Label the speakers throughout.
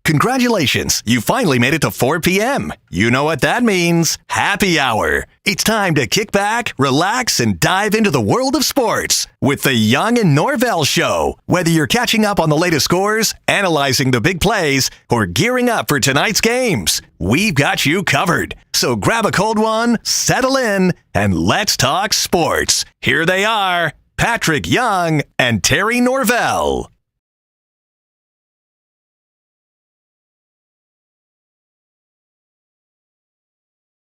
Speaker 1: Congratulations, you finally made it to 4 p.m. You know what that means. Happy hour. It's time to kick back, relax, and dive into the world of sports with the Young Norvelle Show. Whether you're catching up on the latest scores, analyzing the big plays, or gearing up for tonight's games, we've got you covered. So grab a cold one, settle in, and let's talk sports. Here they are, Patrick Young and Terry Norvelle.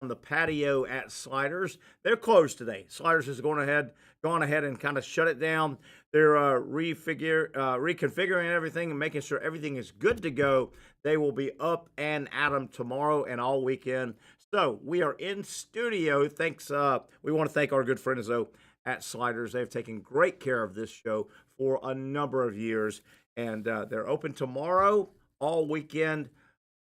Speaker 2: On the patio at Sliders. They're closed today. Sliders has gone ahead and kind of shut it down. They're reconfiguring everything and making sure everything is good to go. They will be up and at 'em tomorrow and all weekend. So we are in studio. Thanks. We want to thank our good friends though at Sliders. They've taken great care of this show for a number of years, and they're open tomorrow all weekend.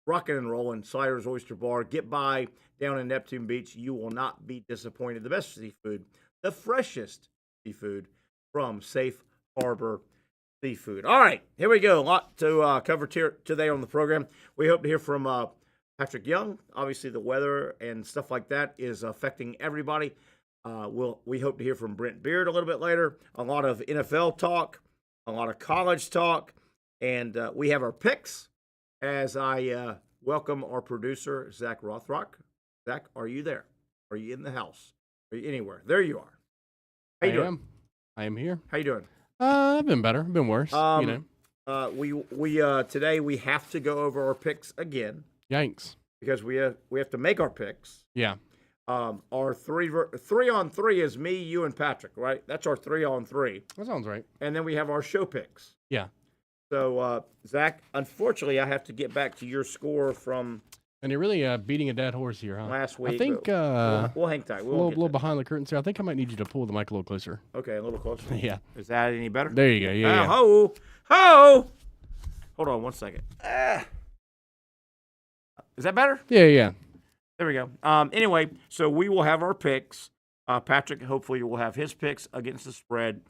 Speaker 2: Rocking and rolling, Sliders Oyster Bar. Get by down in Neptune Beach. You will not be disappointed. The best seafood, the freshest seafood from Safe Harbor Seafood. All right, here we go. A lot to cover today on the program. We hope to hear from Patrick Young. Obviously, the weather and stuff like that is affecting everybody. We hope to hear from Brent Beaird a little bit later. A lot of NFL talk, a lot of college talk, and we have our picks. As I welcome our producer, Zach Rothrock. Zach, are you there? Are you in the house? Are you anywhere? There you are. How you doing?
Speaker 3: I am here.
Speaker 2: How you doing?
Speaker 3: I've been better. I've been worse.
Speaker 2: We today we have to go over our picks again.
Speaker 3: Yikes!
Speaker 2: Because we have to make our picks.
Speaker 3: Yeah.
Speaker 2: Our three on three is me, you, and Patrick. Right? That's our 3-on-3.
Speaker 3: That sounds right.
Speaker 2: And then we have our show picks.
Speaker 3: Yeah.
Speaker 2: So, Zach, unfortunately, I have to get back to your score from...
Speaker 3: And you're really beating a dead horse here, huh?
Speaker 2: Last week.
Speaker 3: I think...
Speaker 2: we'll hang tight.
Speaker 3: A little behind the curtains here. I think I might need you to pull the mic a little closer.
Speaker 2: Okay, a little closer.
Speaker 3: Yeah.
Speaker 2: Is that any better?
Speaker 3: There you go. Yeah.
Speaker 2: Ho! Hold on one second. Is that better?
Speaker 3: Yeah.
Speaker 2: There we go. Anyway, so we will have our picks. Patrick, hopefully, will have his picks against the spread.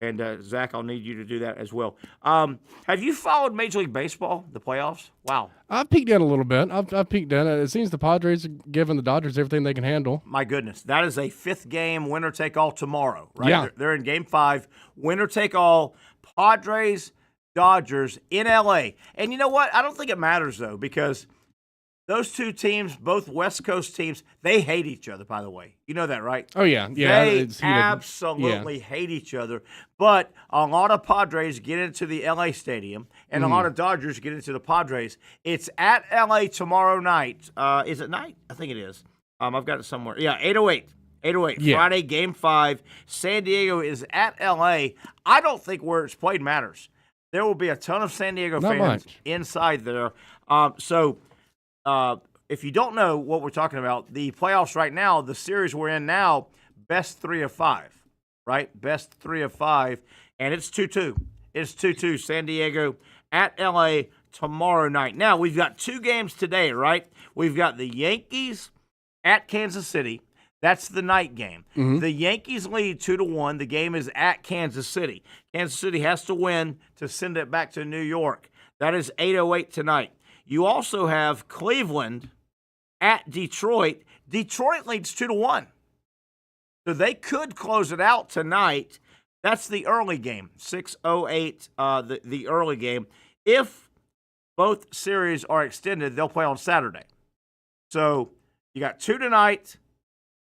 Speaker 2: And, Zach, I'll need you to do that as well. Have you followed Major League Baseball, the playoffs? Wow.
Speaker 3: I've peeked in a little bit. I've peeked in. It seems the Padres are giving the Dodgers everything they can handle.
Speaker 2: My goodness. That is a fifth game, winner-take-all tomorrow, right?
Speaker 3: Yeah.
Speaker 2: They're in Game 5, winner-take-all, Padres, Dodgers in L.A. And you know what? I don't think it matters, though, because those two teams, both West Coast teams, they hate each other, by the way. You know that, right?
Speaker 3: Oh, yeah.
Speaker 2: They absolutely hate each other. But a lot of Padres get into the L.A. stadium, and a lot of Dodgers get into the Padres. It's at L.A. tomorrow night. Is it night? I think it is. I've got it somewhere. Yeah, 8:08. 8:08.
Speaker 3: Yeah.
Speaker 2: Friday, Game 5. San Diego is at L.A. I don't think where it's played matters. There will be a ton of San Diego fans inside there. If you don't know what we're talking about, the playoffs right now, the series we're in now, best 3 of 5, right? Best 3 of 5, and it's 2-2. It's 2-2, San Diego at L.A. tomorrow night. Now, we've got two games today, right? We've got the Yankees at Kansas City. That's the night game. Mm-hmm. The Yankees lead 2-1. The game is at Kansas City. Kansas City has to win to send it back to New York. That is 8:08 tonight. You also have Cleveland at Detroit. Detroit leads 2-1. So they could close it out tonight. That's the early game, 6:08, the early game. If both series are extended, they'll play on Saturday. So you got two tonight.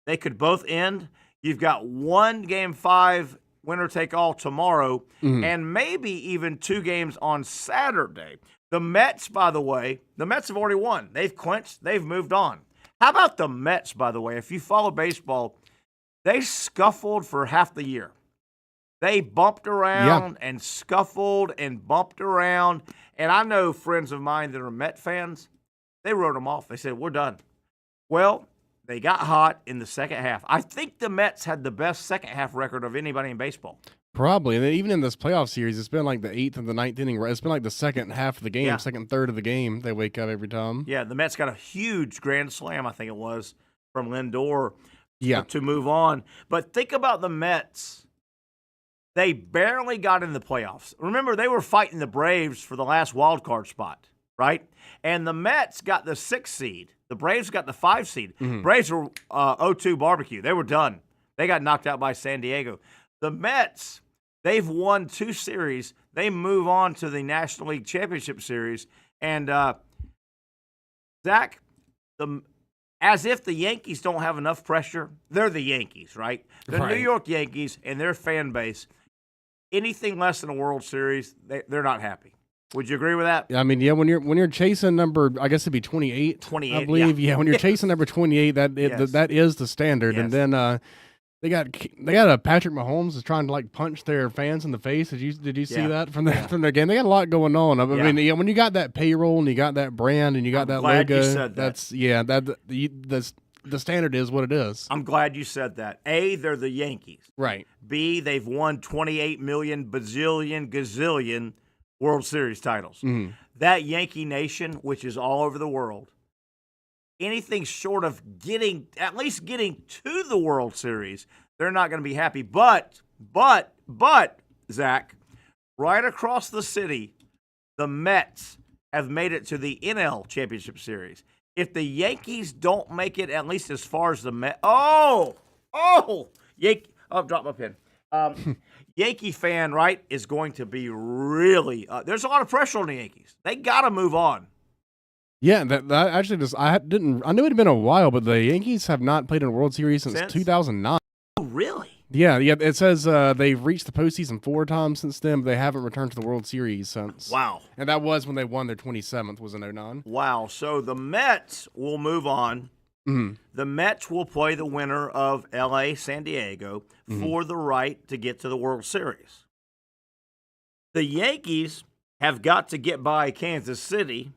Speaker 2: They could both end. You've got one Game 5 winner-take-all tomorrow, and maybe even two games on Saturday. The Mets, by the way, have already won. They've clinched. They've moved on. How about the Mets, by the way? If you follow baseball, they scuffled for half the year. They bumped around and scuffled and bumped around. And I know friends of mine that are Met fans, they wrote them off. They said, we're done. Well, they got hot in the second half. I think the Mets had the best second half record of anybody in baseball.
Speaker 3: Probably. And then even in this playoff series, it's been like the 8th and the 9th inning. It's been like the second half of the game, second third of the game. They wake up every time.
Speaker 2: Yeah, the Mets got a huge grand slam, I think it was, from Lindor to move on. But think about the Mets. They barely got in the playoffs. Remember, they were fighting the Braves for the last wild card spot. right? And the Mets got the 6th seed. The Braves got the 5 seed. Braves were 0-2 barbecue. They were done. They got knocked out by San Diego. The Mets, they've won 2 series. They move on to the National League Championship Series. And, Zach, as if the Yankees don't have enough pressure, they're the Yankees, right? The New York Yankees and their fan base, anything less than a World Series, they're not happy. Would you agree with that?
Speaker 3: I mean, yeah. When you're chasing number, I guess it'd be 28.
Speaker 2: 28,
Speaker 3: I believe. Yeah. When you're chasing number 28, that is the standard.
Speaker 2: Yes.
Speaker 3: And then they got a Patrick Mahomes is trying to like punch their fans in the face. Did you see that from their game? They got a lot going on. I mean, yeah, when you got that payroll and you got that brand and you got that
Speaker 2: glad
Speaker 3: logo,
Speaker 2: you said that.
Speaker 3: The standard is what it is.
Speaker 2: I'm glad you said that. A, they're the Yankees.
Speaker 3: Right.
Speaker 2: B, they've won 28 million bazillion gazillion World Series titles. That Yankee Nation, which is all over the world, anything short of at least getting to the World Series, they're not going to be happy. But, Zach, right across the city, the Mets have made it to the NL Championship Series. If the Yankees don't make it, at least as far as the Mets, drop my pen. Yankee fan, right, is going to be really. There's a lot of pressure on the Yankees. They got to move on.
Speaker 3: Yeah, that actually just I knew it had been a while, but the Yankees have not played in a World Series since 2009.
Speaker 2: Oh, really?
Speaker 3: Yeah. It says they've reached the postseason 4 times since then, but they haven't returned to the World Series since.
Speaker 2: Wow.
Speaker 3: And that was when they won their 27th, was in 2009.
Speaker 2: Wow. So the Mets will move on. The Mets will play the winner of L.A. San Diego for the right to get to the World Series. The Yankees have got to get by Kansas City.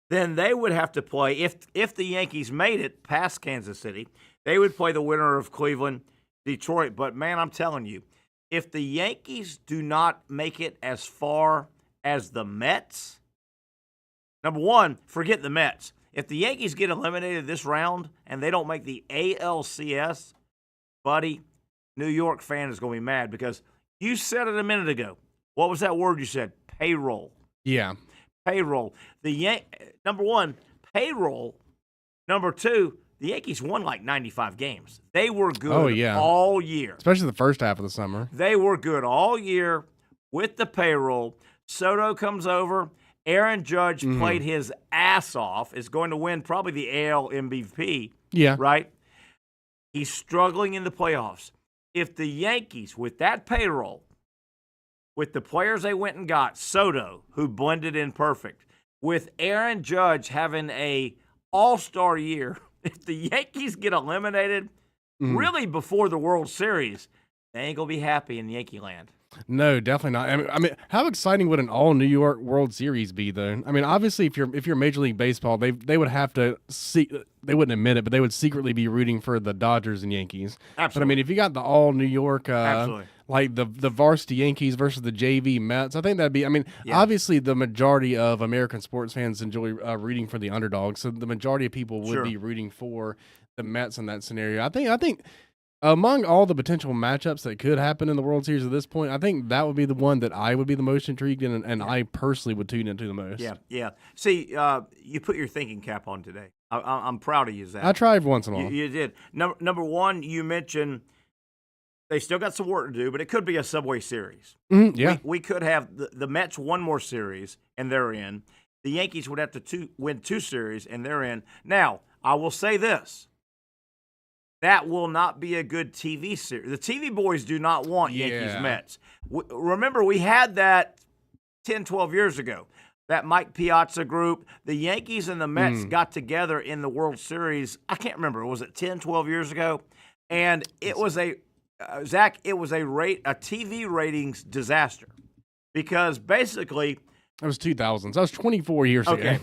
Speaker 2: Then they would have to play, if the Yankees made it past Kansas City, they would play the winner of Cleveland, Detroit. But, man, I'm telling you, if the Yankees do not make it as far as the Mets, number one, forget the Mets. If the Yankees get eliminated this round and they don't make the ALCS, buddy, New York fan is going to be mad because you said it a minute ago. What was that word you said? Payroll.
Speaker 3: Yeah.
Speaker 2: Payroll. Number one, payroll. Number two, the Yankees won like 95 games. They were good all year.
Speaker 3: Especially the first half of the summer.
Speaker 2: They were good all year with the payroll. Soto comes over. Aaron Judge played his ass off, is going to win probably the AL MVP.
Speaker 3: Yeah.
Speaker 2: Right? He's struggling in the playoffs. If the Yankees, with that payroll, with the players they went and got, Soto, who blended in perfect, with Aaron Judge having a all-star year, if the Yankees get eliminated really before the World Series, they ain't going to be happy in Yankee land.
Speaker 3: No, definitely not. I mean, how exciting would an all New York World Series be, though? I mean, obviously, if you're Major League Baseball, they would have to they wouldn't admit it, but they would secretly be rooting for the Dodgers and Yankees.
Speaker 2: Absolutely.
Speaker 3: But I mean, if you got the all New York,
Speaker 2: Absolutely.
Speaker 3: like the varsity Yankees versus the JV Mets, I think that'd be. I mean, obviously, the majority of American sports fans enjoy rooting for the underdog, so the majority of people would be rooting for the Mets in that scenario. I think. Among all the potential matchups that could happen in the World Series at this point, I think that would be the one that I would be the most intrigued in, and I personally would tune into the most.
Speaker 2: Yeah. See, you put your thinking cap on today. I'm proud of you, Zach.
Speaker 3: I try every once in a while.
Speaker 2: You did. Number one, you mentioned they still got some work to do, but it could be a Subway Series.
Speaker 3: Yeah.
Speaker 2: We could have the Mets one more series, and they're in. The Yankees would have to win 2 series, and they're in. Now, I will say this. That will not be a good TV series. The TV boys do not want Yankees-Mets. Remember, we had that 10, 12 years ago, that Mike Piazza group. The Yankees and the Mets got together in the World Series. I can't remember. Was it 10, 12 years ago? And it was Zach, it was a TV ratings disaster because basically –
Speaker 3: That was 2000s. That was 24 years ago.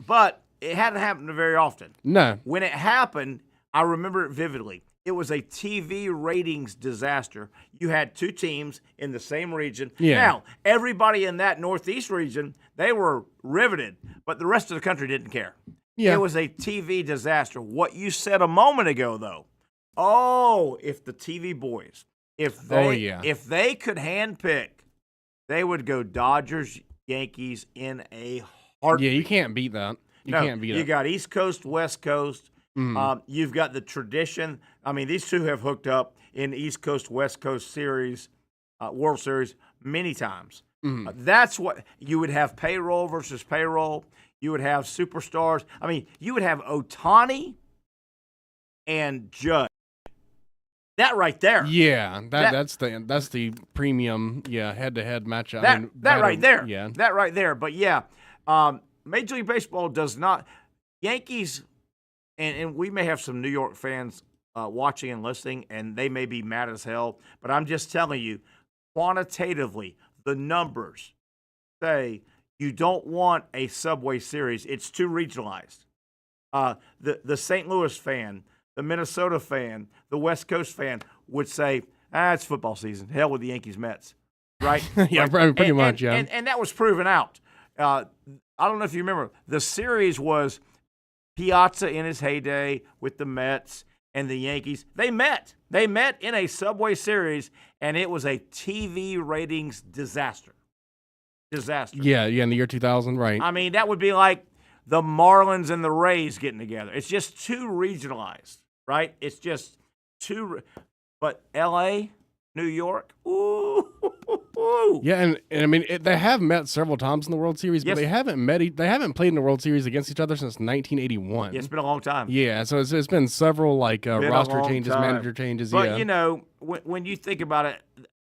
Speaker 2: But it hadn't happened very often.
Speaker 3: No.
Speaker 2: When it happened – I remember it vividly. It was a TV ratings disaster. You had 2 teams in the same region.
Speaker 3: Yeah.
Speaker 2: Now, everybody in that Northeast region, they were riveted, but the rest of the country didn't care.
Speaker 3: Yeah.
Speaker 2: It was a TV disaster. What you said a moment ago, though, if the TV boys, if they could handpick, they would go Dodgers, Yankees in a heartbeat.
Speaker 3: Yeah, you can't beat that. You can't beat it.
Speaker 2: You got East Coast, West Coast.
Speaker 3: Mm-hmm.
Speaker 2: You've got the tradition. I mean, these two have hooked up in East Coast, West Coast series, World Series many times.
Speaker 3: Mm-hmm.
Speaker 2: That's what you would have, payroll versus payroll. You would have superstars. I mean, you would have Ohtani and Judge. That right there.
Speaker 3: Yeah, that's the premium, head-to-head matchup.
Speaker 2: That right there.
Speaker 3: Yeah.
Speaker 2: That right there. But yeah, Major League Baseball does not. Yankees, and we may have some New York fans watching and listening, and they may be mad as hell. But I'm just telling you, quantitatively, the numbers say you don't want a Subway Series. It's too regionalized. The St. Louis fan, the Minnesota fan, the West Coast fan would say, it's football season. Hell with the Yankees Mets. Right?
Speaker 3: Yeah, pretty much, yeah.
Speaker 2: And that was proven out. I don't know if you remember, the series was Piazza in his heyday with the Mets and the Yankees. They met in a Subway Series, and it was a TV ratings disaster.
Speaker 3: Yeah, in the year 2000, right.
Speaker 2: I mean, that would be like the Marlins and the Rays getting together. It's just too regionalized, right? It's just too. But L.A., New York, ooh.
Speaker 3: Yeah, and I mean they have met several times in the World Series, but
Speaker 2: yes.
Speaker 3: they haven't played in the World Series against each other since 1981.
Speaker 2: Yeah, it's been a long time.
Speaker 3: Yeah, so it's been several roster changes, manager changes.
Speaker 2: But you know, when you think about it,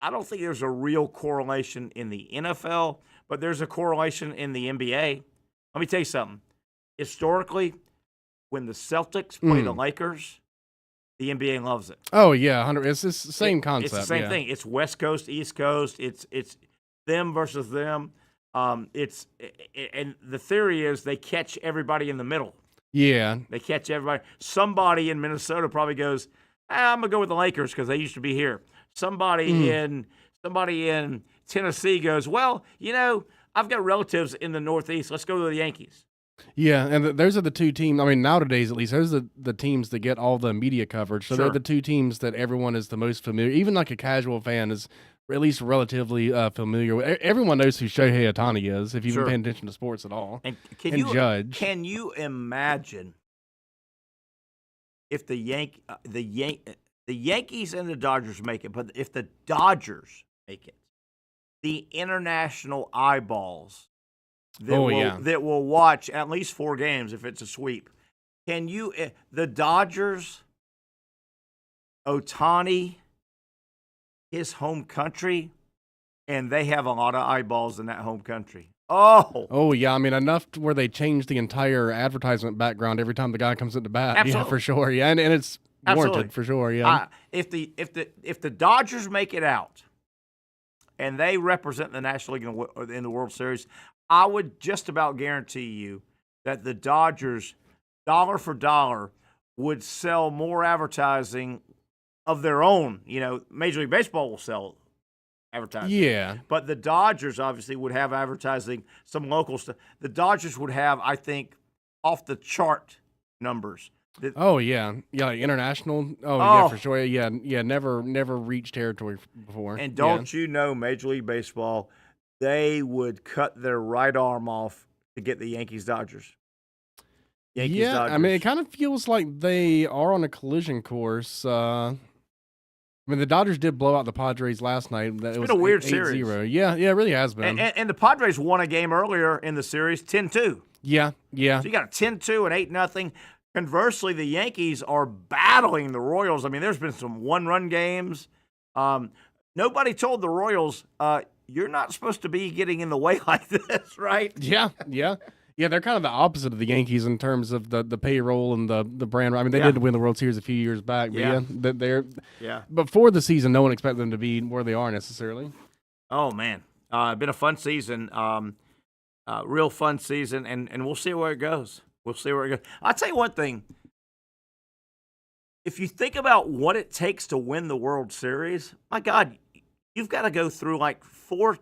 Speaker 2: I don't think there's a real correlation in the NFL, but there's a correlation in the NBA. Let me tell you something. Historically, when the Celtics play the Lakers, the NBA loves it.
Speaker 3: Oh yeah, 100. It's the same concept.
Speaker 2: It's the same thing. It's West Coast, East Coast. It's them versus them. And the theory is they catch everybody in the middle.
Speaker 3: Yeah,
Speaker 2: they catch everybody. Somebody in Minnesota probably goes, I'm gonna go with the Lakers because they used to be here. Somebody in Tennessee goes, well, you know, I've got relatives in the Northeast. Let's go to the Yankees.
Speaker 3: Yeah, and those are the two teams. I mean, nowadays at least, those are the teams that get all the media coverage. So they're the two teams that everyone is the most familiar. Even like a casual fan is at least relatively familiar with. Everyone knows who Shohei Ohtani is if you've been paying attention to sports at all.
Speaker 2: And
Speaker 3: Judge.
Speaker 2: Can you imagine if the Yankees and the Dodgers make it, but if the Dodgers make it, the international eyeballs that will watch at least 4 games if it's a sweep. Can you the Dodgers, Ohtani, his home country, and they have a lot of eyeballs in that home country. Oh
Speaker 3: yeah. I mean, enough to where they change the entire advertisement background every time the guy comes into bat.
Speaker 2: Absolutely.
Speaker 3: Yeah, for sure. Yeah, and it's warranted for sure. Yeah.
Speaker 2: If the Dodgers make it out, and they represent the National League in the World Series, I would just about guarantee you that the Dodgers, dollar for dollar, would sell more advertising of their own. You know, Major League Baseball will sell advertising.
Speaker 3: Yeah.
Speaker 2: But the Dodgers obviously would have advertising, some local stuff. The Dodgers would have, I think, off the chart numbers.
Speaker 3: Like international. Yeah, for sure. Yeah, never reached territory before.
Speaker 2: And don't you know, Major League Baseball, they would cut their right arm off to get the Yankees-Dodgers.
Speaker 3: Dodgers. I mean, it kind of feels like they are on a collision course. I mean, the Dodgers did blow out the Padres last night.
Speaker 2: It's been a weird series.
Speaker 3: 8-0. Yeah, it really has been.
Speaker 2: And the Padres won a game earlier in the series, 10-2.
Speaker 3: Yeah.
Speaker 2: So you got a 10-2 and 8-0. Conversely, the Yankees are battling the Royals. I mean, there's been some one-run games. Nobody told the Royals, you're not supposed to be getting in the way like this, right?
Speaker 3: Yeah. They're kind of the opposite of the Yankees in terms of the payroll and the brand. I mean, they did win the World Series a few years back, but they're before the season, no one expected them to be where they are necessarily.
Speaker 2: Oh man, been a fun season, real fun season, and we'll see where it goes. I'll tell you one thing. If you think about what it takes to win the World Series, my God, you've got to go through like four.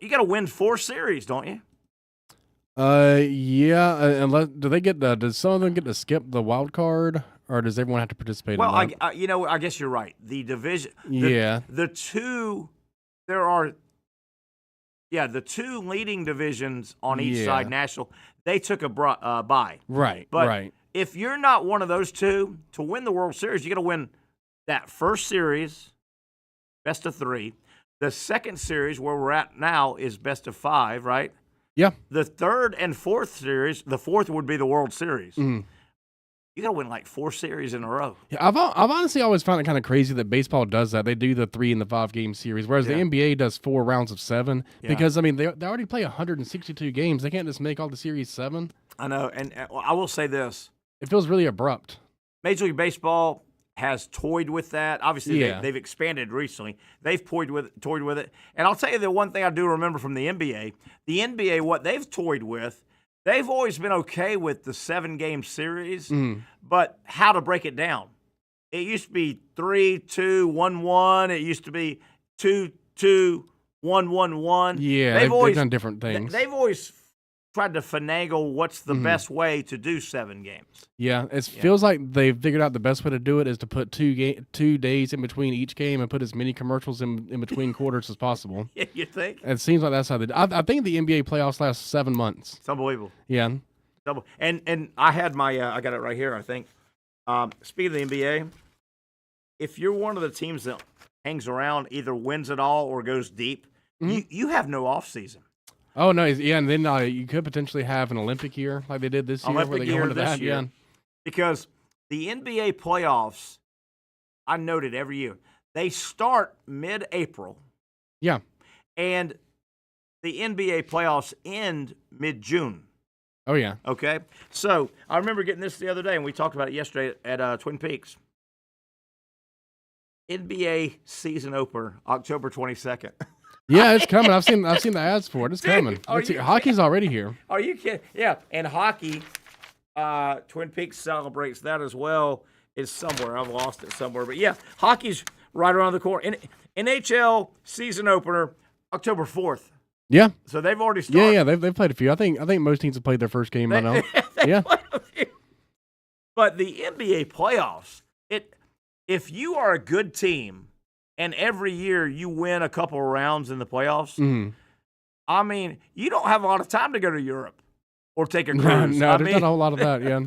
Speaker 2: You got to win 4 series, don't you?
Speaker 3: Unless does some of them get to skip the wild card, or does everyone have to participate?
Speaker 2: Well,
Speaker 3: in that?
Speaker 2: I guess you're right. The division,
Speaker 3: the
Speaker 2: two. There are the two leading divisions on each side, national, they took a bye.
Speaker 3: Right,
Speaker 2: but
Speaker 3: right.
Speaker 2: if you're not one of those two, to win the World Series, you got to win that first series, best of 3. The second series, where we're at now, is best of 5, right?
Speaker 3: Yeah.
Speaker 2: The third and fourth series, the fourth would be the World Series.
Speaker 3: Mm.
Speaker 2: You got to win like 4 series in a row.
Speaker 3: Yeah, I've honestly always found it kind of crazy that baseball does that. They do the 3 and the 5 game series, whereas the NBA does 4 rounds of 7. Because I mean, they already play 162 games. They can't just make all the series 7.
Speaker 2: I know, and I will say this:
Speaker 3: it feels really abrupt.
Speaker 2: Major League Baseball has toyed with that. Obviously, they've expanded recently. They've toyed with it. And I'll tell you the one thing I do remember from the NBA, what they've toyed with. They've always been okay with the 7-game series, but how to break it down. It used to be 3-2, 1-1. It used to be 2-2, 1-1-1.
Speaker 3: Yeah, they've done different things.
Speaker 2: They've always tried to finagle what's the best way to do 7 games. Yeah,
Speaker 3: it feels like they've figured out the best way to do it is to put 2 days in between each game and put as many commercials in between quarters as possible.
Speaker 2: Yeah, you think?
Speaker 3: It seems like that's how they do. I think the NBA playoffs last 7 months.
Speaker 2: It's unbelievable.
Speaker 3: Yeah.
Speaker 2: And I had my I got it right here, I think. Speaking of the NBA, if you're one of the teams that hangs around, either wins it all or goes deep, you have no off season.
Speaker 3: Oh, no, yeah, and then you could potentially have an Olympic year like they did this year.
Speaker 2: Olympic
Speaker 3: where they
Speaker 2: year
Speaker 3: go into
Speaker 2: this
Speaker 3: that.
Speaker 2: year.
Speaker 3: Yeah.
Speaker 2: Because the NBA playoffs, I noted every year, they start mid-April.
Speaker 3: Yeah.
Speaker 2: And the NBA playoffs end mid-June.
Speaker 3: Oh, yeah.
Speaker 2: Okay? So I remember getting this the other day, and we talked about it yesterday at Twin Peaks. NBA season opener, October 22nd.
Speaker 3: Yeah, it's coming. I've seen the ads for it. It's coming. Hockey's already here.
Speaker 2: Are you kidding? Yeah, and hockey, Twin Peaks celebrates that as well. It's somewhere. I've lost it somewhere. But yeah, hockey's right around the corner. NHL season opener, October 4th.
Speaker 3: Yeah.
Speaker 2: So they've already started.
Speaker 3: Yeah, they've played a few. I think most teams have played their first game by now. Yeah.
Speaker 2: But the NBA playoffs, if you are a good team, and every year you win a couple of rounds in the playoffs, I mean, you don't have a lot of time to go to Europe or take a cruise.
Speaker 3: No, there's not a whole lot of that, yeah.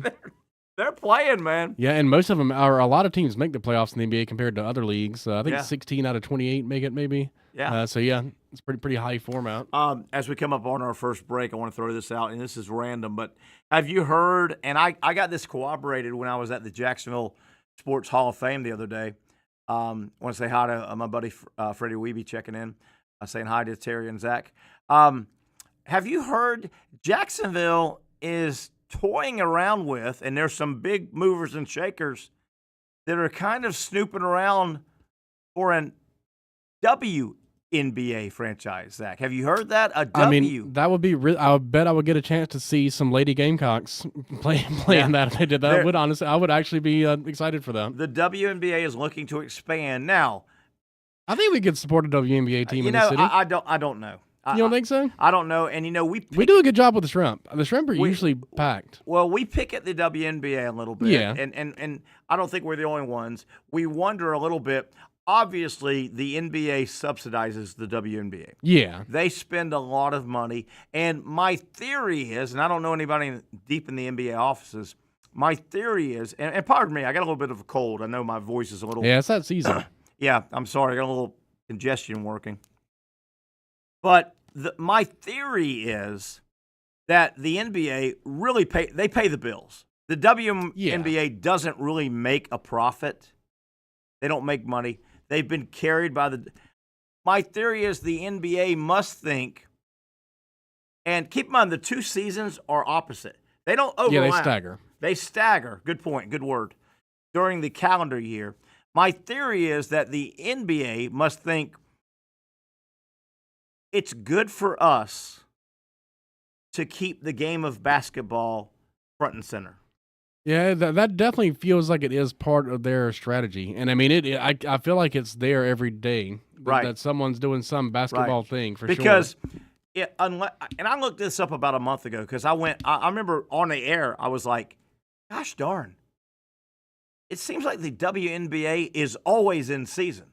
Speaker 2: They're playing, man.
Speaker 3: Yeah, and most of them a lot of teams make the playoffs in the NBA compared to other leagues. I think 16 out of 28 make it maybe.
Speaker 2: Yeah.
Speaker 3: So, yeah, it's pretty high format.
Speaker 2: As we come up on our first break, I want to throw this out, and this is random, but have you heard, and I got this corroborated when I was at the Jacksonville Sports Hall of Fame the other day. I want to say hi to my buddy Freddie Weeby checking in, saying hi to Terry and Zach. Have you heard Jacksonville is toying around with, and there's some big movers and shakers that are kind of snooping around for an WNBA franchise, Zach? Have you heard that?
Speaker 3: I mean, that would be I bet I would get a chance to see some Lady Gamecocks playing that if they did that. I would actually be excited for that.
Speaker 2: The WNBA is looking to expand now.
Speaker 3: I think we could support a WNBA team in the city.
Speaker 2: I don't know.
Speaker 3: You don't think so?
Speaker 2: I don't know. And
Speaker 3: we do a good job with the shrimp. The shrimp are usually packed.
Speaker 2: Well, we pick at the WNBA a little bit.
Speaker 3: Yeah.
Speaker 2: And I don't think we're the only ones. We wonder a little bit. Obviously, the NBA subsidizes the WNBA.
Speaker 3: Yeah.
Speaker 2: They spend a lot of money. And my theory is, and I don't know anybody deep in the NBA offices, my theory is, and pardon me, I got a little bit of a cold. I know my voice is a little.
Speaker 3: Yeah, it's that season.
Speaker 2: Yeah, I'm sorry. I got a little congestion working. But my theory is that the NBA really pay the bills. The WNBA doesn't really make a profit. They don't make money. They've been carried by my theory is the NBA must think, and keep in mind the 2 seasons are opposite. They don't overlap.
Speaker 3: Yeah, they stagger.
Speaker 2: They stagger. Good point. Good word. During the calendar year. My theory is that the NBA must think it's good for us to keep the game of basketball front and center.
Speaker 3: Yeah, that definitely feels like it is part of their strategy. And I mean, I feel like it's there every day.
Speaker 2: Right.
Speaker 3: That someone's doing some basketball thing for
Speaker 2: because sure. And I looked this up about a month ago because I remember on the air, I was like, gosh darn. It seems like the WNBA is always in season.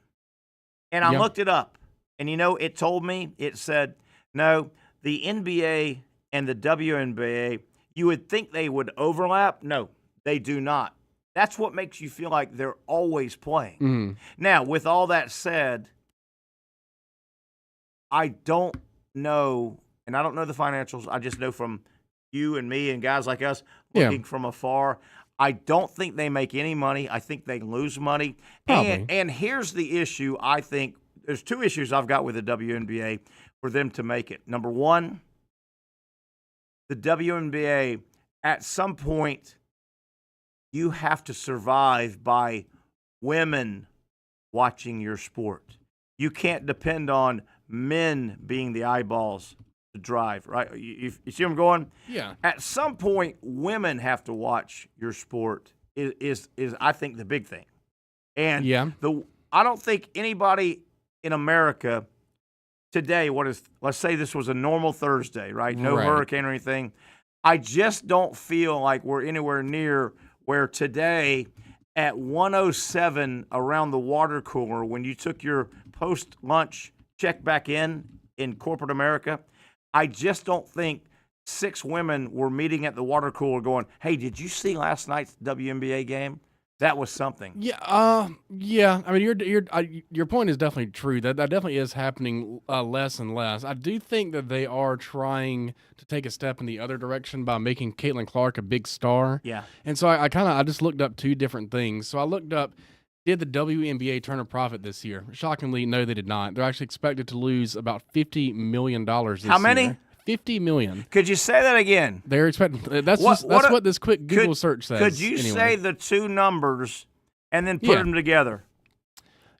Speaker 2: And I looked it up. And, it told me, it said No, the NBA and the WNBA, you would think they would overlap. No, they do not. That's what makes you feel like they're always playing.
Speaker 3: Mm.
Speaker 2: Now, with all that said, I don't know, and I don't know the financials. I just know from you and me and guys like us looking from afar, I don't think they make any money. I think they lose money. And here's the issue. I think there's two issues I've got with the WNBA for them to make it. Number one, the WNBA, at some point, you have to survive by women watching your sport. You can't depend on men being the eyeballs to drive, right? You see where I'm going?
Speaker 3: Yeah.
Speaker 2: At some point, women have to watch your sport. Is I think the big thing, and I don't think anybody in America today. Let's say this was a normal Thursday, right? No hurricane or anything. I just don't feel like we're anywhere near where today at 1:07 around the water cooler when you took your post-lunch check back in corporate America, I just don't think 6 women were meeting at the water cooler going, hey, did you see last night's WNBA game? That was something.
Speaker 3: Yeah. Yeah. I mean, your point is definitely true. That definitely is happening less and less. I do think that they are trying to take a step in the other direction by making Caitlin Clark a big star.
Speaker 2: Yeah.
Speaker 3: And so I just looked up 2 different things. So I looked up, did the WNBA turn a profit this year? Shockingly, no, they did not. They're actually expected to lose about $50 million this year.
Speaker 2: How many?
Speaker 3: 50 million.
Speaker 2: Could you say that again?
Speaker 3: They're expecting. That's what this quick Google search says.
Speaker 2: Could you say the 2 numbers and then put them together?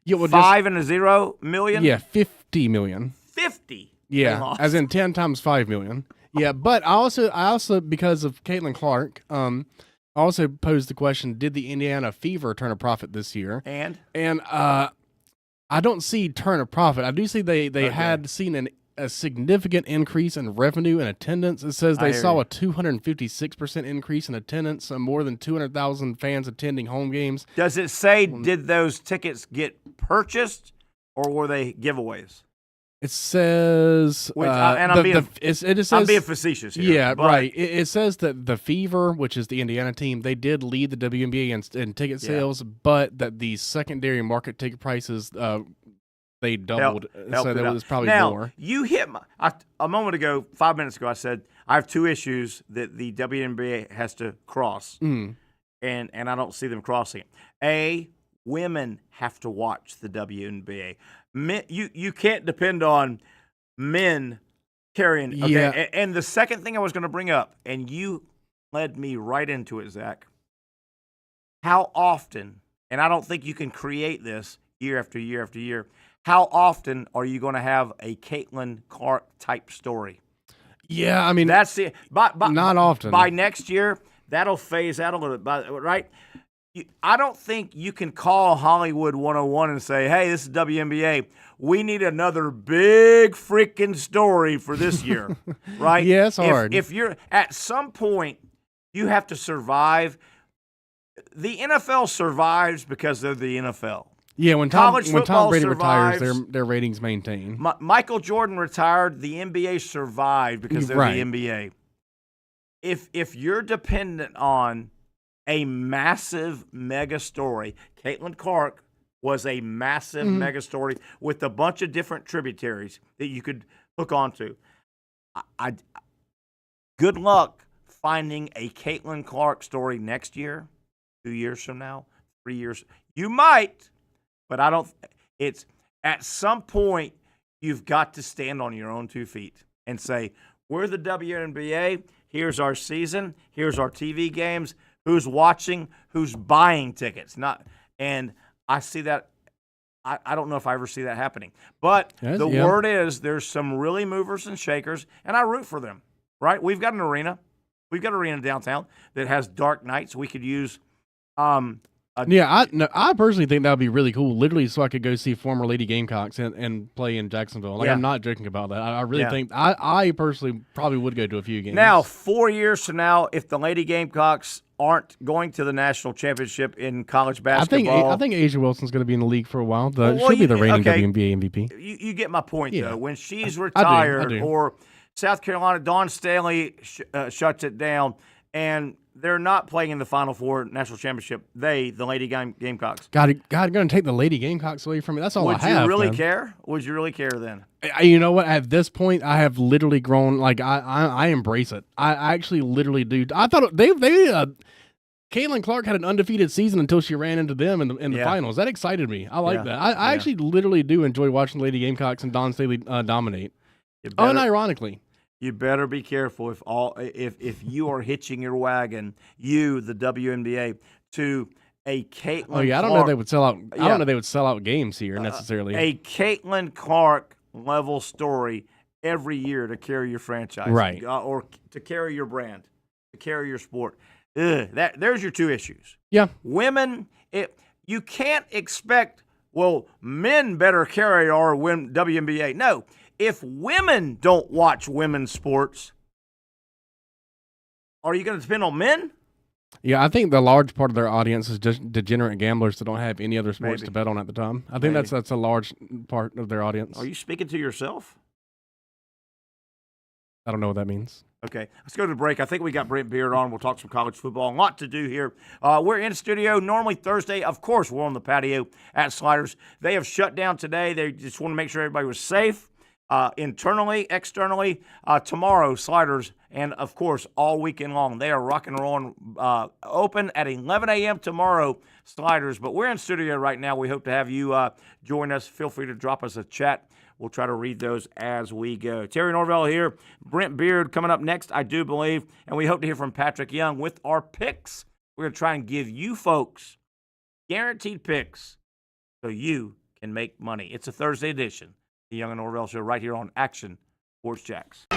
Speaker 3: Yeah, well,
Speaker 2: 5 and a 0 million.
Speaker 3: Yeah, 50 million.
Speaker 2: 50.
Speaker 3: Yeah, as in 10 times 5 million. Yeah, but I also because of Caitlin Clark, I also posed the question: did the Indiana Fever turn a profit this year?
Speaker 2: And
Speaker 3: I don't see turn a profit. I do see they had seen a significant increase in revenue and attendance. It says they saw a 256% increase in attendance, and more than 200,000 fans attending home games.
Speaker 2: Does it say did those tickets get purchased or were they giveaways?
Speaker 3: It says,
Speaker 2: I'm being facetious here.
Speaker 3: Yeah, right. It says that the Fever, which is the Indiana team, they did lead the WNBA in ticket sales, but that the secondary market ticket prices they doubled, so there was probably more.
Speaker 2: You hit a moment ago, 5 minutes ago. I said I have 2 issues that the WNBA has to cross, and I don't see them crossing it. Women have to watch the WNBA. Men, you can't depend on men carrying. Okay?
Speaker 3: Yeah.
Speaker 2: And the second thing I was going to bring up, and you led me right into it, Zach. How often, and I don't think you can create this year after year after year. How often are you going to have a Caitlin Clark type story?
Speaker 3: Yeah, I mean
Speaker 2: that's it.
Speaker 3: Not often.
Speaker 2: By next year, that'll phase out a little bit. Right? I don't think you can call Hollywood 101 and say, "Hey, this is WNBA. We need another big freaking story for this year." Right?
Speaker 3: Yeah, it's hard.
Speaker 2: If you're at some point, you have to survive. The NFL survives because they're the NFL.
Speaker 3: Yeah, when Tom Brady
Speaker 2: survives,
Speaker 3: retires, their ratings maintain.
Speaker 2: Michael Jordan retired, the NBA survived because they're the NBA. If you're dependent on a massive mega story, Caitlin Clark was a massive mega story with a bunch of different tributaries that you could hook onto. Good luck finding a Caitlin Clark story next year, 2 years from now, 3 years. You might. But I don't. It's at some point you've got to stand on your own 2 feet and say, "We're the WNBA. Here's our season. Here's our TV games. Who's watching? Who's buying tickets?" And I see that. I don't know if I ever see that happening. But the word is there's some really movers and shakers, and I root for them. Right? We've got an arena. We've got an arena downtown that has dark nights. We could use a
Speaker 3: I personally think that would be really cool. Literally, so I could go see former Lady Gamecocks and play in Jacksonville. Like, I'm not joking about that. I really think I personally probably would go to a few games.
Speaker 2: Now, 4 years from now, if the Lady Gamecocks aren't going to the national championship in college basketball,
Speaker 3: I think Asia Wilson's going to be in the league for a while. She'll be the reigning WNBA MVP.
Speaker 2: You get my point, though. When she's retired,
Speaker 3: I do.
Speaker 2: or South Carolina, Dawn Staley shuts it down, and they're not playing in the Final Four national championship. The Lady Gamecocks.
Speaker 3: God, going to take the Lady Gamecocks away from me. That's all I have.
Speaker 2: Would you really care? Would you really care then?
Speaker 3: You know what? At this point, I have literally grown. Like I embrace it. I actually literally do. I thought Caitlin Clark had an undefeated season until she ran into them in the finals. That excited me. I like that. I actually literally do enjoy watching Lady Gamecocks and Dawn Staley dominate. Unironically.
Speaker 2: You better be careful if you are hitching your wagon, the WNBA, to a Caitlin Clark.
Speaker 3: I don't know if they would sell out. I don't know if they would sell out games here necessarily.
Speaker 2: A Caitlin Clark level story every year to carry your franchise,
Speaker 3: right?
Speaker 2: Or to carry your brand, to carry your sport. There's your two issues.
Speaker 3: Yeah,
Speaker 2: women. You can't expect. Well, men better carry our WNBA. No. If women don't watch women's sports, are you going to depend on men?
Speaker 3: Yeah, I think the large part of their audience is just degenerate gamblers that don't have any other sports to bet on at the time. I think that's a large part of their audience.
Speaker 2: Are you speaking to yourself?
Speaker 3: I don't know what that means.
Speaker 2: Okay, let's go to the break. I think we got Brent Beaird on. We'll talk some college football. A lot to do here. We're in studio. Normally Thursday, of course, we're on the patio at Sliders. They have shut down today. They just want to make sure everybody was safe. Internally, externally, tomorrow, Sliders, and, of course, all weekend long. They are rock and rolling, open at 11 a.m. tomorrow, Sliders. But we're in studio right now. We hope to have you join us. Feel free to drop us a chat. We'll try to read those as we go. Terry Norvelle here. Brent Beaird coming up next, I do believe. And we hope to hear from Patrick Young with our picks. We're going to try and give you folks guaranteed picks so you can make money. It's a Thursday edition. The Young Norvelle Show right here on Action Sports Jacks.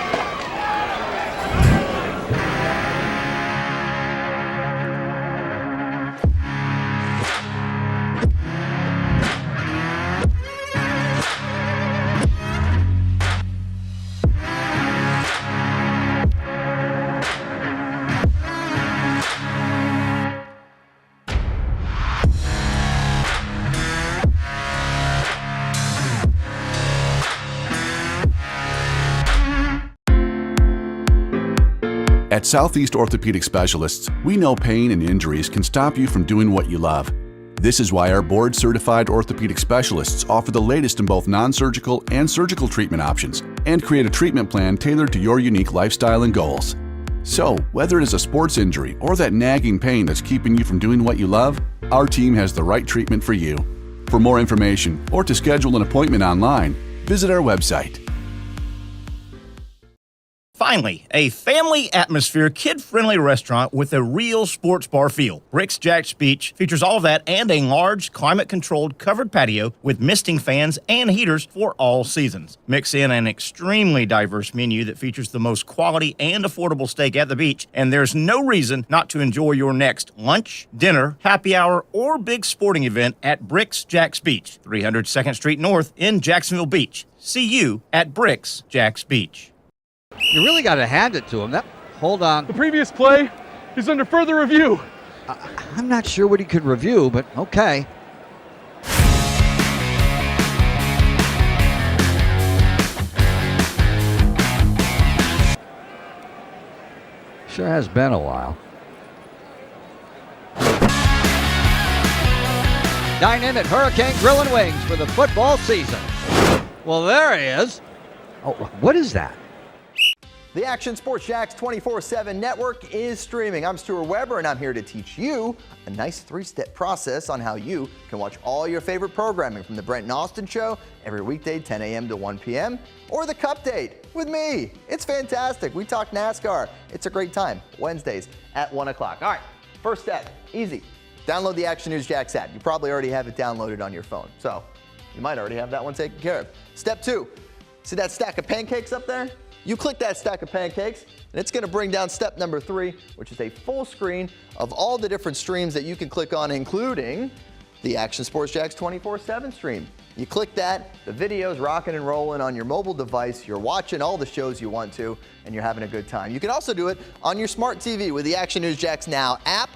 Speaker 4: At Southeast Orthopedic Specialists, we know pain and injuries can stop you from doing what you love. This is why our board-certified orthopedic specialists offer the latest in both non-surgical and surgical treatment options and create a treatment plan tailored to your unique lifestyle and goals. So, whether it is a sports injury or that nagging pain that's keeping you from doing what you love, our team has the right treatment for you. For more information or to schedule an appointment online, visit our website.
Speaker 2: Finally, a family atmosphere, kid-friendly restaurant with a real sports bar feel. Bricks Jack's Beach features all of that and a large, climate-controlled covered patio with misting fans and heaters for all seasons. Mix in an extremely diverse menu that features the most quality and affordable steak at the beach, and there's no reason not to enjoy your next lunch, dinner, happy hour, or big sporting event at Bricks Jack's Beach, 300 2nd Street North in Jacksonville Beach. See you at Bricks Jack's Beach.
Speaker 5: You really got to hand it to him. Hold on.
Speaker 6: The previous play is under further review.
Speaker 5: I'm not sure what he could review, but okay. Sure has been a while. Dine in at Hurricane Grill and Wings for the football season. Well, there he is. Oh, what is that?
Speaker 7: The Action Sports Jacks 24/7 network is streaming. I'm Stuart Weber, and I'm here to teach you a nice three-step process on how you can watch all your favorite programming from the Brent and Austin Show every weekday 10 a.m. to 1 p.m. or the Cup Date with me. It's fantastic. We talk NASCAR. It's a great time. Wednesdays at 1 o'clock. All right, first step, easy. Download the Action News Jacks app. You probably already have it downloaded on your phone, so you might already have that one taken care of. Step 2, see that stack of pancakes up there? You click that stack of pancakes, and it's going to bring down step number 3, which is a full screen of all the different streams that you can click on, including the Action Sports Jax 24/7 stream. You click that, the video's rocking and rolling on your mobile device. You're watching all the shows you want to, and you're having a good time. You can also do it on your smart TV with the Action News Jax Now app.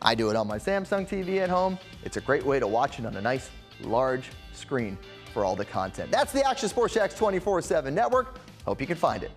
Speaker 7: I do it on my Samsung TV at home. It's a great way to watch it on a nice, large screen for all the content. That's the Action Sports Jax 24/7 network. Hope you can find it.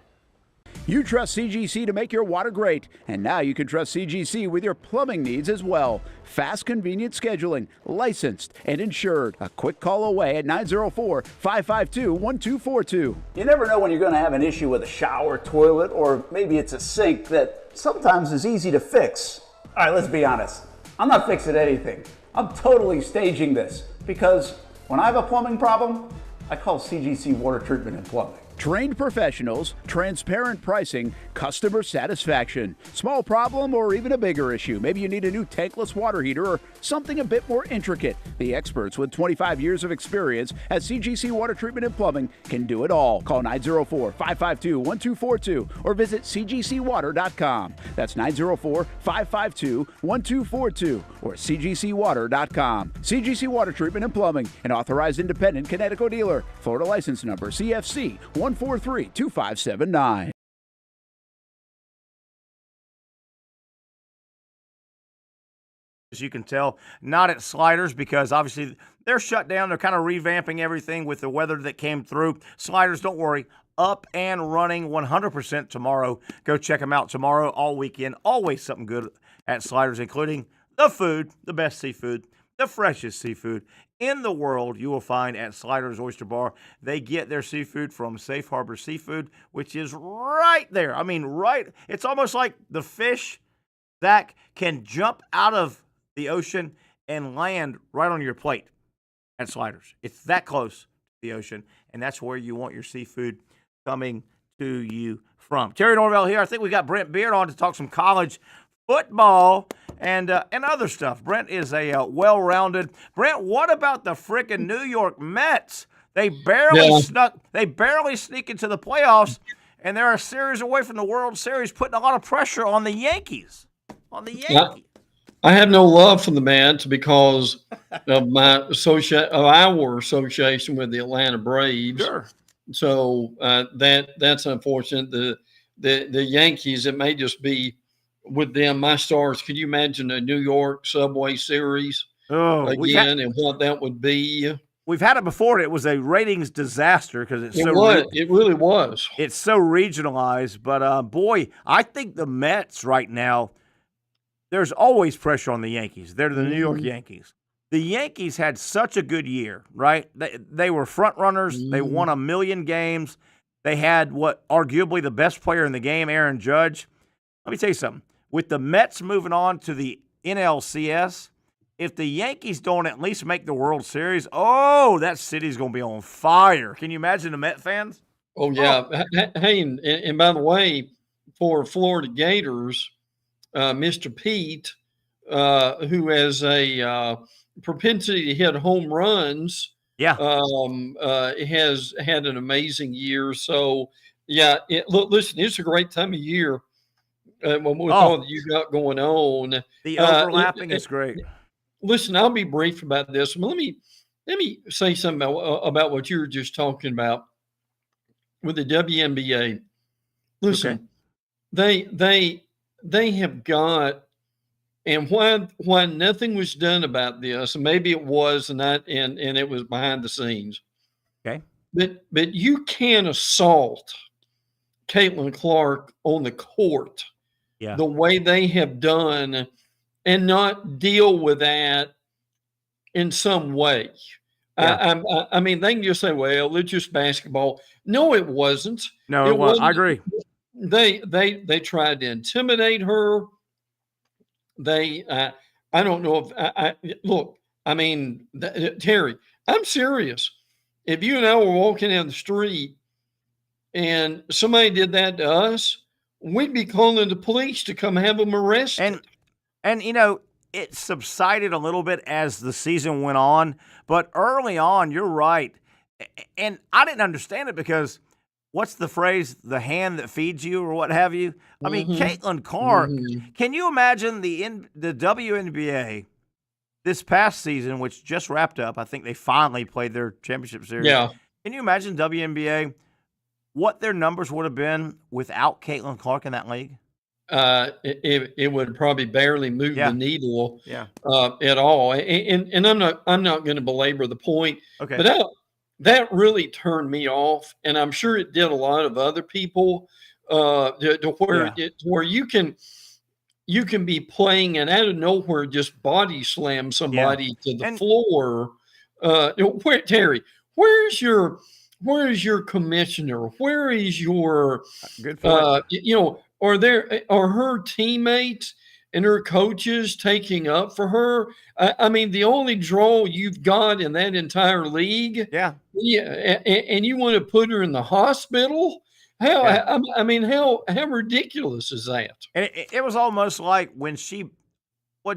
Speaker 8: You trust CGC to make your water great, and now you can trust CGC with your plumbing needs as well. Fast, convenient scheduling, licensed and insured. A quick call away at 904-552-1242.
Speaker 9: You never know when you're going to have an issue with a shower, toilet, or maybe it's a sink that sometimes is easy to fix. All right, let's be honest. I'm not fixing anything. I'm totally staging this because when I have a plumbing problem, I call CGC Water Treatment and Plumbing.
Speaker 8: Trained professionals, transparent pricing, customer satisfaction. Small problem or even a bigger issue. Maybe you need a new tankless water heater or something a bit more intricate. The experts with 25 years of experience at CGC Water Treatment and Plumbing can do it all. Call 904-552-1242 or visit cgcwater.com. That's 904-552-1242 or cgcwater.com. CGC Water Treatment and Plumbing, an authorized independent Connecticut dealer. Florida license number CFC 1432579.
Speaker 2: As you can tell, not at Sliders because obviously they're shut down. They're kind of revamping everything with the weather that came through. Sliders, don't worry, up and running 100% tomorrow. Go check them out tomorrow, all weekend. Always something good at Sliders, including the food, the best seafood, the freshest seafood in the world you will find at Sliders Oyster Bar. They get their seafood from Safe Harbor Seafood, which is right there. I mean, right. It's almost like the fish that can jump out of the ocean and land right on your plate at Sliders. It's that close to the ocean, and that's where you want your seafood coming to you from. Terry Norvelle here. I think we got Brent Beaird on to talk some college football and other stuff. Brent is a well-rounded. Brent, what about the frickin' New York Mets? They barely sneak into the playoffs, and they're a series away from the World Series, putting a lot of pressure on the Yankees.
Speaker 10: I have no love for the Mets because of our association with the Atlanta Braves.
Speaker 2: Sure.
Speaker 10: So that's unfortunate. The Yankees, it may just be with them, my stars. Could you imagine a New York Subway Series again and what that would be?
Speaker 2: We've had it before. It was a ratings disaster because it
Speaker 10: really was.
Speaker 2: It's so regionalized. But, boy, I think the Mets right now, there's always pressure on the Yankees. They're the New York Yankees. The Yankees had such a good year, right? They were front runners. They won 1 million games. They had arguably the best player in the game, Aaron Judge. Let me tell you something. With the Mets moving on to the NLCS, if the Yankees don't at least make the World Series, that city's going to be on fire. Can you imagine the Met fans?
Speaker 10: Oh, yeah. Hey, and by the way, for Florida Gators, Mr. Pete, who has a propensity to hit home runs, has had an amazing year. So, listen, it's a great time of year with all that you got going on.
Speaker 2: The overlapping is great.
Speaker 10: Listen, I'll be brief about this. But let me say something about what you were just talking about with the WNBA. Listen, they have got, and why nothing was done about this, and maybe it was, and it was behind the scenes.
Speaker 2: Okay,
Speaker 10: but you can't assault Caitlin Clark on the court the way they have done and not deal with that in some way. Yeah. I mean, they can just say, well, it's just basketball. No, it wasn't.
Speaker 2: No, it wasn't. I agree.
Speaker 10: They tried to intimidate her. I don't know if look, I mean, Terry, I'm serious. If you and I were walking down the street and somebody did that to us, we'd be calling the police to come have them arrested.
Speaker 2: And you know, it subsided a little bit as the season went on, but early on, you're right. And I didn't understand it because what's the phrase? The hand that feeds you, or what have you. I mean, Caitlin Clark. Can you imagine the WNBA this past season, which just wrapped up? I think they finally played their championship series.
Speaker 10: Yeah.
Speaker 2: Can you imagine WNBA? What their numbers would have been without Caitlin Clark in that league?
Speaker 10: It would probably barely move the needle at all. And I'm not going to belabor the point, but that really turned me off, and I'm sure it did a lot of other people. To where you can be playing and out of nowhere just body slam somebody to the floor. Terry, where's your commissioner? Where is your
Speaker 2: good point?
Speaker 10: Are her teammates and her coaches taking up for her? I mean, the only draw you've got in that entire league. And you want to put her in the hospital? How ridiculous is that?
Speaker 2: And it was almost like what did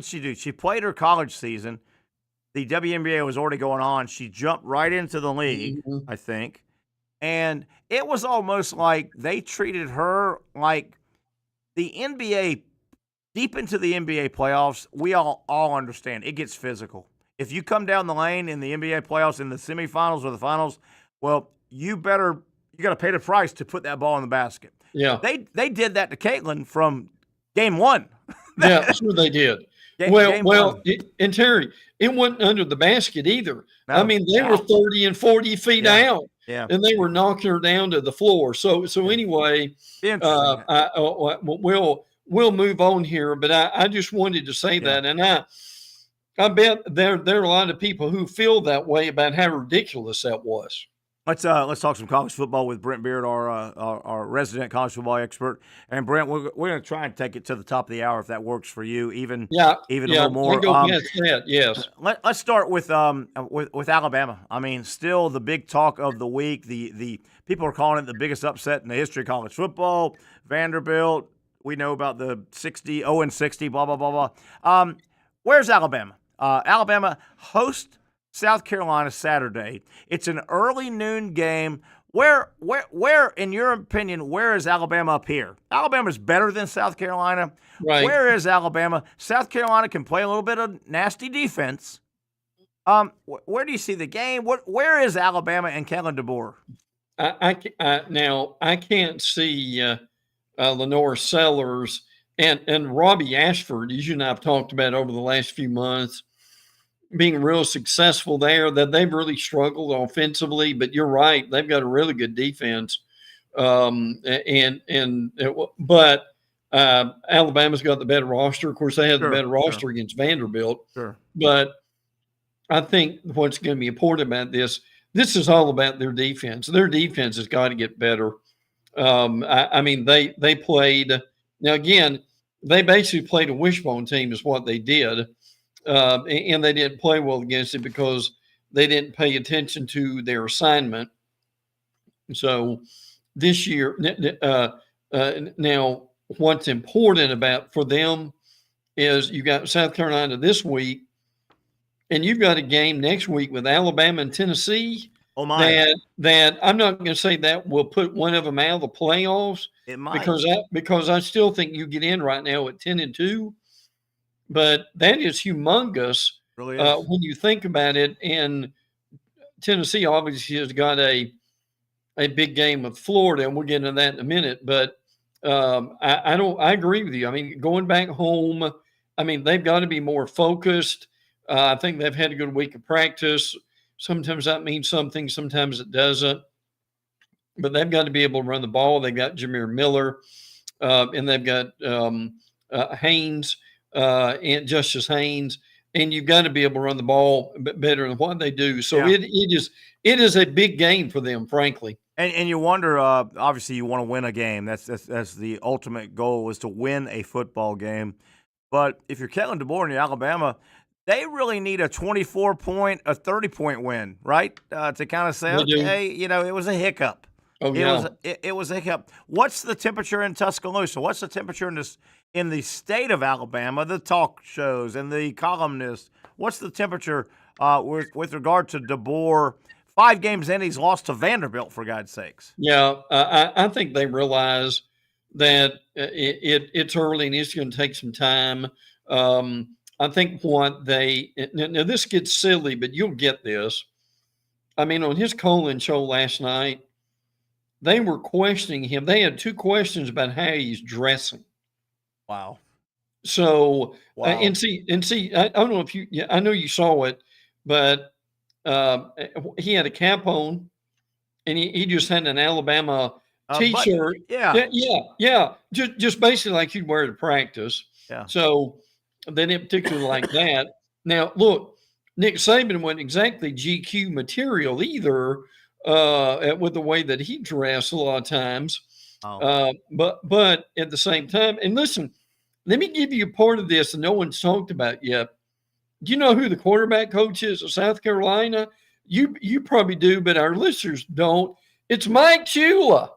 Speaker 2: she do? She played her college season. The WNBA was already going on. She jumped right into the league, I think. And it was almost like they treated her like the NBA, deep into the NBA playoffs, we all understand it gets physical. If you come down the lane in the NBA playoffs in the semifinals or the finals, well, you got to pay the price to put that ball in the basket.
Speaker 10: Yeah.
Speaker 2: They did that to Caitlin from game one.
Speaker 10: Yeah, sure they did. And Terry, it wasn't under the basket either. No, I mean, they were 30 and 40 feet out.
Speaker 2: Yeah.
Speaker 10: And they were knocking her down to the floor. So anyway, we'll move on here. But I just wanted to say that, and I bet there are a lot of people who feel that way about how ridiculous that was.
Speaker 2: Let's talk some college football with Brent Beaird, our resident college football expert. And Brent, we're going to try and take it to the top of the hour if that works for you, even a little more.
Speaker 10: Yes.
Speaker 2: Let's start with Alabama. I mean, still the big talk of the week. The people are calling it the biggest upset in the history of college football. Vanderbilt. We know about the 0-60, blah blah blah blah. Where's Alabama? Alabama hosts South Carolina Saturday. It's an early noon game. Where, in your opinion, where is Alabama up here? Alabama's better than South Carolina.
Speaker 10: Right.
Speaker 2: Where is Alabama? South Carolina can play a little bit of nasty defense. Where do you see the game? Where is Alabama and Kellen DeBoer?
Speaker 10: Now I can't see Lenore Sellers and Robbie Ashford, as you and I have talked about over the last few months, being real successful there. That they've really struggled offensively, but you're right, they've got a really good defense. But Alabama's got the better roster. Of course, they had the better roster against Vanderbilt.
Speaker 2: Sure.
Speaker 10: But I think what's going to be important about this is all about their defense. Their defense has got to get better. I mean, they played now again. They basically played a wishbone team, is what they did. And they didn't play well against it because they didn't pay attention to their assignment. So this year, now what's important for them is you got South Carolina this week, and you've got a game next week with Alabama and Tennessee.
Speaker 2: Oh my!
Speaker 10: That I'm not going to say that will put one of them out of the playoffs.
Speaker 2: It might,
Speaker 10: because I still think you get in right now at 10-2. But that is humongous
Speaker 2: really is.
Speaker 10: When you think about it. And Tennessee obviously has got a big game with Florida, and we'll get into that in a minute. But I agree with you. I mean, going back home, I mean, they've got to be more focused. I think they've had a good week of practice. Sometimes that means something, sometimes it doesn't. But they've got to be able to run the ball. They've got Jameer Miller, and they've got Haynes. And Justice Haynes, and you've got to be able to run the ball better than what they do. So it is a big game for them, frankly.
Speaker 2: And you wonder, obviously, you want to win a game. That's the ultimate goal, is to win a football game. But if you're Kellen DeBoer and you're Alabama, they really need a 24-point, a 30-point win, right? To kind of say, okay, it was a hiccup.
Speaker 10: Oh, yeah.
Speaker 2: It was a hiccup. What's the temperature in Tuscaloosa? What's the temperature in the state of Alabama, the talk shows and the columnists? What's the temperature with regard to DeBoer 5 games in, he's lost to Vanderbilt, for God's sakes.
Speaker 10: Yeah, I think they realize that it's early and it's going to take some time. I think what now this gets silly, but you'll get this. I mean, on his Colin show last night, they were questioning him. They had 2 questions about how he's dressing.
Speaker 2: Wow.
Speaker 10: So,
Speaker 2: Wow.
Speaker 10: And see, I don't know if I know you saw it, but he had a cap on, and he just had an Alabama T-shirt. Yeah. Just basically like you'd wear to practice.
Speaker 2: Yeah.
Speaker 10: So they didn't particularly like that. Now, look, Nick Saban wasn't exactly GQ material either, with the way that he dressed a lot of times.
Speaker 2: Oh.
Speaker 10: But at the same time, and listen, let me give you a part of this that no one's talked about yet. Do you know who the quarterback coach is of South Carolina? You probably do, but our listeners don't. It's Mike Shula.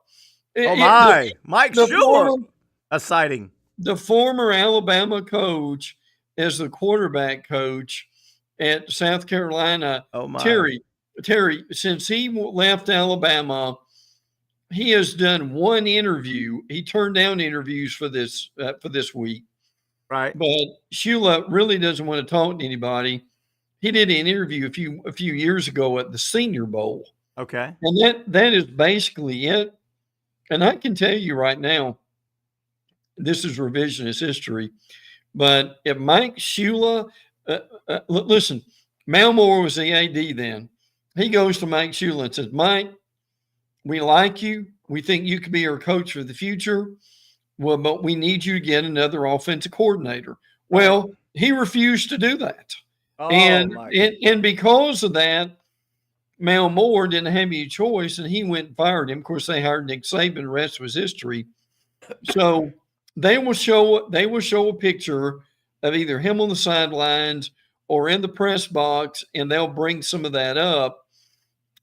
Speaker 2: Oh, my. Mike Shula. A sighting.
Speaker 10: The former Alabama coach as the quarterback coach at South Carolina.
Speaker 2: Oh, my.
Speaker 10: Terry, since he left Alabama, he has done 1 interview. He turned down interviews for this week.
Speaker 2: Right.
Speaker 10: But Shula really doesn't want to talk to anybody. He did an interview a few years ago at the Senior Bowl.
Speaker 2: Okay.
Speaker 10: And that is basically it. And I can tell you right now, this is revisionist history, but if Mike Shula, listen, Mal Moore was the AD then. He goes to Mike Shula and says, Mike, we like you. We think you could be our coach for the future. Well, but we need you to get another offensive coordinator. Well, he refused to do that.
Speaker 2: Oh,
Speaker 10: and because of that, Mal Moore didn't have any choice, and he went and fired him. Of course, they hired Nick Saban. The rest was history. So they will show a picture of either him on the sidelines or in the press box, and they'll bring some of that up.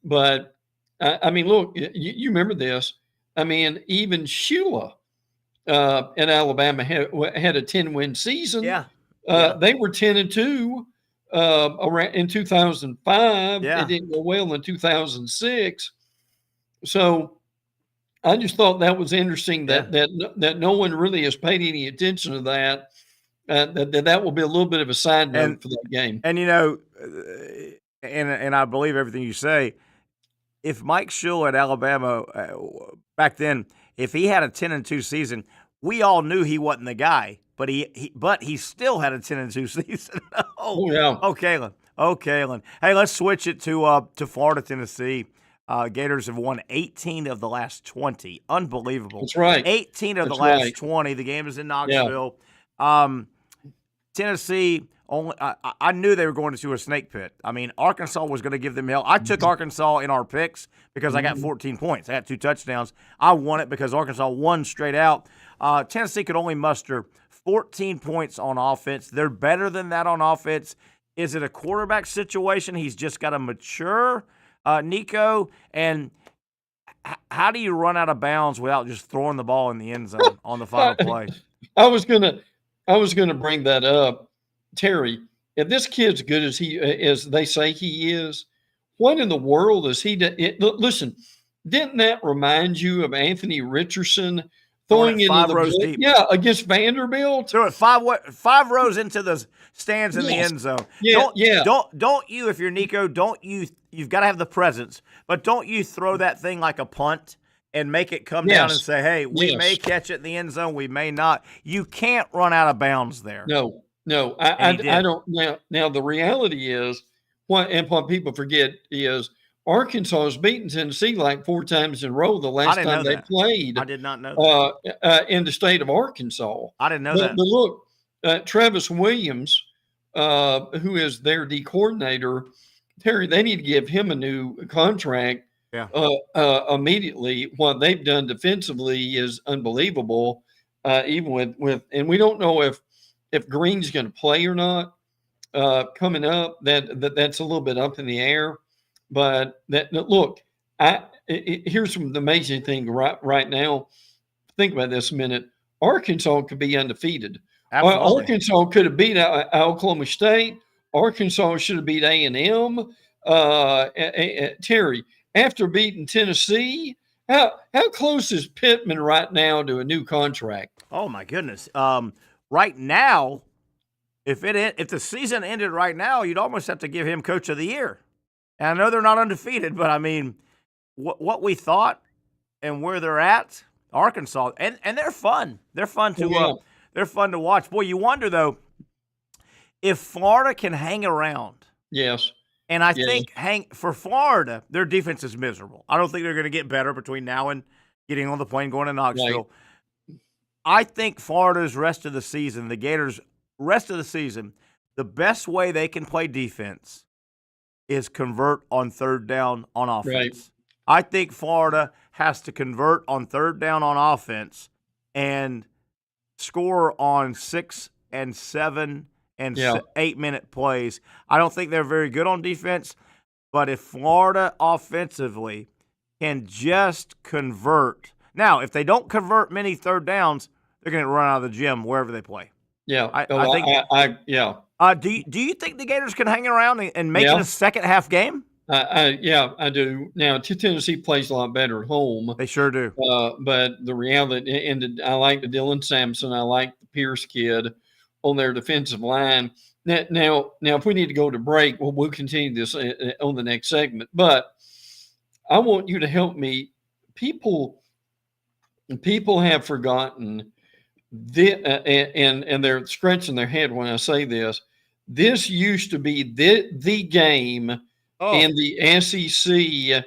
Speaker 10: But I mean, look, you remember this. I mean, even Shula at Alabama had a 10-win season.
Speaker 2: Yeah.
Speaker 10: They were 10-2 around in 2005.
Speaker 2: Yeah.
Speaker 10: It didn't go well in 2006. So I just thought that was interesting that no one really has paid any attention to that. That will be a little bit of a side note for that game.
Speaker 2: And and I believe everything you say. If Mike Shula at Alabama back then, if he had a 10-2 season, we all knew he wasn't the guy. But he still had a 10-2 season.
Speaker 10: Oh yeah.
Speaker 2: Oh, Kalen. Hey, let's switch it to Florida, Tennessee. Gators have won 18 of the last 20. Unbelievable.
Speaker 10: That's right.
Speaker 2: 18 of the last 20. The game is in Knoxville. Yeah. Tennessee, I knew they were going to a snake pit. I mean, Arkansas was going to give them hell. I took Arkansas in our picks because I got 14 points. I got 2 touchdowns. I won it because Arkansas won straight out. Tennessee could only muster 14 points on offense. They're better than that on offense. Is it a quarterback situation? He's just got to mature, Nico. And how do you run out of bounds without just throwing the ball in the end zone on the final play?
Speaker 10: I was gonna bring that up, Terry. If this kid's good as they say he is, what in the world is he? Listen, didn't that remind you of Anthony Richardson throwing it
Speaker 2: 5 rows deep?
Speaker 10: Yeah, against Vanderbilt.
Speaker 2: Threw it 5 rows into the stands in the end zone.
Speaker 10: Yeah,
Speaker 2: Don't you, if you're Nico, you've got to have the presence, but don't you throw that thing like a punt and make it come down and say, hey, we may catch it in the end zone, we may not. You can't run out of bounds there.
Speaker 10: No, I don't. Now the reality is, what people forget is Arkansas has beaten Tennessee like 4 times in a row the last time they played.
Speaker 2: I did not know that.
Speaker 10: In the state of Arkansas.
Speaker 2: I didn't know that.
Speaker 10: But look, Travis Williams, who is their D coordinator, Terry, they need to give him a new contract.
Speaker 2: Yeah.
Speaker 10: Immediately. What they've done defensively is unbelievable. Even with, and we don't know if Green's going to play or not coming up. That's a little bit up in the air. But look, here's the amazing thing right now. Think about this a minute. Arkansas could be undefeated.
Speaker 2: Absolutely.
Speaker 10: Arkansas could have beat Oklahoma State. Arkansas should have beat A&M. Terry, after beating Tennessee, how close is Pittman right now to a new contract?
Speaker 2: Oh my goodness! Right now, if the season ended right now, you'd almost have to give him Coach of the Year. And I know they're not undefeated, but I mean, what we thought and where they're at, Arkansas, and they're fun. They're fun to they're fun to watch. Boy, you wonder though if Florida can hang around.
Speaker 10: Yes.
Speaker 2: And I think for Florida, their defense is miserable. I don't think they're going to get better between now and getting on the plane going to Knoxville. Right. I think Florida's rest of the season, the Gators' rest of the season, the best way they can play defense is convert on third down on offense. Right. I think Florida has to convert on third down on offense and score on 6 and 7 and 8-minute plays. I don't think they're very good on defense, but if Florida offensively can just convert. Now, if they don't convert many third downs, they're going to run out of the gym wherever they play.
Speaker 10: Yeah.
Speaker 2: I think do you think the Gators can hang around and make it a second half game?
Speaker 10: I do. Now, Tennessee plays a lot better at home.
Speaker 2: They sure do.
Speaker 10: But the reality, and I like the Dylan Sampson. I like the Pierce kid on their defensive line. Now, if we need to go to break, we'll continue this on the next segment. But I want you to help me. People have forgotten, and they're scratching their head when I say this. This used to be the game in the SEC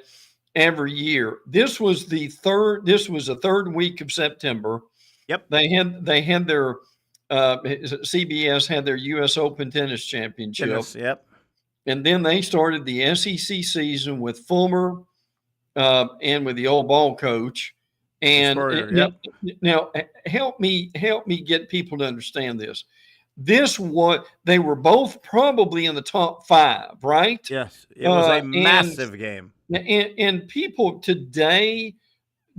Speaker 10: every year. This was the third week of September.
Speaker 2: Yep.
Speaker 10: They had their CBS had their U.S. Open Tennis Championship.
Speaker 2: Yep.
Speaker 10: And then they started the SEC season with Fulmer and with the old ball coach. And now help me get people to understand this. They were both probably in the top 5, right?
Speaker 2: Yes. It was a massive game.
Speaker 10: And people today,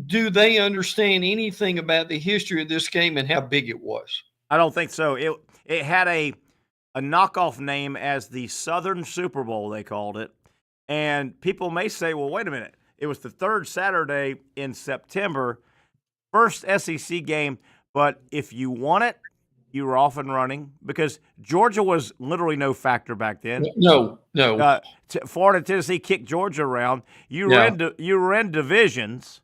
Speaker 10: do they understand anything about the history of this game and how big it was?
Speaker 2: I don't think so. It had a knockoff name as the Southern Super Bowl, they called it. And people may say, well, wait a minute. It was the third Saturday in September, first SEC game. But if you won it, you were off and running because Georgia was literally no factor back then.
Speaker 10: No.
Speaker 2: Florida, Tennessee kicked Georgia around. You were in divisions.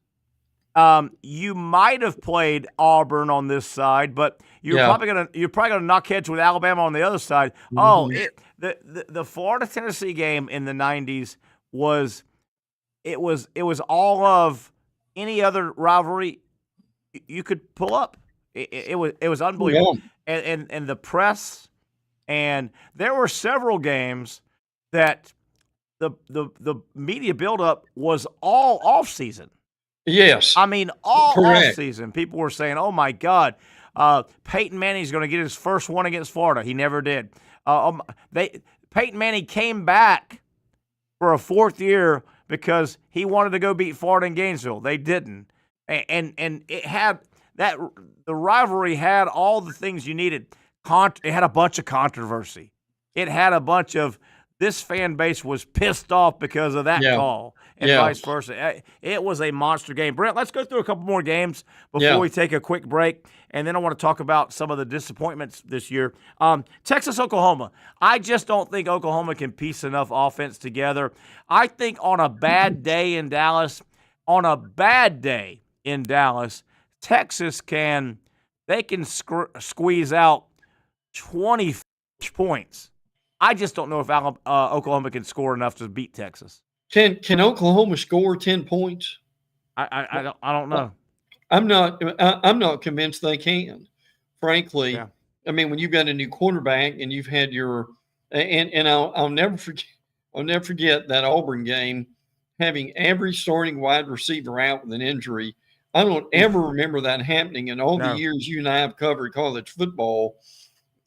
Speaker 2: You might have played Auburn on this side, but you're probably gonna knock heads with Alabama on the other side. Mm-hmm. The Florida Tennessee game in the 90s was all of any other rivalry you could pull up. It was unbelievable. Yeah. And the press, and there were several games that the media buildup was all off season.
Speaker 10: Yes.
Speaker 2: I mean, all off season. People were saying, oh my God, Peyton Manning's going to get his first one against Florida. He never did. Peyton Manning came back for a fourth year because he wanted to go beat Florida in Gainesville. They didn't. And it had that, the rivalry had all the things you needed. It had a bunch of controversy. It had a bunch of, this fan base was pissed off because of that call and vice versa. It was a monster game. Brent, let's go through a couple more games before we take a quick break, and then I want to talk about some of the disappointments this year. Texas, Oklahoma. I just don't think Oklahoma can piece enough offense together. I think on a bad day in Dallas, Texas can squeeze out 20 points. I just don't know if Oklahoma can score enough to beat Texas.
Speaker 10: Can Oklahoma score 10 points?
Speaker 2: I don't know.
Speaker 10: I'm not convinced they can. Frankly, I mean, when you've got a new quarterback and you've had your and I'll never forget that Auburn game, having every starting wide receiver out with an injury. I don't ever remember that happening in all the years you and I have covered college football.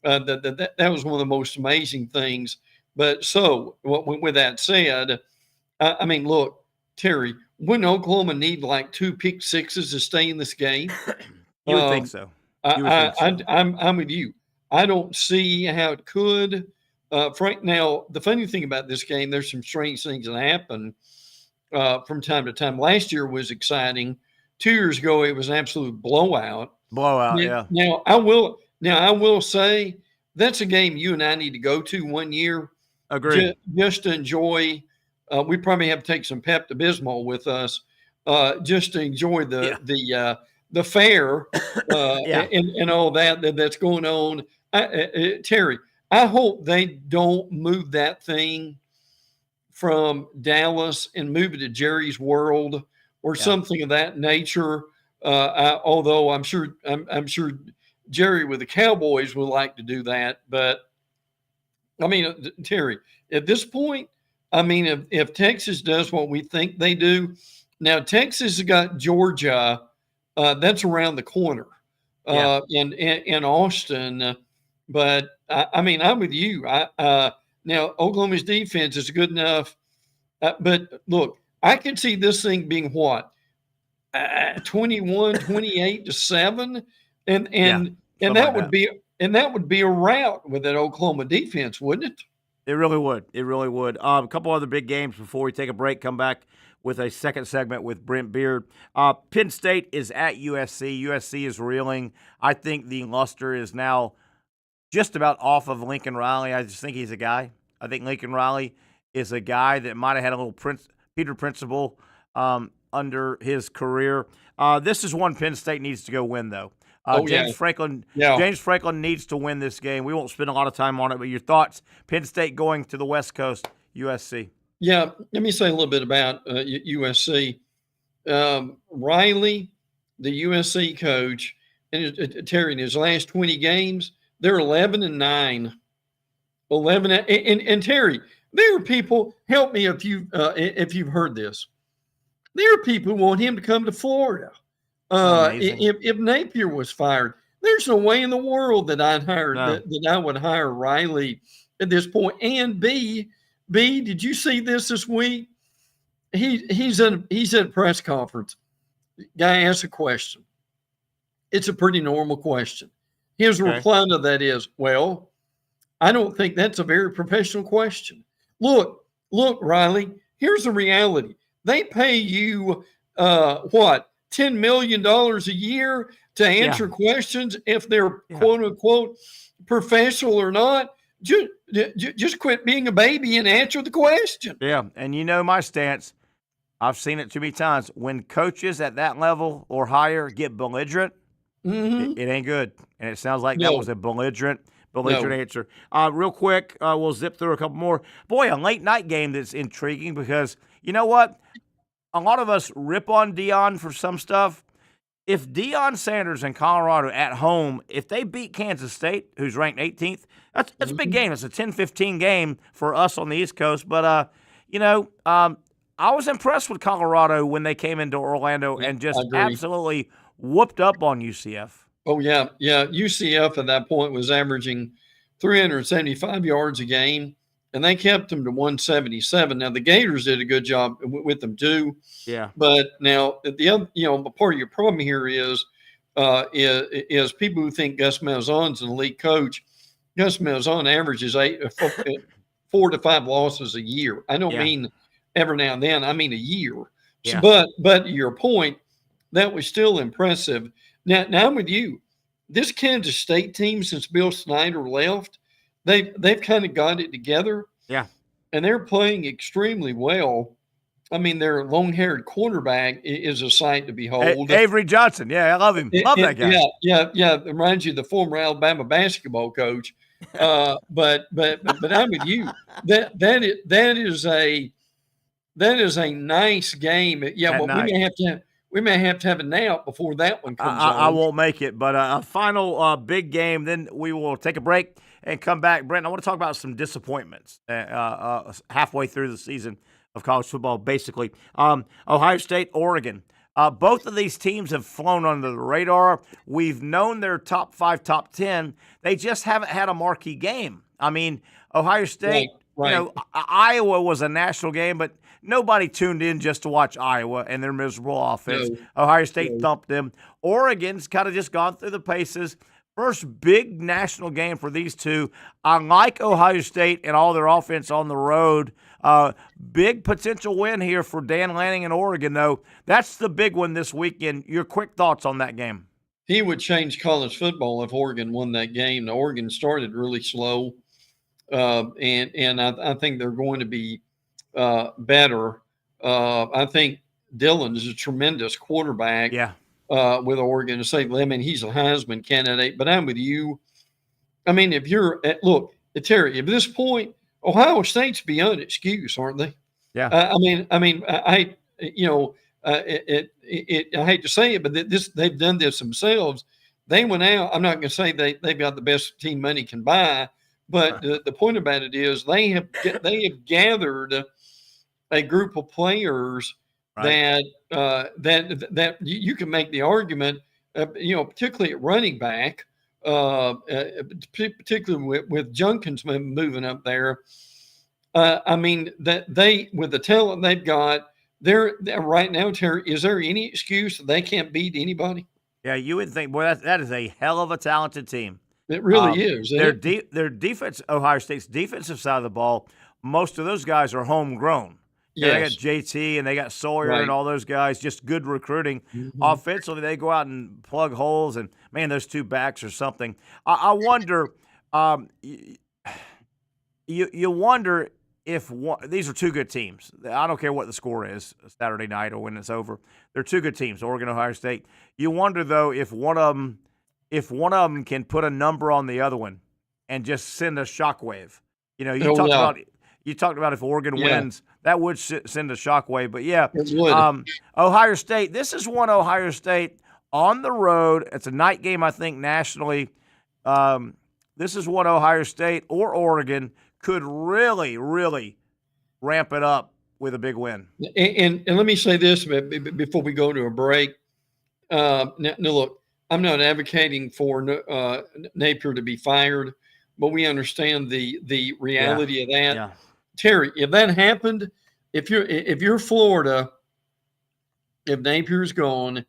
Speaker 10: That was one of the most amazing things. But so, with that said, I mean, look, Terry, wouldn't Oklahoma need like 2 pick sixes to stay in this game?
Speaker 2: You would think so.
Speaker 10: I'm with you. I don't see how it could. Frank, now, the funny thing about this game, there's some strange things that happen from time to time. Last year was exciting. 2 years ago, it was an absolute blowout.
Speaker 2: Yeah.
Speaker 10: Now, I will say that's a game you and I need to go to one year.
Speaker 2: Agreed.
Speaker 10: Just to enjoy. We probably have to take some Pepto-Bismol with us just to enjoy the fair and all that's going on. Terry, I hope they don't move that thing from Dallas and move it to Jerry's World or something of that nature. Although I'm sure Jerry with the Cowboys would like to do that, but I mean, Terry, at this point, I mean, if Texas does what we think they do, now Texas has got Georgia, that's around the corner, in Austin. But I mean, I'm with you. Now Oklahoma's defense is good enough, but look, I can see this thing being what 28-7, and that would be a rout with that Oklahoma defense, wouldn't it?
Speaker 2: It really would. It really would. A couple other big games before we take a break. Come back with a second segment with Brent Beaird. Penn State is at USC. USC is reeling. I think the luster is now just about off of Lincoln Riley. I just think he's a guy. I think Lincoln Riley is a guy that might have had a little Peter Principle under his career. This is one Penn State needs to go win, though. James Franklin needs to win this game. We won't spend a lot of time on it, but your thoughts, Penn State going to the West Coast, USC.
Speaker 10: Yeah, let me say a little bit about USC. Riley, the USC coach, and Terry, in his last 20 games, they're 11-9. 11 and Terry, there are people, help me if you've heard this. There are people who want him to come to Florida. If Napier was fired, there's no way in the world that that I would hire Riley at this point. And B, did you see this week? He's at a press conference. Guy asks a question. It's a pretty normal question. His reply to that is, well, I don't think that's a very professional question. Look, Riley, here's the reality. They pay you $10 million a year to answer questions if they're quote unquote professional or not. Just quit being a baby and answer the question.
Speaker 2: Yeah, and you know my stance. I've seen it too many times. When coaches at that level or higher get belligerent, it ain't good. And it sounds like that was a belligerent answer. Real quick, we'll zip through a couple more. Boy, a late night game that's intriguing because you know what? A lot of us rip on Deion for some stuff. If Deion Sanders and Colorado at home, if they beat Kansas State, who's ranked 18th, that's a big game. It's a 10-15 game for us on the East Coast. But, I was impressed with Colorado when they came into Orlando and just absolutely whooped up on UCF.
Speaker 10: Oh, yeah. Yeah, UCF at that point was averaging 375 yards a game. And they kept them to 177. Now the Gators did a good job with them too. Yeah. But now the other, part of your problem here is people who think Gus Malzahn's an elite coach. Gus Malzahn averages 4 to 5 losses a year. I don't mean every now and then. I mean a year. Yeah. So, but to your point, that was still impressive. Now I'm with you. This Kansas State team, since Bill Snyder left, They've kind of got it together. Yeah. And they're playing extremely well. I mean, their long-haired quarterback is a sight to behold.
Speaker 2: Avery Johnson. Yeah, I love him. Love that guy.
Speaker 10: Yeah. It reminds you of the former Alabama basketball coach. But I'm with you. That is a nice game. Yeah, but we may have to have a nap before that one comes on.
Speaker 2: I won't make it, but a final big game. Then we will take a break and come back. Brent, I want to talk about some disappointments halfway through the season of college football, basically. Ohio State, Oregon. Both of these teams have flown under the radar. We've known their top 5, top 10. They just haven't had a marquee game. I mean, Ohio State, right. Iowa was a national game, but nobody tuned in just to watch Iowa and their miserable offense. No. Ohio State thumped them. Oregon's kind of just gone through the paces. First big national game for these two. I like Ohio State and all their offense on the road. Big potential win here for Dan Lanning in Oregon, though. That's the big one this weekend. Your quick thoughts on that game?
Speaker 10: He would change college football if Oregon won that game. Now, Oregon started really slow, and I think they're going to be better. I think Dillon is a tremendous quarterback.
Speaker 2: Yeah.
Speaker 10: With Oregon to say, I mean, he's a Heisman candidate, but I'm with you. I mean, if you're look, Terry, at this point, Ohio State's beyond excuse, aren't they?
Speaker 2: Yeah.
Speaker 10: I hate to say it, but they've done this themselves. They went out. I'm not going to say they've got the best team money can buy, but the point about it is they have gathered a group of players. Right. That you can make the argument, particularly at running back, particularly with Junkins moving up there. I mean, that they, with the talent they've got, they're right now, Terry, is there any excuse that they can't beat anybody?
Speaker 2: Yeah, you would think, boy, that is a hell of a talented team.
Speaker 10: It really is.
Speaker 2: Their defense, Ohio State's defensive side of the ball, most of those guys are homegrown.
Speaker 10: Yes.
Speaker 2: They got JT and they got Sawyer and all those guys, just good recruiting. Mm-hmm. Offensively, they go out and plug holes, and, man, those two backs are something. I wonder you wonder if these are two good teams. I don't care what the score is Saturday night or when it's over. They're two good teams, Oregon, Ohio State. You wonder, though, if one of them can put a number on the other one and just send a shockwave. You talked about if Oregon wins, that would send a shockwave. But, yeah, Ohio State, this is one Ohio State on the road. It's a night game, I think, nationally. This is one Ohio State or Oregon could really, really ramp it up with a big win.
Speaker 10: And let me say this before we go to a break. Now, look, I'm not advocating for Napier to be fired, but we understand the reality of that. Yeah. Terry, if that happened, if you're Florida, if Napier's gone,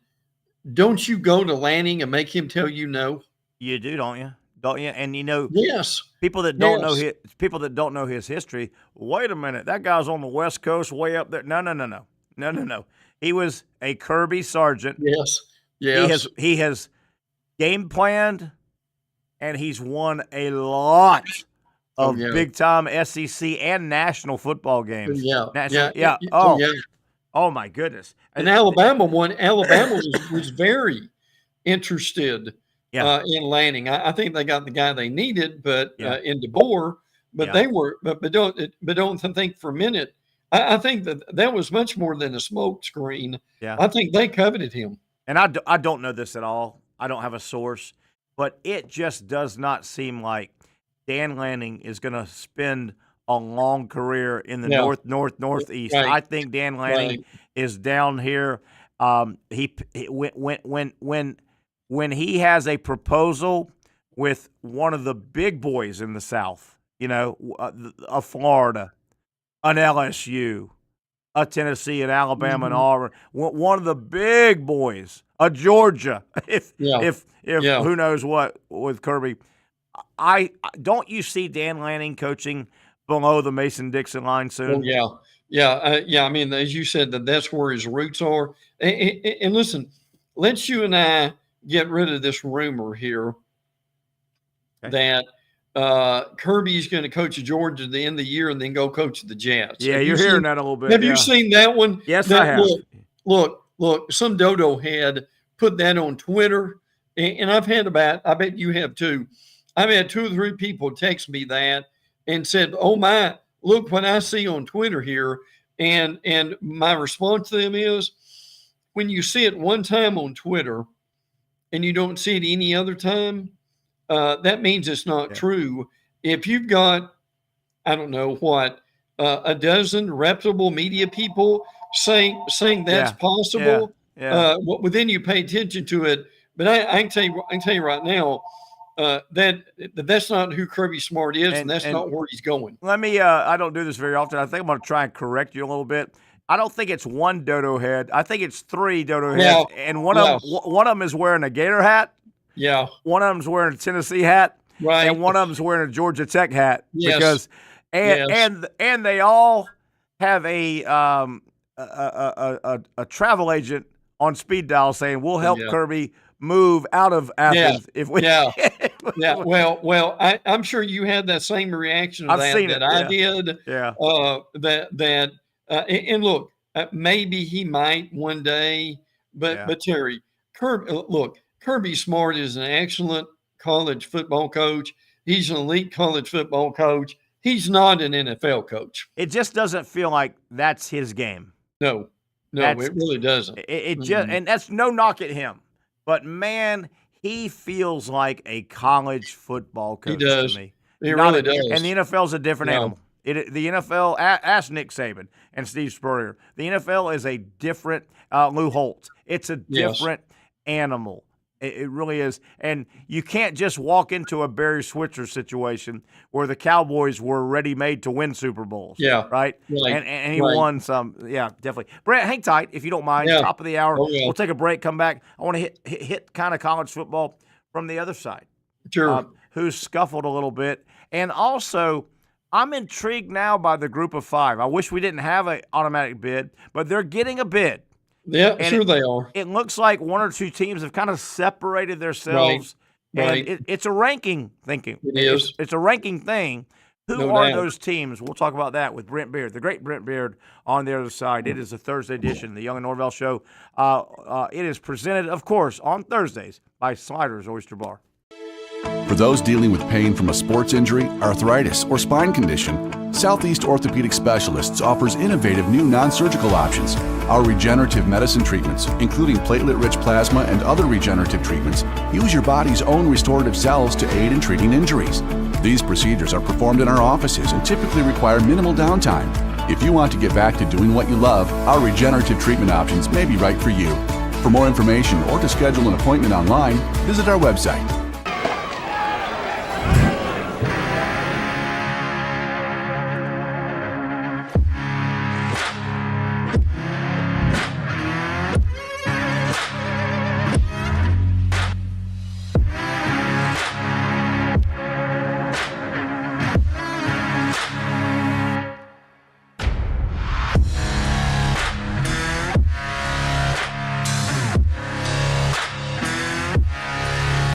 Speaker 10: don't you go to Lanning and make him tell you no?
Speaker 2: You do, don't you? And
Speaker 10: yes,
Speaker 2: people that don't know his history. Wait a minute, that guy's on the West Coast, way up there. No. He was a Kirby sergeant.
Speaker 10: Yes.
Speaker 2: He has game planned, and he's won a lot of big-time SEC and national football games. Oh, my goodness.
Speaker 10: And Alabama won. Alabama was very interested in Lanning. I think they got the guy they needed, but in DeBoer. But they were. But don't think for a minute. I think that was much more than a smoke screen.
Speaker 2: Yeah.
Speaker 10: I think they coveted him.
Speaker 2: And I don't know this at all. I don't have a source, but it just does not seem like Dan Lanning is going to spend a long career in the northeast. Right. I think Dan Lanning is down here. When he has a proposal with one of the big boys in the South, a Florida, an LSU, a Tennessee, an Alabama, and Auburn, one of the big boys, a Georgia, if who knows what with Kirby. Don't you see Dan Lanning coaching below the Mason-Dixon line soon?
Speaker 10: Oh, yeah. I mean, as you said, that's where his roots are. And listen, let's you and I get rid of this rumor here that Kirby's going to coach Georgia at the end of the year and then go coach the Jets.
Speaker 2: Yeah, you're hearing that a little bit.
Speaker 10: Have you seen that one?
Speaker 2: Yes, I have.
Speaker 10: Look, some dodo head put that on Twitter, and I've had I bet you have too. I've had 2 or 3 people text me that and said, "Oh my, look what I see on Twitter here." And my response to them is, when you see it one time on Twitter and you don't see it any other time, that means it's not true. If you've got, I don't know what, a dozen reputable media people saying that's possible, well, then you pay attention to it. But I can tell you right now, that's not who Kirby Smart is, and that's not where he's going.
Speaker 2: Let me. I don't do this very often. I think I'm going to try and correct you a little bit. I don't think it's one dodo head. I think it's 3 dodo heads, and one of them is wearing a Gator hat.
Speaker 10: Yeah.
Speaker 2: One of them's wearing a Tennessee hat,
Speaker 10: right,
Speaker 2: and one of them's wearing a Georgia Tech hat.
Speaker 10: Yes.
Speaker 2: Because
Speaker 10: Yes.
Speaker 2: and they all have a travel agent on speed dial saying, "We'll help Kirby move out of Athens if we."
Speaker 10: Yeah. Well, I'm sure you had that same reaction to
Speaker 2: I've seen
Speaker 10: that
Speaker 2: it,
Speaker 10: I did.
Speaker 2: Yeah.
Speaker 10: And look, maybe he might one day, but Terry, Kirby Smart is an excellent college football coach. He's an elite college football coach. He's not an NFL coach.
Speaker 2: It just doesn't feel like that's his game.
Speaker 10: No, it really doesn't.
Speaker 2: It just, and that's no knock at him, but man, he feels like a college football coach.
Speaker 10: He does.
Speaker 2: To me.
Speaker 10: He really does.
Speaker 2: And the NFL's a different animal. The NFL, ask Nick Saban and Steve Spurrier. The NFL is a different Lou Holtz. It's a different animal. It really is. And you can't just walk into a Barry Switzer situation where the Cowboys were ready-made to win Super Bowls.
Speaker 10: Yeah.
Speaker 2: Right? And he won some. Yeah, definitely. Brent, hang tight if you don't mind.
Speaker 10: Yeah.
Speaker 2: Top of the hour.
Speaker 10: Oh, yeah.
Speaker 2: We'll take a break, come back. I want to hit kind of college football from the other side.
Speaker 10: Sure.
Speaker 2: Who's scuffled a little bit. And also, I'm intrigued now by the group of five. I wish we didn't have an automatic bid, but they're getting a bid.
Speaker 10: Yeah, sure they are.
Speaker 2: It looks like one or two teams have kind of separated themselves.
Speaker 10: Right.
Speaker 2: And it's a ranking thinking.
Speaker 10: It is.
Speaker 2: It's a ranking thing. Who are those teams? We'll talk about that with Brent Beaird, the great Brent Beaird, on the other side. It is a Thursday edition of the Young Norvelle Show. It is presented, of course, on Thursdays by Sliders Oyster Bar.
Speaker 4: For those dealing with pain from a sports injury, arthritis, or spine condition, Southeast Orthopedic Specialists offers innovative new non-surgical options. Our regenerative medicine treatments, including platelet-rich plasma and other regenerative treatments, use your body's own restorative cells to aid in treating injuries. These procedures are performed in our offices and typically require minimal downtime. If you want to get back to doing what you love, our regenerative treatment options may be right for you. For more information or to schedule an appointment online, visit our website.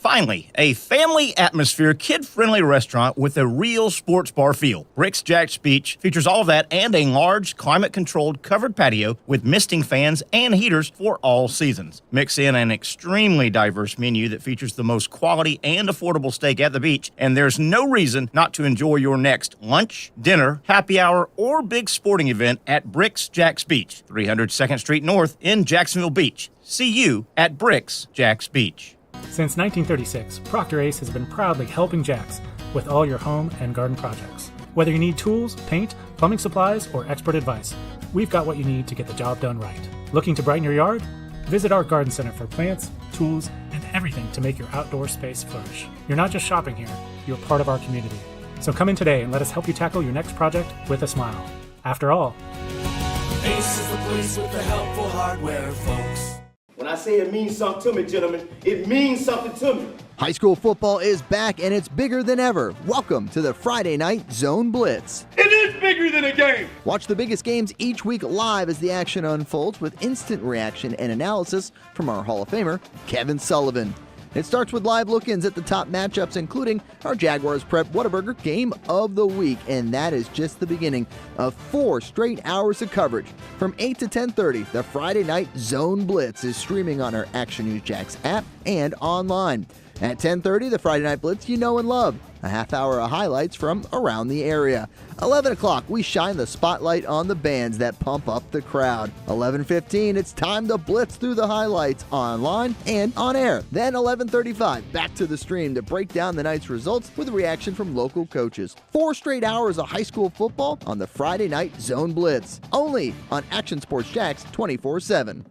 Speaker 11: Finally, a family atmosphere, kid-friendly restaurant with a real sports bar feel. Bricks Jack's Beach features all of that and a large, climate-controlled covered patio with misting fans and heaters for all seasons. Mix in an extremely diverse menu that features the most quality and affordable steak at the beach, and there's no reason not to enjoy your next lunch, dinner, happy hour, or big sporting event at Bricks Jack's Beach, 300 2nd Street North in Jacksonville Beach. See you at Bricks Jack's Beach.
Speaker 12: Since 1936, Procter Ace has been proudly helping Jacks with all your home and garden projects. Whether you need tools, paint, plumbing supplies, or expert advice, we've got what you need to get the job done right. Looking to brighten your yard? Visit our garden center for plants, tools, and everything to make your outdoor space flourish. You're not just shopping here, you're part of our community. So come in today and let us help you tackle your next project with a smile. After all,
Speaker 13: Ace is the place with the helpful hardware, folks. When I say it means something to me, gentlemen, it means something to me.
Speaker 7: High school football is back and it's bigger than ever. Welcome to the Friday Night Zone Blitz.
Speaker 6: It is bigger than a game.
Speaker 7: Watch the biggest games each week live as the action unfolds with instant reaction and analysis from our Hall of Famer, Kevin Sullivan. It starts with live look-ins at the top matchups, including our Jaguars Prep Whataburger Game of the Week, and that is just the beginning of 4 straight hours of coverage. From 8 to 10:30, the Friday Night Zone Blitz is streaming on our Action News Jax app and online. At 10:30, the Friday Night Blitz you know and love. A half hour of highlights from around the area. 11 o'clock, we shine the spotlight on the bands that pump up the crowd. 11:15, it's time to blitz through the highlights online and on air. Then 11:35, back to the stream to break down the night's results with a reaction from local coaches. 4 straight hours of high school football on the Friday Night Zone Blitz. Only on Action Sports Jax 24/7.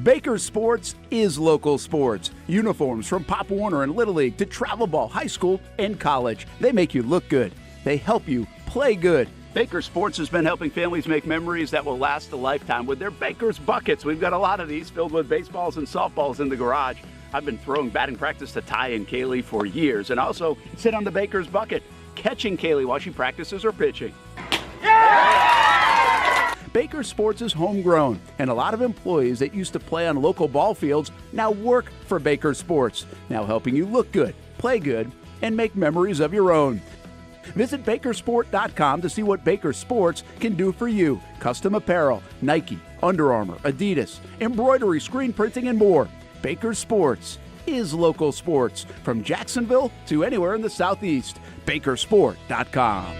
Speaker 8: Baker Sports is local sports. Uniforms from Pop Warner and Little League to travel ball, high school, and college. They make you look good. They help you play good. Baker Sports has been helping families make memories that will last a lifetime with their Baker's Buckets. We've got a lot of these filled with baseballs and softballs in the garage. I've been throwing batting practice to Ty and Kaylee for years, and also sit on the Baker's Bucket, catching Kaylee while she practices her pitching. Yeah! Baker Sports is homegrown, and a lot of employees that used to play on local ball fields now work for Baker Sports, now helping you look good, play good, and make memories of your own. Visit Bakersport.com to see what Baker Sports can do for you. Custom apparel, Nike, Under Armour, Adidas, embroidery, screen printing, and more. Baker Sports is local sports from Jacksonville to anywhere in the Southeast. Bakersport.com.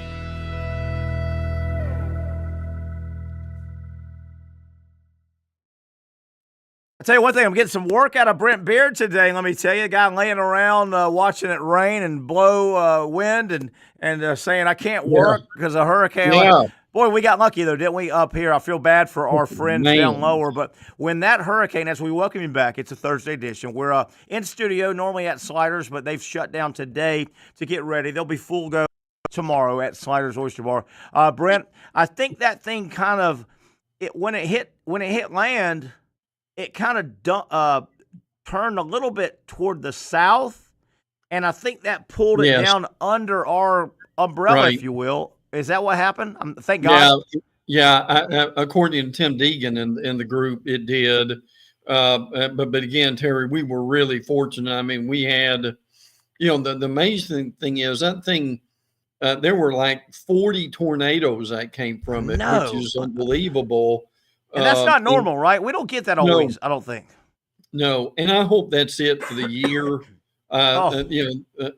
Speaker 2: I tell you one thing, I'm getting some work out of Brent Beaird today. Let me tell you, a guy laying around watching it rain and blow wind and saying I can't work because of hurricane.
Speaker 10: Yeah.
Speaker 2: Boy, we got lucky though, didn't we? Up here, I feel bad for our friends down lower. But when that hurricane, as we welcome you back, it's a Thursday edition. We're in studio normally at Sliders, but they've shut down today to get ready. They'll be full go tomorrow at Sliders Oyster Bar. Brent, I think that thing kind of when it hit land. It kind of turned a little bit toward the south, and I think that pulled it down under our umbrella, if you will. Is that what happened? Thank God.
Speaker 10: Yeah. According to Tim Deegan and the group, it did. But again, Terry, we were really fortunate. I mean, we had, the amazing thing is that thing. There were like 40 tornadoes that came from it, which is unbelievable.
Speaker 2: And that's not normal, right? We don't get that always, I don't think.
Speaker 10: No, and I hope that's it for the year.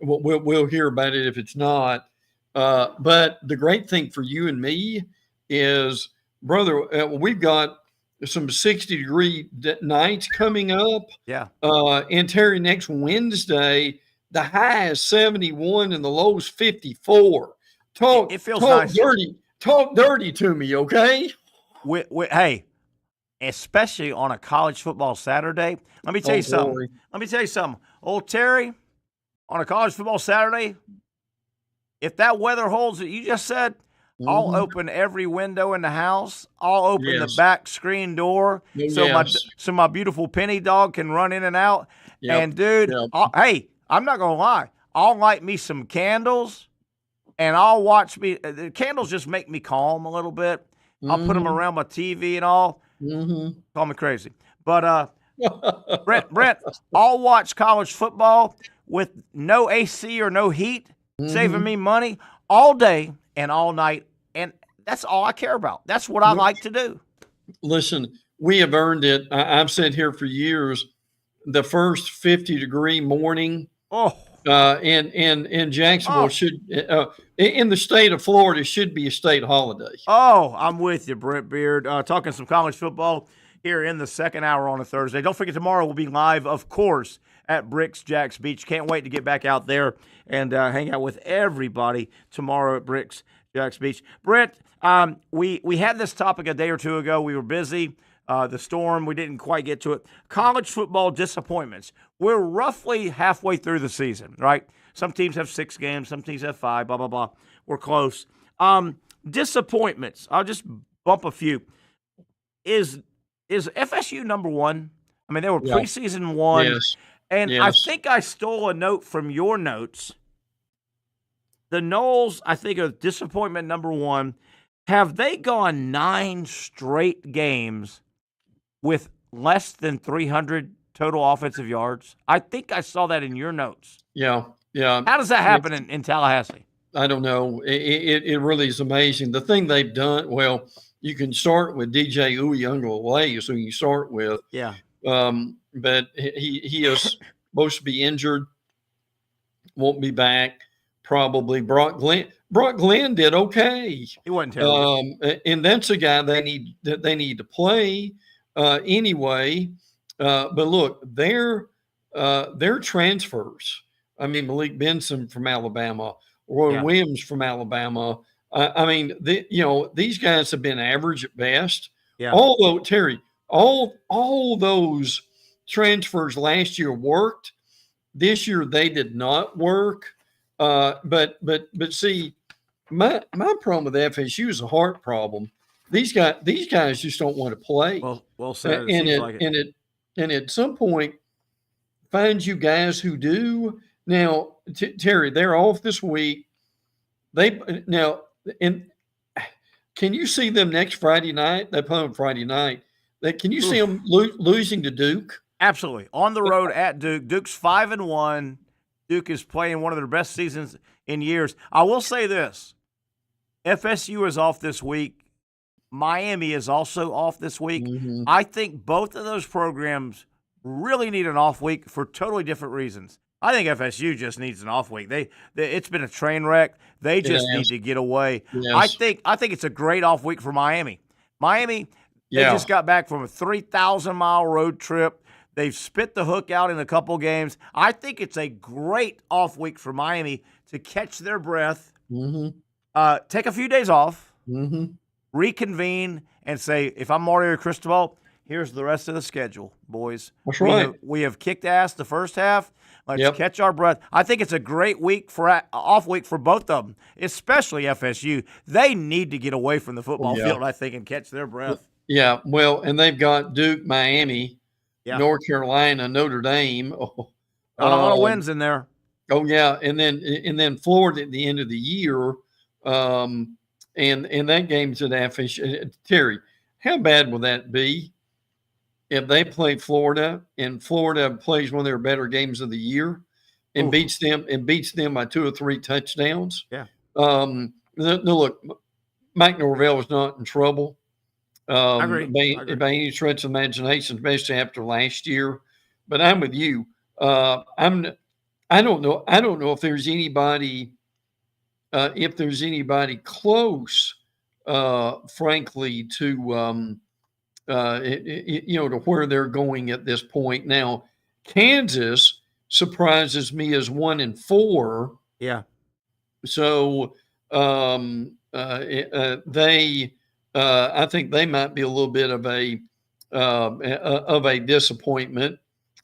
Speaker 10: We'll hear about it if it's not. But the great thing for you and me is, brother, we've got some 60-degree nights coming up.
Speaker 2: Yeah.
Speaker 10: And Terry, next Wednesday, the high is 71 and the low is 54.
Speaker 2: It feels nice.
Speaker 10: Talk dirty to me, okay?
Speaker 2: Hey, especially on a college football Saturday, let me tell you something. Let me tell you something. Old Terry, on a college football Saturday, if that weather holds that you just said, I'll open every window in the house. I'll open the back screen door so my beautiful Penny dog can run in and out. Yep. And, dude, hey, I'm not going to lie. I'll light me some candles, and I'll watch me. The candles just make me calm a little bit. I'll put them around my TV and all. Call me crazy. But, Brent, I'll watch college football with no AC or no heat, saving me money all day and all night. And that's all I care about. That's what I like to do.
Speaker 10: Listen, we have earned it. I've said here for years, the first 50-degree morning in Jacksonville should in the state of Florida should be a state holiday.
Speaker 2: Oh, I'm with you, Brent Beaird. Talking some college football here in the second hour on a Thursday. Don't forget, tomorrow we'll be live, of course, at Bricks Jacks Beach. Can't wait to get back out there and hang out with everybody tomorrow at Bricks Jacks Beach. Brent, we had this topic a day or two ago. We were busy. The storm, we didn't quite get to it. College football disappointments. We're roughly halfway through the season, right? Some teams have 6 games, some teams have 5, blah, blah, blah. We're close. Disappointments. I'll just bump a few. Is FSU number 1? I mean, they were preseason 1.
Speaker 10: Yes.
Speaker 2: And I think I stole a note from your notes. The Noles, I think, are disappointment number 1. Have they gone 9 straight games with less than 300 total offensive yards? I think I saw that in your notes.
Speaker 10: Yeah.
Speaker 2: How does that happen in Tallahassee?
Speaker 10: I don't know. It really is amazing. The thing they've done, well, you can start with DJ Uiagalelei, so you start with.
Speaker 2: Yeah.
Speaker 10: But he is supposed to be injured, won't be back. Probably Brock Glenn did okay.
Speaker 2: He wasn't terrible.
Speaker 10: And that's a guy they need to play anyway. But look, their transfers. I mean, Malik Benson from Alabama, Roy Williams from Alabama. I mean, these guys have been average at best.
Speaker 2: Yeah.
Speaker 10: Although, Terry, all those transfers last year worked. This year they did not work. But see, my problem with FSU is a heart problem. These guys just don't want to play.
Speaker 2: Well said.
Speaker 10: And at some point, find you guys who do. Now, Terry, they're off this week. And can you see them next Friday night? They play on Friday night. Can you see them losing to Duke?
Speaker 2: Absolutely. On the road at Duke. Duke's 5-1. Duke is playing one of their best seasons in years. I will say this. FSU is off this week. Miami is also off this week.
Speaker 10: Mm-hmm.
Speaker 2: I think both of those programs really need an off week for totally different reasons. I think FSU just needs an off week. It's been a train wreck. They just need to get away.
Speaker 10: Yes.
Speaker 2: I think it's a great off week for Miami. Miami, they just got back from a 3,000-mile road trip. They've spit the hook out in a couple games. I think it's a great off week for Miami to catch their breath, take a few days off, reconvene, and say, if I'm Mario Cristobal, here's the rest of the schedule, boys.
Speaker 10: That's right.
Speaker 2: We have kicked ass the first half. Let's catch our breath. I think it's a great week off week for both of them, especially FSU. They need to get away from the football field, I think, and catch their breath.
Speaker 10: Yeah, well, and they've got Duke, Miami, North Carolina, Notre Dame.
Speaker 2: A lot of wins in there.
Speaker 10: Oh yeah, and then Florida at the end of the year, and that game's at FSU. Terry, how bad will that be if they play Florida and Florida plays one of their better games of the year and beats them by 2 or 3 touchdowns?
Speaker 2: Yeah.
Speaker 10: No, look, Mike Norvelle is not in trouble.
Speaker 2: I agree.
Speaker 10: By any stretch of imagination, especially after last year. But I'm with you. I don't know if there's anybody close, frankly, to to where they're going at this point. Now, Kansas surprises me as 1-4.
Speaker 2: Yeah.
Speaker 10: So I think they might be a little bit of a disappointment,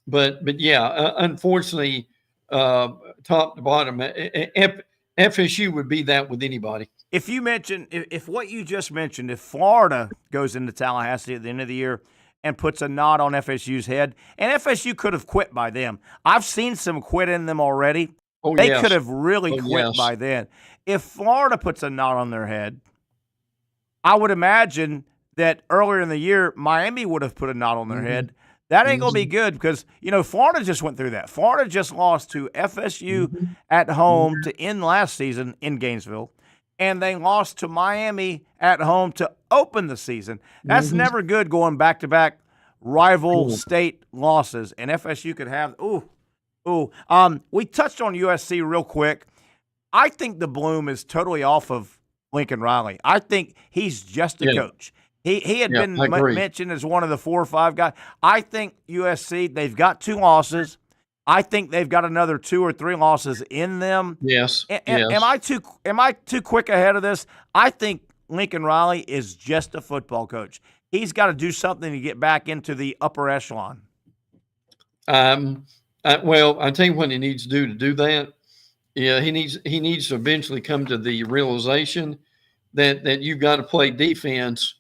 Speaker 10: but yeah, unfortunately, top to bottom, FSU would be that with anybody.
Speaker 2: If you mention, if what you just mentioned, if Florida goes into Tallahassee at the end of the year and puts a knot on FSU's head, and FSU could have quit by then. I've seen some quit in them already. They could have really quit by then. If Florida puts a knot on their head, I would imagine that earlier in the year, Miami would have put a knot on their head. That ain't going to be good because, Florida just went through that. Florida just lost to FSU at home to end last season in Gainesville, and they lost to Miami at home to open the season. That's never good going back-to-back rival state losses, and FSU could have we touched on USC real quick. I think the bloom is totally off of Lincoln Riley. I think he's just a coach. He had been mentioned as one of the 4 or 5 guys. I think USC, they've got 2 losses. I think they've got another 2 or 3 losses in them.
Speaker 10: Yes.
Speaker 2: Am I too quick ahead of this? I think Lincoln Riley is just a football coach. He's got to do something to get back into the upper echelon.
Speaker 10: Well, I tell you what he needs to do that. Yeah, he needs to eventually come to the realization that you've got to play defense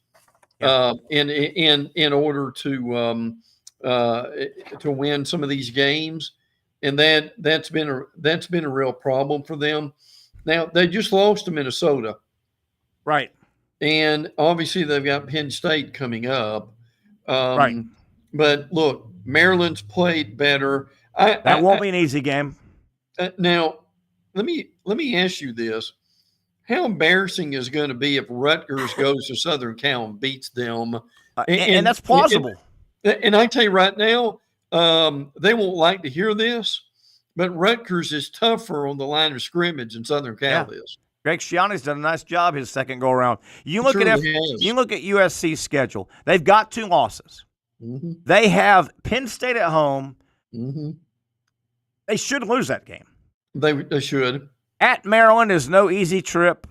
Speaker 10: in order to win some of these games, and that's been a real problem for them. Now they just lost to Minnesota,
Speaker 2: right?
Speaker 10: And obviously they've got Penn State coming up,
Speaker 2: right?
Speaker 10: But look, Maryland's played better.
Speaker 2: That won't be an easy game.
Speaker 10: Now, let me ask you this. How embarrassing is it going to be if Rutgers goes to Southern Cal and beats them?
Speaker 2: And that's plausible.
Speaker 10: And I tell you right now, they won't like to hear this, but Rutgers is tougher on the line of scrimmage than Southern Cal is.
Speaker 2: Greg Schiano's done a nice job his second go-around. You look at USC's schedule. They've got 2 losses. They have Penn State at home. They should lose that game.
Speaker 10: They should.
Speaker 2: At Maryland is no easy trip.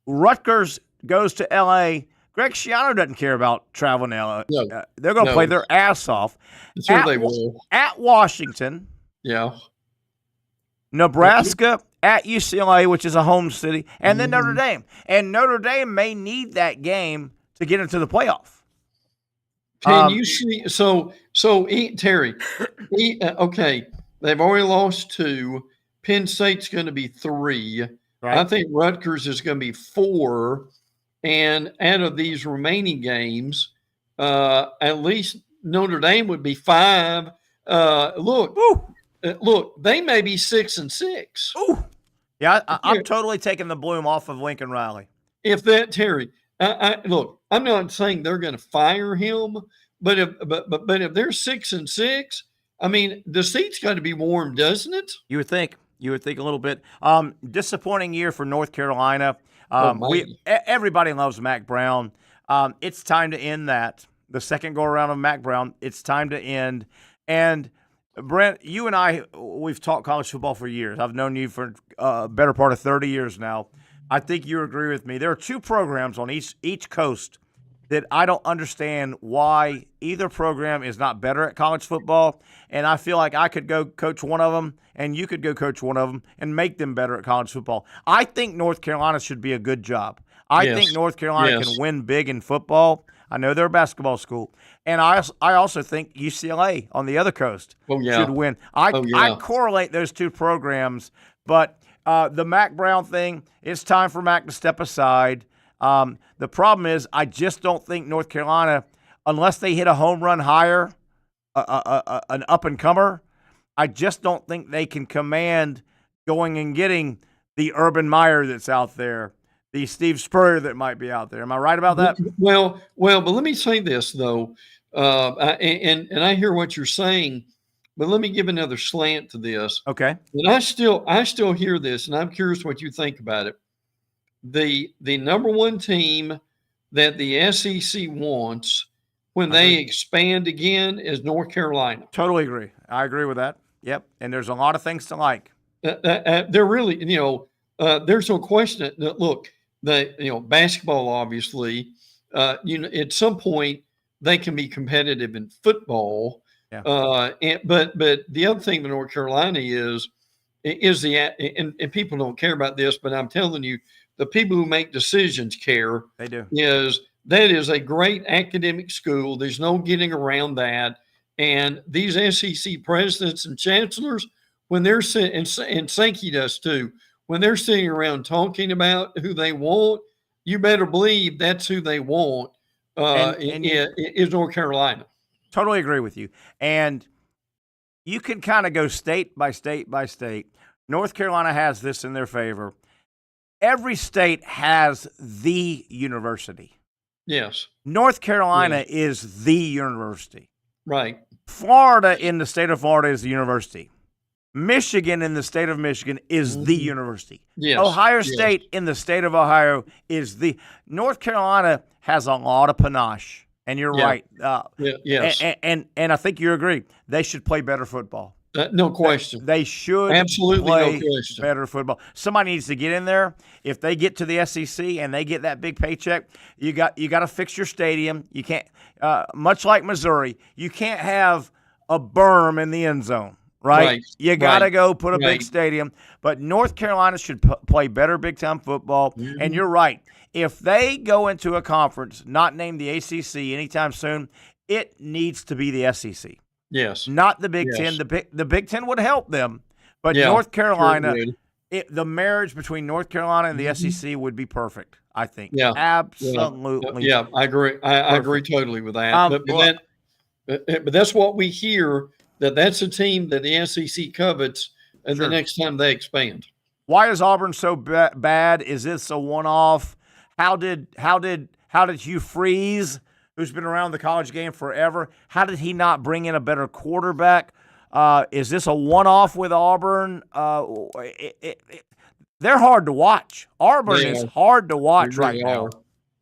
Speaker 2: Rutgers goes to L.A. Greg Schiano doesn't care about traveling to L.A.
Speaker 10: No.
Speaker 2: They're going to play their ass off.
Speaker 10: Sure they will.
Speaker 2: At Washington.
Speaker 10: Yeah.
Speaker 2: Nebraska at UCLA, which is a home city, and then Notre Dame. And Notre Dame may need that game to get into the playoff.
Speaker 10: Can you see? So Terry, okay, they've already lost 2. Penn State's going to be 3. Right. I think Rutgers is going to be 4. And out of these remaining games, at least Notre Dame would be 5. Look, they may be 6 and 6.
Speaker 2: Ooh. Yeah, I'm totally taking the bloom off of Lincoln Riley.
Speaker 10: If that, Terry, look, I'm not saying they're going to fire him, but if they're 6 and 6, I mean, the seat's got to be warm, doesn't it?
Speaker 2: You would think a little bit. Disappointing year for North Carolina. Everybody loves Mac Brown. It's time to end that. The second go around of Mac Brown, it's time to end. And Brent, you and I, we've talked college football for years. I've known you for a better part of 30 years now. I think you agree with me. There are 2 programs on each coast that I don't understand why either program is not better at college football. And I feel like I could go coach one of them and you could go coach one of them and make them better at college football. I think North Carolina should be a good job. I think North Carolina can win big in football. I know they're a basketball school. And I also think UCLA on the other coast should win. I correlate those 2 programs, but the Mac Brown thing, it's time for Mac to step aside. The problem is I just don't think North Carolina, unless they hit a home run hire, an up-and-comer, I just don't think they can command going and getting the Urban Meyer that's out there, the Steve Spurrier that might be out there. Am I right about that?
Speaker 10: Well, but let me say this, though, and I hear what you're saying, but let me give another slant to this.
Speaker 2: Okay.
Speaker 10: And I still hear this, and I'm curious what you think about it. The number 1 team that the SEC wants when they expand again is North Carolina.
Speaker 2: Totally agree. I agree with that. Yep. And there's a lot of things to like.
Speaker 10: They're really, there's no question that look, basketball, obviously, at some point they can be competitive in football.
Speaker 2: Yeah.
Speaker 10: But the other thing with North Carolina is and people don't care about this, but I'm telling you, the people who make decisions care.
Speaker 2: They do.
Speaker 10: That is a great academic school. There's no getting around that. And these SEC presidents and chancellors, when they're sitting, and Sankey does too, when they're sitting around talking about who they want, you better believe that's who they want is North Carolina.
Speaker 2: Totally agree with you. And you can kind of go state by state by state. North Carolina has this in their favor. Every state has the university.
Speaker 10: Yes.
Speaker 2: North Carolina is the university.
Speaker 10: Right.
Speaker 2: Florida in the state of Florida is the university. Michigan in the state of Michigan is the university.
Speaker 10: Yes.
Speaker 2: Ohio State in the state of Ohio is the – North Carolina has a lot of panache, and you're right.
Speaker 10: Yes.
Speaker 2: And I think you agree. They should play better football.
Speaker 10: No question.
Speaker 2: They should
Speaker 10: absolutely
Speaker 2: play
Speaker 10: no question.
Speaker 2: Better football. Somebody needs to get in there. If they get to the SEC and they get that big paycheck, you got to fix your stadium. You can't much like Missouri, you can't have a berm in the end zone, right? You got to go put a big stadium. But North Carolina should play better big-time football. Mm-hmm. And you're right. If they go into a conference not named the ACC anytime soon, it needs to be the SEC.
Speaker 10: Yes.
Speaker 2: Not the Big Ten. The Big Ten would help them, but North Carolina, the marriage between North Carolina and the SEC would be perfect, I think.
Speaker 10: Yeah.
Speaker 2: Absolutely.
Speaker 10: Yeah, I agree. I agree totally with that. But that's what we hear, that's a team that the SEC covets the next time they expand.
Speaker 2: Why is Auburn so bad? Is this a one-off? How did Hugh Freeze, who's been around the college game forever, how did he not bring in a better quarterback? Is this a one-off with Auburn? They're hard to watch. Auburn is hard to watch right now.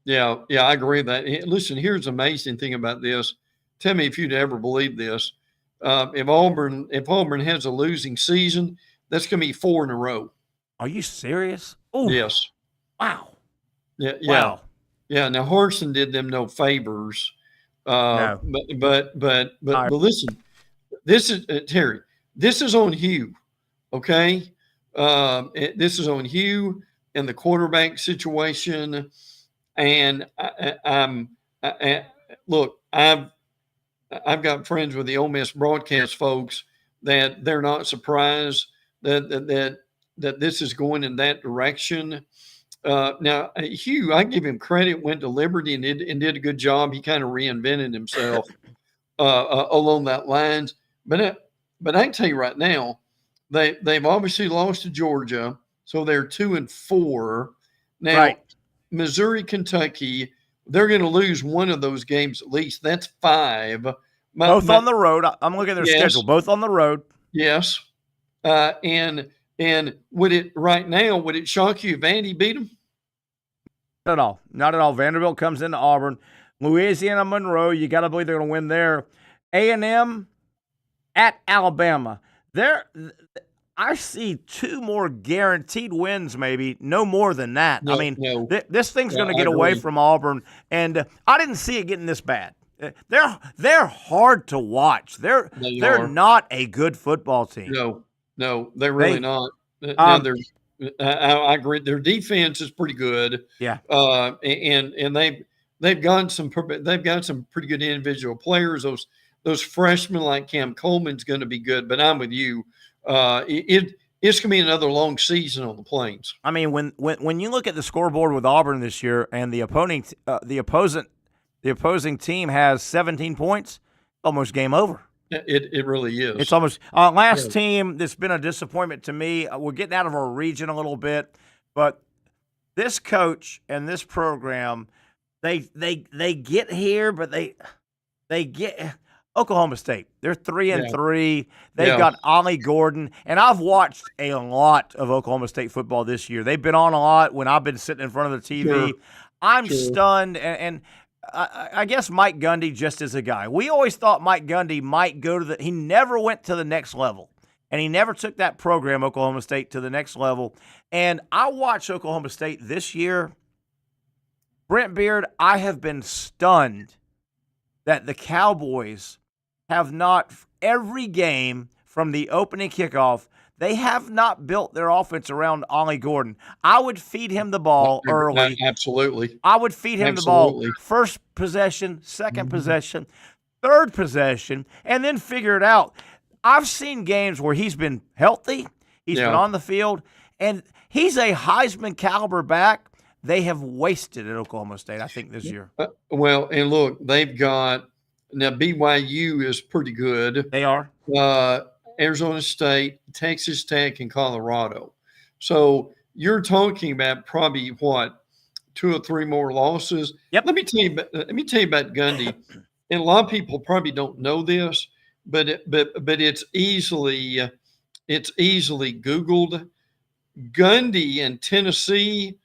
Speaker 10: Yeah, I agree with that. Listen, here's the amazing thing about this. Tell me if you'd ever believe this. If Auburn has a losing season, that's going to be 4 in a row.
Speaker 2: Are you serious? Ooh.
Speaker 10: Yes.
Speaker 2: Wow.
Speaker 10: Yeah.
Speaker 2: Wow.
Speaker 10: Yeah. Now Harsin did them no favors.
Speaker 2: No.
Speaker 10: But listen, this is Terry. This is on Hugh. Okay. This is on Hugh and the quarterback situation. And look, I've got friends with the Ole Miss broadcast folks that they're not surprised that this is going in that direction. Now, Hugh, I give him credit, went to Liberty and did a good job. He kind of reinvented himself along that lines. But I can tell you right now, they've obviously lost to Georgia, so they're 2-4 now.
Speaker 2: Right.
Speaker 10: Missouri, Kentucky, they're going to lose one of those games at least. That's 5.
Speaker 2: Both on the road. I'm looking at their schedule. Both on the road.
Speaker 10: Yes. And would it shock you if Vandy beat them?
Speaker 2: Not at all. Not at all. Vanderbilt comes into Auburn. Louisiana Monroe, you got to believe they're going to win there. A&M at Alabama. I see 2 more guaranteed wins, maybe, no more than that. This thing's going to get away from Auburn, and I didn't see it getting this bad. They're hard to watch. They're not a good football team.
Speaker 10: No, they're really not. I agree. Their defense is pretty good.
Speaker 2: Yeah,
Speaker 10: and they've got some pretty good individual players. Those freshmen like Cam Coleman's going to be good. But I'm with you. It's going to be another long season on the Plains.
Speaker 2: I mean, when you look at the scoreboard with Auburn this year, and the opposing team has 17 points, almost game over.
Speaker 10: It really is.
Speaker 2: It's almost last team that's been a disappointment to me. We're getting out of our region a little bit, but this coach and this program, they get here, but they get Oklahoma State. They're 3-3. They've got Ollie Gordon, and I've watched a lot of Oklahoma State football this year. They've been on a lot when I've been sitting in front of the TV.
Speaker 10: Sure.
Speaker 2: I'm stunned, and I guess Mike Gundy just is a guy. We always thought Mike Gundy might go to he never went to the next level, and he never took that program, Oklahoma State, to the next level. And I watched Oklahoma State this year. Brent Beaird, I have been stunned that the Cowboys have not, every game from the opening kickoff, they have not built their offense around Ollie Gordon. I would feed him the ball early.
Speaker 10: Absolutely.
Speaker 2: I would feed him the ball first possession, second possession, third possession, and then figure it out. I've seen games where he's been healthy, he's been on the field, and he's a Heisman caliber back. They have wasted at Oklahoma State, I think, this year.
Speaker 10: Well, and look, they've got now BYU is pretty good.
Speaker 2: They are.
Speaker 10: Arizona State, Texas Tech, and Colorado. So you're talking about probably 2 or 3 more losses.
Speaker 2: Yep.
Speaker 10: Let me tell you about Gundy. And a lot of people probably don't know this, but it's easily Googled. Gundy and Tennessee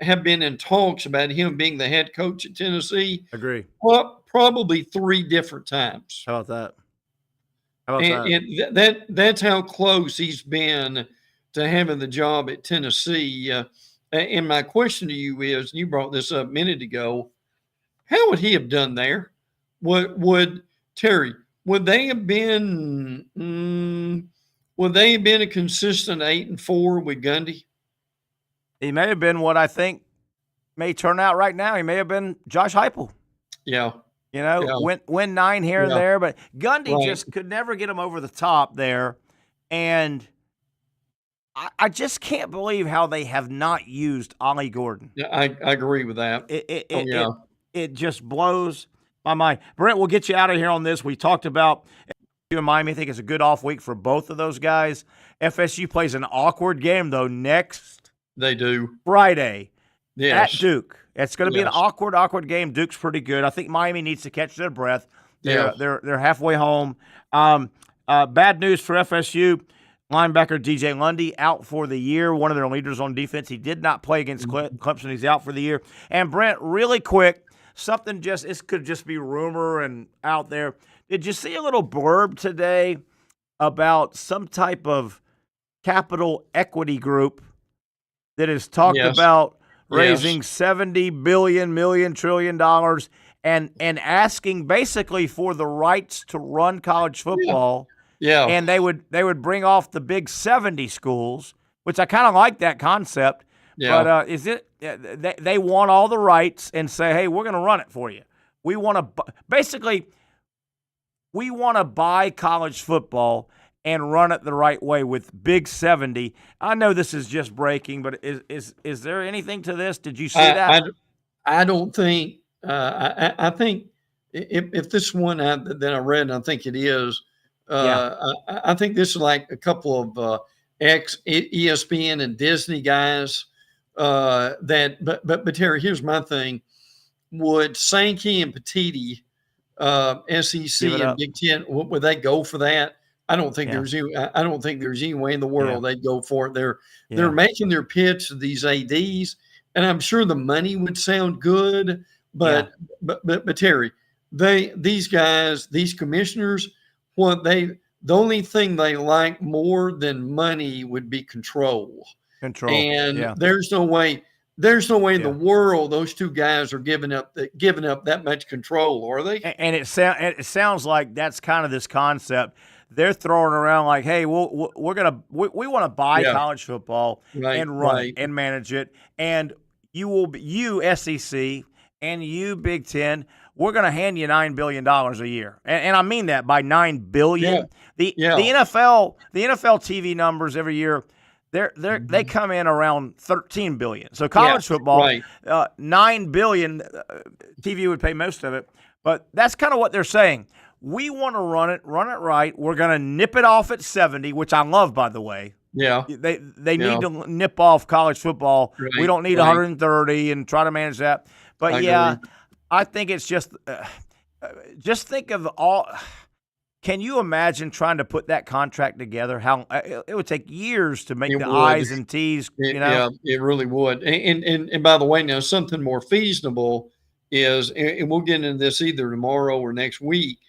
Speaker 10: have been in talks about him being the head coach at Tennessee.
Speaker 2: Agree.
Speaker 10: Well, probably 3 different times.
Speaker 2: How about that?
Speaker 10: And that's how close he's been to having the job at Tennessee. And my question to you is, you brought this up a minute ago, how would he have done there? Would they have been a consistent 8-4 with Gundy?
Speaker 2: He may have been what I think may turn out right now. He may have been Josh Heupel.
Speaker 10: Yeah.
Speaker 2: Win 9 here and there, but Gundy just could never get him over the top there. And I just can't believe how they have not used Ollie Gordon.
Speaker 10: Yeah, I agree with that.
Speaker 2: It just blows my mind. Brent, we'll get you out of here on this. We talked about FSU and Miami. I think it's a good off week for both of those guys. FSU plays an awkward game, though, next Friday at Duke. It's going to be an awkward game. Duke's pretty good. I think Miami needs to catch their breath. They're halfway home. Bad news for FSU. Linebacker DJ Lundy out for the year, one of their leaders on defense. He did not play against Clemson. He's out for the year. And Brent, really quick, this could just be rumor and out there. Did you see a little blurb today about some type of capital equity group that has talked about raising $70 trillion and asking basically for the rights to run college football
Speaker 10: Yeah.
Speaker 2: And they would bring off the big 70 schools, which I kind of like that concept.
Speaker 10: Yeah.
Speaker 2: But is it they want all the rights and say, hey, we're going to run it for you. We want to basically we want to buy college football and run it the right way with Big 70. I know this is just breaking, but is there anything to this? Did you see that?
Speaker 10: I don't think. I think if this one that I read, and I think it is. I think this is like a couple of ex ESPN and Disney guys. But Terry, here's my thing: would Sankey and Petiti, SEC and Big Ten, would they go for that? I don't think there's any way in the world they'd go for it. They're making their pitch to these ADs, and I'm sure the money would sound good, but Terry, these guys, these commissioners, the only thing they like more than money would be control. And there's no way in the world those two guys are giving up that much control, are they?
Speaker 2: And it sounds like that's kind of this concept they're throwing around, like, hey, we want to buy college football and run it and manage it, and you SEC and you Big Ten, we're going to hand you $9 billion a year, and I mean that by $9 billion. The NFL TV numbers every year. They come in around $13 billion. So college football, $9 billion. TV would pay most of it, but that's kind of what they're saying. We want to run it right. We're going to nip it off at 70, which I love, by the way.
Speaker 10: Yeah,
Speaker 2: they need to nip off college football.
Speaker 10: Right.
Speaker 2: We don't need 130 and try to manage that. But I think it's just think of all. Can you imagine trying to put that contract together? How it would take years to make I's and T's.
Speaker 10: Yeah, it really would. And by the way, now something more feasible is, and we'll get into this either tomorrow or next week,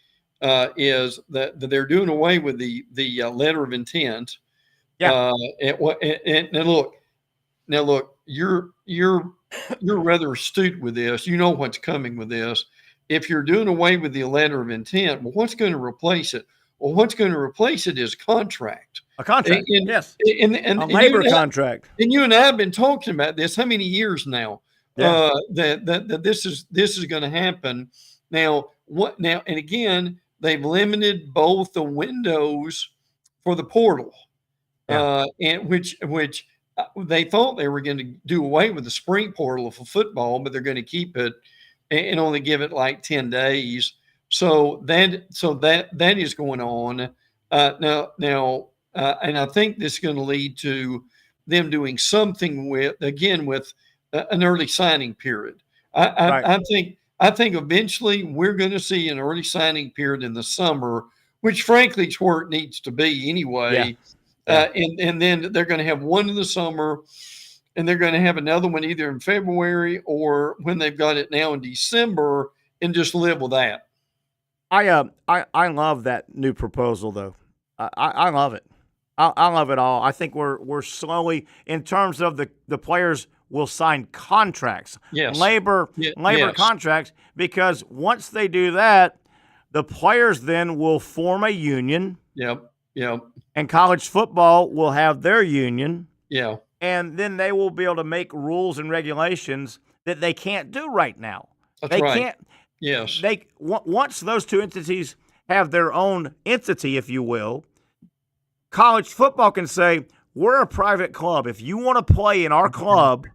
Speaker 10: is that they're doing away with the letter of intent. Yeah. And look, you're rather astute with this. You know what's coming with this. If you're doing away with the letter of intent, well, what's going to replace it? Well, what's going to replace it is contract.
Speaker 2: A contract, yes.
Speaker 10: And
Speaker 2: a labor contract.
Speaker 10: And you and I have been talking about this how many years now? That this is going to happen. Now, and again, they've limited both the windows for the portal, and which they thought they were going to do away with the spring portal for football, but they're going to keep it and only give it like 10 days. So that is going on now, and I think this is going to lead to them doing something with an early signing period. I think eventually we're going to see an early signing period in the summer, which frankly is where it needs to be anyway. And then they're going to have one in the summer, and they're going to have another one either in February or when they've got it now in December, and just live with that.
Speaker 2: I love that new proposal, though. I love it. I love it all. I think we're slowly, in terms of the players will sign contracts, labor contracts, because once they do that, the players then will form a union.
Speaker 10: Yep.
Speaker 2: And college football will have their union.
Speaker 10: Yeah.
Speaker 2: And then they will be able to make rules and regulations that they can't do right now.
Speaker 10: That's right. Can't. Yes.
Speaker 2: Once those two entities have their own entity, if you will, college football can say, we're a private club. If you want to play in our club,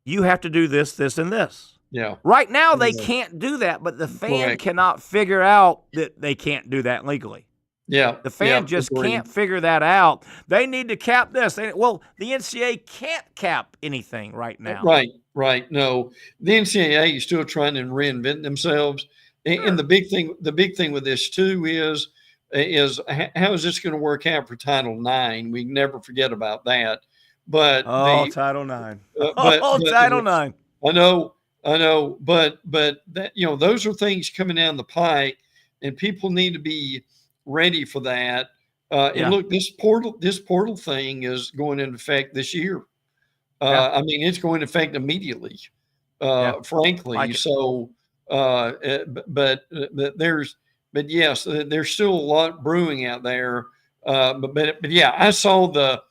Speaker 2: you have to do this, this, and this.
Speaker 10: Yeah.
Speaker 2: Right now, they can't do that, but the fan cannot figure out that they can't do that legally.
Speaker 10: Yeah.
Speaker 2: The fan just can't figure that out. They need to cap this. The NCAA can't cap anything right now.
Speaker 10: Right. No, the NCAA is still trying to reinvent themselves. And the big thing with this too is how is this going to work out for Title IX? We never forget about that. But
Speaker 2: Title IX. Title IX.
Speaker 10: I know. But that, those are things coming down the pike, and people need to be ready for that. And look, this portal thing is going into effect this year. I mean, it's going to effect immediately, frankly. So, but there's but yes, there's still a lot brewing out there. But yeah, I saw the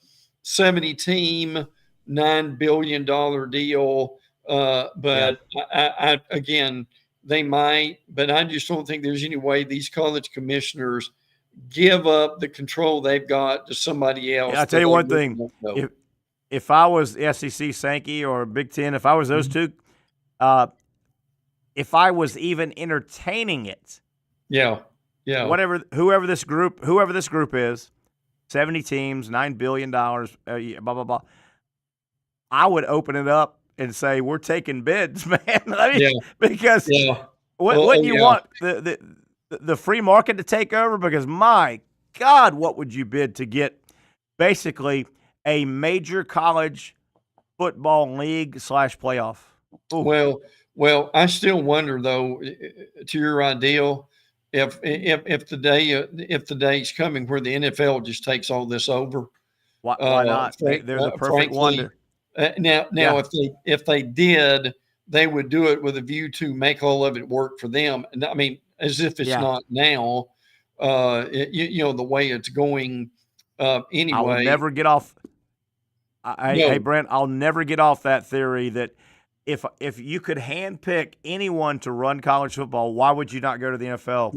Speaker 10: 70-team, $9 billion deal. But I again, they might, but I just don't think there's any way these college commissioners give up the control they've got to somebody else.
Speaker 2: Yeah, I'll tell you one thing. If I was SEC, Sankey, or Big Ten, if I was those two, if I was even entertaining it, whoever this group is, 70 teams, $9 billion, blah blah blah, I would open it up and say we're taking bids, man. I mean, because wouldn't you want the free market to take over? Because my God, what would you bid to get basically a major college football league / playoff?
Speaker 10: Ooh. Well, I still wonder though, to your ideal, if the day's coming where the NFL just takes all this over.
Speaker 2: Why not? They're the perfect one.
Speaker 10: Now, if they did, they would do it with a view to make all of it work for them. And I mean, as if it's not now. The way it's going. Anyway,
Speaker 2: I'll never get off. Hey, Brent, I'll never get off that theory that if you could handpick anyone to run college football, why would you not go to the NFL?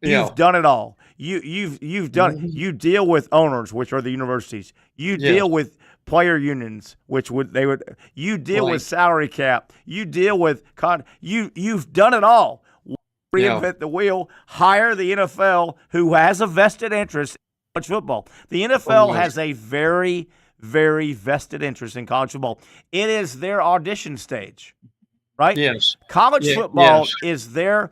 Speaker 2: You've done it all. You've done it. You deal with owners, which are the universities. You deal with player unions, which you deal with salary cap. You deal with you've done it all. Reinvent the wheel. Hire the NFL, who has a vested interest in college football. The NFL has a very, very vested interest in college football. It is their audition stage, right?
Speaker 10: Yes.
Speaker 2: College football is their.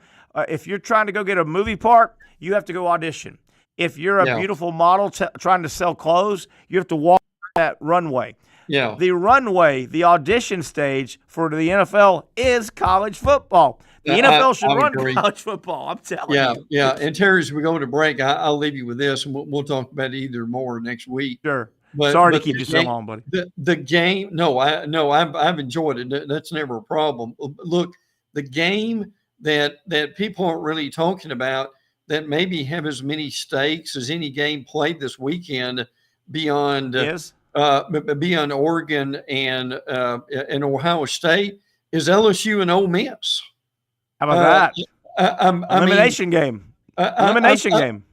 Speaker 2: If you're trying to go get a movie part, you have to go audition. If you're a beautiful model trying to sell clothes, you have to walk that runway.
Speaker 10: Yeah.
Speaker 2: The runway, the audition stage for the NFL is college football. The NFL should run college football. I'm telling you.
Speaker 10: Yeah. And Terry, as we go to break, I'll leave you with this, and we'll talk about it either more next week.
Speaker 2: Sure. Sorry to keep you so long, buddy.
Speaker 10: The game, I've enjoyed it. That's never a problem. Look, the game that people aren't really talking about that maybe have as many stakes as any game played this weekend beyond Oregon and Ohio State is LSU and Ole Miss.
Speaker 2: How about that? Elimination game. Elimination game.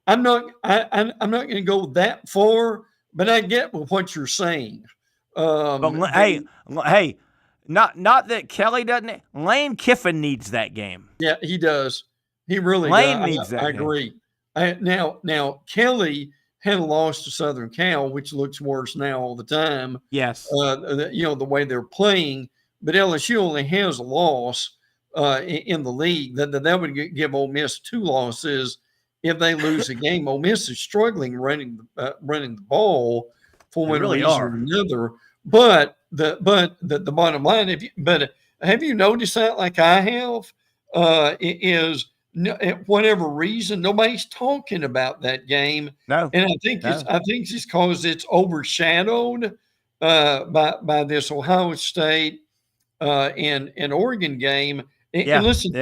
Speaker 10: I'm not going to go that far, but I get what you're saying.
Speaker 2: Hey, not that Kelly doesn't. Lane Kiffin needs that game.
Speaker 10: Yeah, he does. He really
Speaker 2: Lane
Speaker 10: does.
Speaker 2: needs that.
Speaker 10: I agree. Now Kelly had a loss to Southern Cal, which looks worse now all the time.
Speaker 2: Yes.
Speaker 10: The way they're playing, but LSU only has a loss in the league. That would give Ole Miss 2 losses if they lose a game. Ole Miss is struggling running the ball for one reason or another. But the bottom line, have you noticed that? Like I have, is whatever reason nobody's talking about that game.
Speaker 2: No,
Speaker 10: and I think it's because it's overshadowed by this Ohio State and Oregon game. And listen,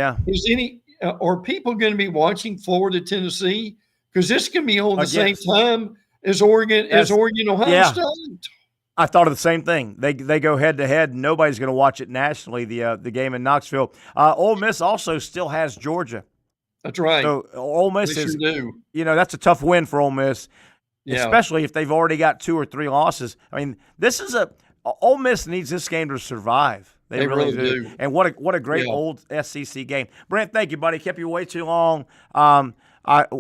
Speaker 10: are people going to be watching Florida, Tennessee? Because this can be on the same time as Oregon, Ohio State.
Speaker 2: I thought of the same thing. They go head to head. Nobody's going to watch it nationally. The game in Knoxville. Ole Miss also still has Georgia.
Speaker 10: That's right.
Speaker 2: So Ole Miss that's a tough win for Ole Miss, especially if they've already got 2 or 3 losses. I mean, Ole Miss needs this game to survive. They really do. And what a great old SEC game. Brent, thank you, buddy. Kept you way too long.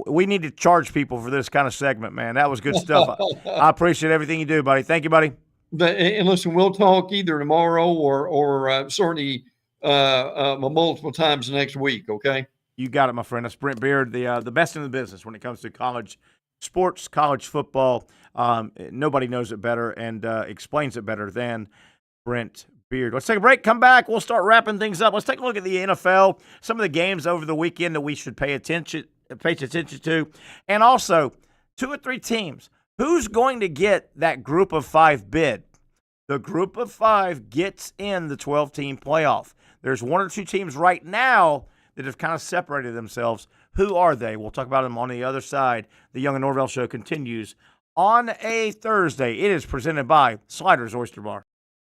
Speaker 2: We need to charge people for this kind of segment, man. That was good stuff. I appreciate everything you do, buddy. Thank you, buddy.
Speaker 10: And listen, we'll talk either tomorrow or certainly multiple times next week, okay?
Speaker 2: You got it, my friend. That's Brent Beaird, the best in the business when it comes to college sports, college football. Nobody knows it better and explains it better than Brent Beaird. Let's take a break. Come back. We'll start wrapping things up. Let's take a look at the NFL, some of the games over the weekend that we should pay attention to, and also 2 or 3 teams. Who's going to get that group of 5 bid? The group of 5 gets in the 12-team playoff. There's 1 or 2 teams right now that have kind of separated themselves. Who are they? We'll talk about them on the other side. The Young and Norvelle Show continues on a Thursday. It is presented by Sliders Oyster Bar.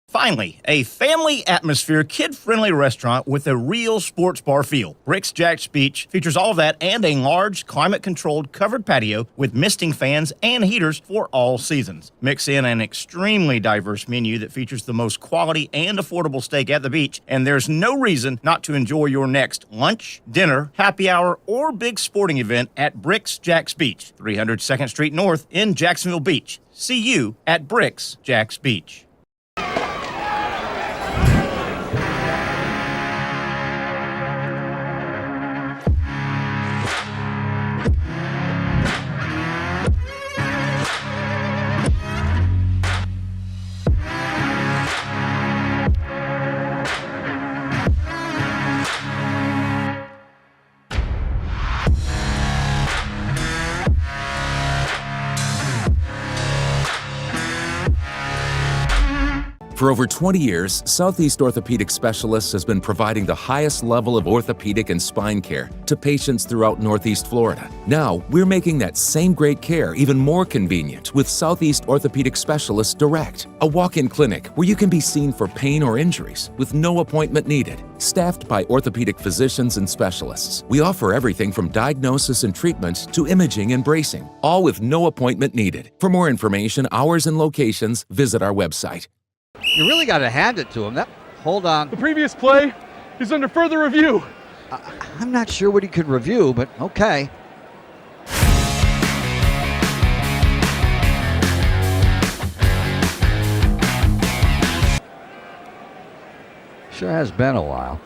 Speaker 11: Finally, a family atmosphere, kid-friendly restaurant with a real sports bar feel. Rick's Jack's Beach features all of that and a large, climate-controlled covered patio with misting fans and heaters for all seasons. Mix in an extremely diverse menu that features the most quality and affordable steak at the beach, and there's no reason not to enjoy your next lunch, dinner, happy hour, or big sporting event at Rick's Jack's Beach, 300 2nd Street North in Jacksonville Beach. See you at Rick's Jack's Beach.
Speaker 14: For over 20 years, Southeast Orthopedic Specialists has been providing the highest level of orthopedic and spine care to patients throughout Northeast Florida. Now, we're making that same great care even more convenient with Southeast Orthopedic Specialists Direct, a walk-in clinic where you can be seen for pain or injuries with no appointment needed. Staffed by orthopedic physicians and specialists, we offer everything from diagnosis and treatment to imaging and bracing, all with no appointment needed. For more information, hours, and locations, visit our website.
Speaker 5: You really got to hand it to him. Hold on.
Speaker 6: The previous play is under further review.
Speaker 5: I'm not sure what he could review, but okay. Sure has been a while.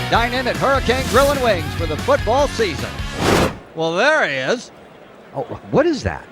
Speaker 5: Dynamic Hurricane Grill and Wings for the football season. Well, there he is. Oh, what is that?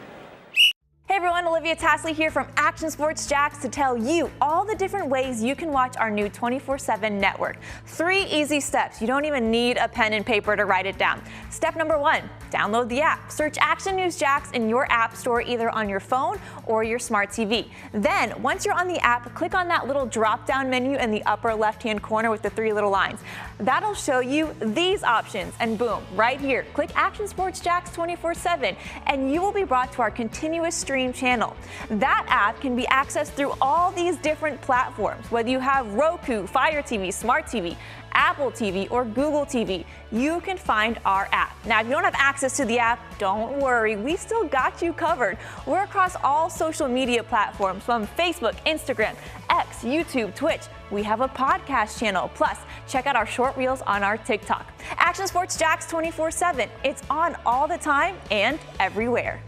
Speaker 15: Hey everyone, Olivia Tasley here from Action Sports Jacks to tell you all the different ways you can watch our new 24/7 network. 3 easy steps. You don't even need a pen and paper to write it down. Step number 1, download the app. Search Action News Jacks in your app store either on your phone or your smart TV. Then, once you're on the app, click on that little drop-down menu in the upper left-hand corner with the 3 little lines. That'll show you these options, and boom, right here, click Action Sports Jacks 24/7, and you will be brought to our continuous stream channel. That app can be accessed through all these different platforms. Whether you have Roku, Fire TV, Smart TV, Apple TV, or Google TV, you can find our app. Now, if you don't have access to the app, don't worry, we still got you covered. We're across all social media platforms from Facebook, Instagram, X, YouTube, Twitch. We have a podcast channel. Plus, check out our short reels on our TikTok. Action Sports Jacks 24/7. It's on all the time and everywhere.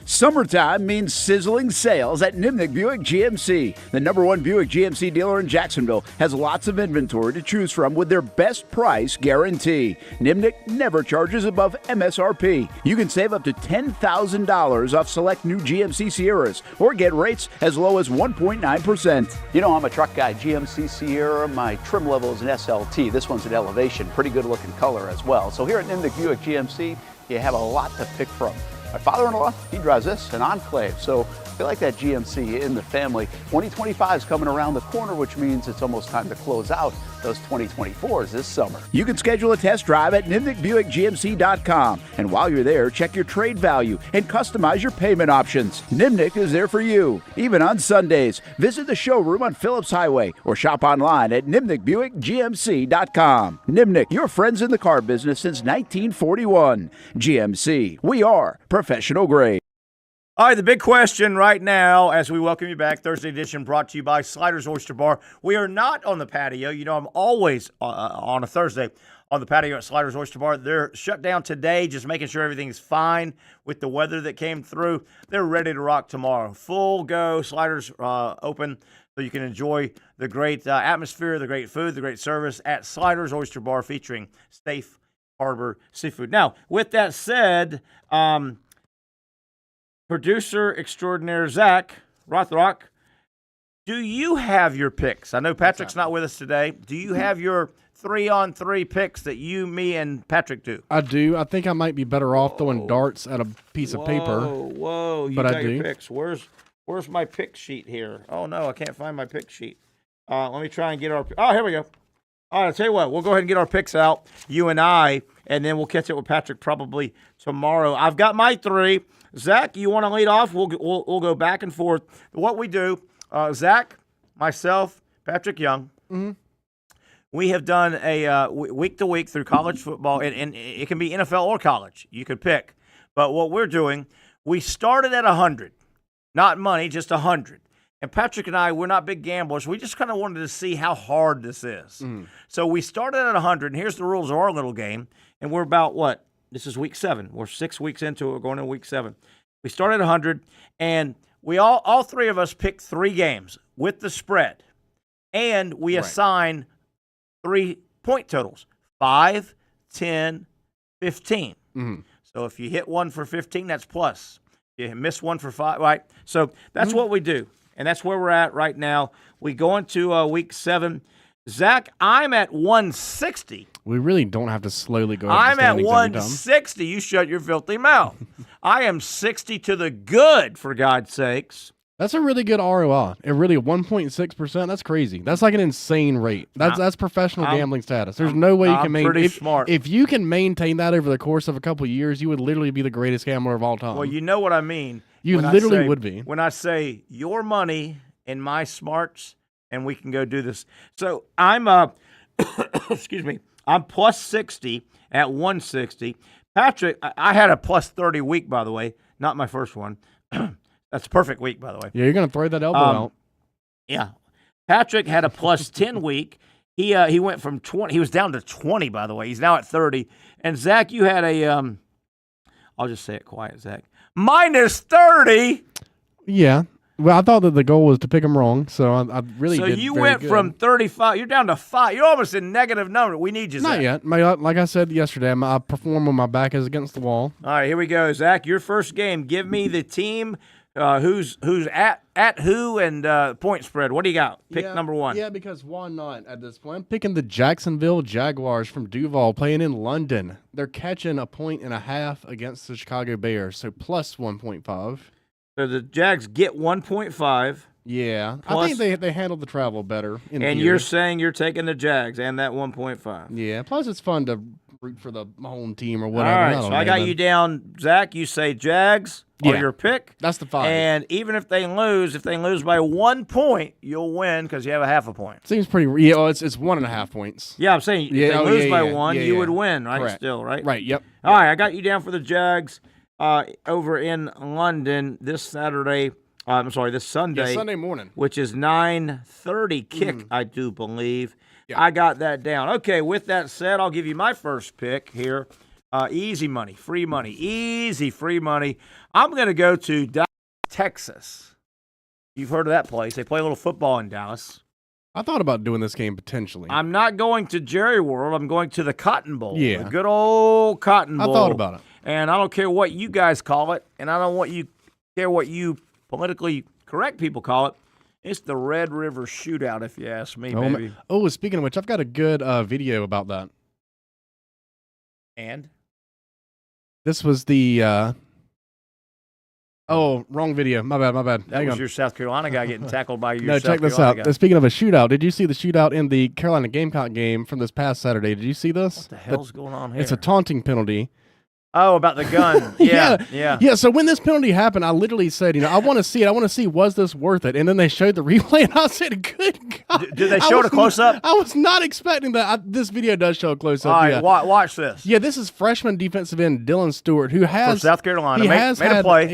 Speaker 8: Summertime means sizzling sales at Nimnick Buick GMC. The #1 Buick GMC dealer in Jacksonville has lots of inventory to choose from with their best price guarantee. Nimnick never charges above MSRP. You can save up to $10,000 off select new GMC Sierras or get rates as low as 1.9%.
Speaker 16: You know, I'm a truck guy. GMC Sierra, my trim level is an SLT. This one's an Elevation. Pretty good looking color as well. So here at Nimnick Buick GMC, you have a lot to pick from. My father-in-law, he drives this, an Enclave, so I feel like that GMC in the family. 2025 is coming around the corner, which means it's almost time to close out those 2024s this summer.
Speaker 8: You can schedule a test drive at NimnickBuickGMC.com, and while you're there, check your trade value and customize your payment options. Nimnick is there for you, even on Sundays. Visit the showroom on Phillips Highway or shop online at NimnickBuickGMC.com. Nimnick, your friends in the car business since 1941. GMC, we are professional grade.
Speaker 2: All right, the big question right now as we welcome you back, Thursday edition brought to you by Sliders Oyster Bar. We are not on the patio. You know, I'm always on a Thursday on the patio at Sliders Oyster Bar. They're shut down today, just making sure everything's fine with the weather that came through. They're ready to rock tomorrow. Full go, Sliders open so you can enjoy the great atmosphere, the great food, the great service at Sliders Oyster Bar featuring Safe Harbor Seafood. Now, with that said, producer extraordinaire Zach Rothrock, do you have your picks? I know Patrick's not with us today. Do you have your 3-on-3 picks that you, me, and Patrick do?
Speaker 3: I do. I think I might be better off throwing darts at a piece of paper.
Speaker 2: Whoa, you
Speaker 3: but
Speaker 2: got
Speaker 3: I
Speaker 2: your
Speaker 3: do.
Speaker 2: picks. Where's my pick sheet here? Oh, no, I can't find my pick sheet. Let me try and get our. Oh, here we go. All right, I'll tell you what. We'll go ahead and get our picks out, you and I, and then we'll catch up with Patrick probably tomorrow. I've got my 3. Zach, you want to lead off? We'll go back and forth. What we do, Zach, myself, Patrick Young.
Speaker 3: Mm-hmm.
Speaker 2: We have done a week to week through college football, and it can be NFL or college. You could pick. But what we're doing, we started at 100. Not money, just 100. And Patrick and I, we're not big gamblers. We just kind of wanted to see how hard this is. So we started at 100, and here's the rules of our little game. And we're about what? This is week 7. We're 6 weeks into it. We're going into week 7. We started at 100, and we all 3 of us picked 3 games with the spread. And we assign 3 point totals, 5, 10, 15. So if you hit one for 15, that's plus. You miss one for 5, right? So that's what we do. And that's where we're at right now. We go into week 7. Zach, I'm at 160.
Speaker 3: We really don't have to slowly go.
Speaker 2: I'm at 160. You shut your filthy mouth. I am 60 to the good, for God's sakes.
Speaker 3: That's a really good ROI. It really 1.6%. That's crazy. That's like an insane rate. That's professional gambling status. There's no way you can maintain.
Speaker 2: Smart.
Speaker 3: If you can maintain that over the course of a couple of years, you would literally be the greatest gambler of all time.
Speaker 2: Well, you know what I mean.
Speaker 3: You literally would be.
Speaker 2: When I say your money and my smarts, and we can go do this. So I'm excuse me. I'm plus 60 at 160. Patrick, I had a plus 30 week, by the way. Not my first one. That's a perfect week, by the way.
Speaker 3: Yeah, you're going to throw that elbow out.
Speaker 2: Yeah. Patrick had a plus 10 week. He went from 20. He was down to 20, by the way. He's now at 30. And, Zach, you had a I'll just say it quiet, Zach. Minus 30.
Speaker 3: Yeah. Well, I thought that the goal was to pick them wrong, so I really did.
Speaker 2: So you went from 35. You're down to 5. You're almost in negative number. We need you, Zach.
Speaker 3: Not yet. Like I said yesterday, I perform when my back is against the wall.
Speaker 2: All right, here we go, Zach. Your first game. Give me the team. Who's at who and point spread. What do you got? Pick number 1.
Speaker 3: Yeah, because why not at this point? I'm picking the Jacksonville Jaguars from Duval playing in London. They're catching 1.5 against the Chicago Bears, so plus 1.5.
Speaker 2: So the Jags get 1.5.
Speaker 3: Yeah,
Speaker 2: plus,
Speaker 3: I think they handled the travel better.
Speaker 2: And you're saying you're taking the Jags and that 1.5.
Speaker 3: Yeah, plus it's fun to root for the home team or whatever.
Speaker 2: All right, so I got you down, Zach. You say Jags are your pick.
Speaker 3: That's the 5.
Speaker 2: And even if they lose by 1 point, you'll win because you have a half a point.
Speaker 3: Seems pretty. Yeah, well, it's 1.5 points.
Speaker 2: Yeah, I'm saying if they lose by 1, you would win, right?
Speaker 3: Correct.
Speaker 2: Still, right?
Speaker 3: Right. Yep.
Speaker 2: All right, I got you down for the Jags over in London this Saturday. I'm sorry, this Sunday.
Speaker 3: Yeah, Sunday morning.
Speaker 2: Which is 9:30 kick, I do believe. Yeah. I got that down. Okay, with that said, I'll give you my first pick here. Easy money, free money, easy free money. I'm going to go to Dallas, Texas. You've heard of that place. They play a little football in Dallas.
Speaker 3: I thought about doing this game potentially.
Speaker 2: I'm not going to Jerry World. I'm going to the Cotton Bowl.
Speaker 3: Yeah.
Speaker 2: The good old Cotton Bowl.
Speaker 3: I thought about it.
Speaker 2: And I don't care what you guys call it, and I don't care what you politically correct people call it. It's the Red River Shootout, if you ask me, baby.
Speaker 3: Oh, speaking of which, I've got a good video about that.
Speaker 2: And?
Speaker 3: This was the wrong video. My bad.
Speaker 2: That was your South Carolina guy getting tackled by your
Speaker 3: No,
Speaker 2: South
Speaker 3: check this
Speaker 2: Carolina
Speaker 3: out.
Speaker 2: guy.
Speaker 3: Speaking of a shootout, did you see the shootout in the Carolina Gamecock game from this past Saturday? Did you see this?
Speaker 2: What the hell's going on here?
Speaker 3: It's a taunting penalty.
Speaker 2: Oh, about the gun. Yeah.
Speaker 3: So when this penalty happened, I literally said, I want to see it. I want to see, was this worth it? And then they showed the replay, and I said, good God.
Speaker 2: Did they show it a close-up?
Speaker 3: I was not expecting that. This video does show a close-up.
Speaker 2: All right, watch this.
Speaker 3: Yeah, this is freshman defensive end Dylan Stewart, who has
Speaker 2: from South Carolina.
Speaker 3: He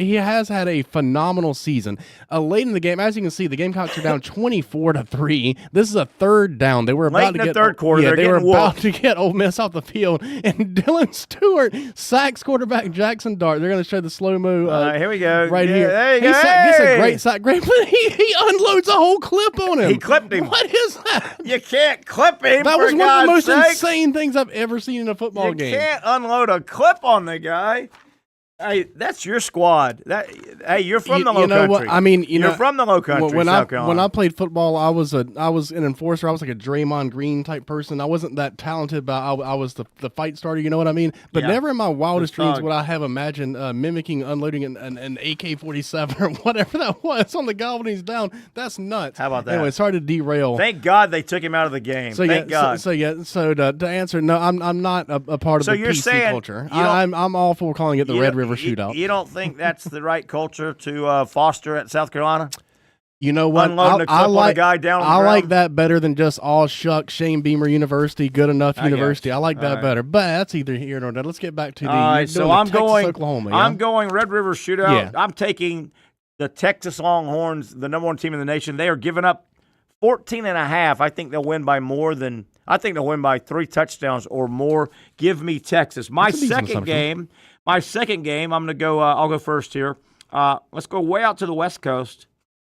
Speaker 2: He
Speaker 3: has had a phenomenal season. Late in the game, as you can see, the Gamecocks are down 24-3. This is a third down. They were about
Speaker 2: to get third quarter.
Speaker 3: Yeah,
Speaker 2: they
Speaker 3: were about
Speaker 2: whooped.
Speaker 3: to get Ole Miss off the field, and Dylan Stewart sacks quarterback Jackson Dart. They're going to show the slow-mo.
Speaker 2: Here we go.
Speaker 3: Right here.
Speaker 2: There you go.
Speaker 3: This is a great sack. Great, but he unloads a whole clip on him.
Speaker 2: He clipped him.
Speaker 3: What is that?
Speaker 2: You can't clip him.
Speaker 3: That was
Speaker 2: for
Speaker 3: one of the most
Speaker 2: God's sakes.
Speaker 3: insane things I've ever seen in a football game.
Speaker 2: You can't unload a clip on the guy. Hey, that's your squad. Hey, you're from the low
Speaker 3: you know
Speaker 2: country.
Speaker 3: What? I mean,
Speaker 2: you're from the low country.
Speaker 3: When
Speaker 2: South Carolina.
Speaker 3: when I played football, I was an enforcer. I was like a Draymond Green type person. I wasn't that talented, but I was the fight starter. You know what I mean? But never in my wildest dreams would I have imagined mimicking unloading an AK-47 or whatever that was on the guy when he's down. That's nuts.
Speaker 2: How about that?
Speaker 3: Anyway, sorry to derail.
Speaker 2: Thank God they took him out of the game. Thank God.
Speaker 3: So to answer, no, I'm not a part of the
Speaker 2: you're
Speaker 3: PC
Speaker 2: saying
Speaker 3: culture. I'm all for calling it the Red River Shootout.
Speaker 2: You don't think that's the right culture to foster at South Carolina?
Speaker 3: You know what?
Speaker 2: Unloading a clip on a guy down on the
Speaker 3: I
Speaker 2: ground?
Speaker 3: like that better than just all shucks, Shane Beamer University, good enough university. I like that better. But that's either here nor there. Let's get back to the.
Speaker 2: All right, so I'm going
Speaker 3: Oklahoma. Yeah?
Speaker 2: I'm going Red River Shootout.
Speaker 3: Yeah.
Speaker 2: I'm taking the Texas Longhorns, the number one team in the nation. They are giving up 14.5. I think they'll win by more than. I think they'll win by 3 touchdowns or more. Give me Texas. My second game. I'm going to go. I'll go first here. Let's go way out to the West Coast.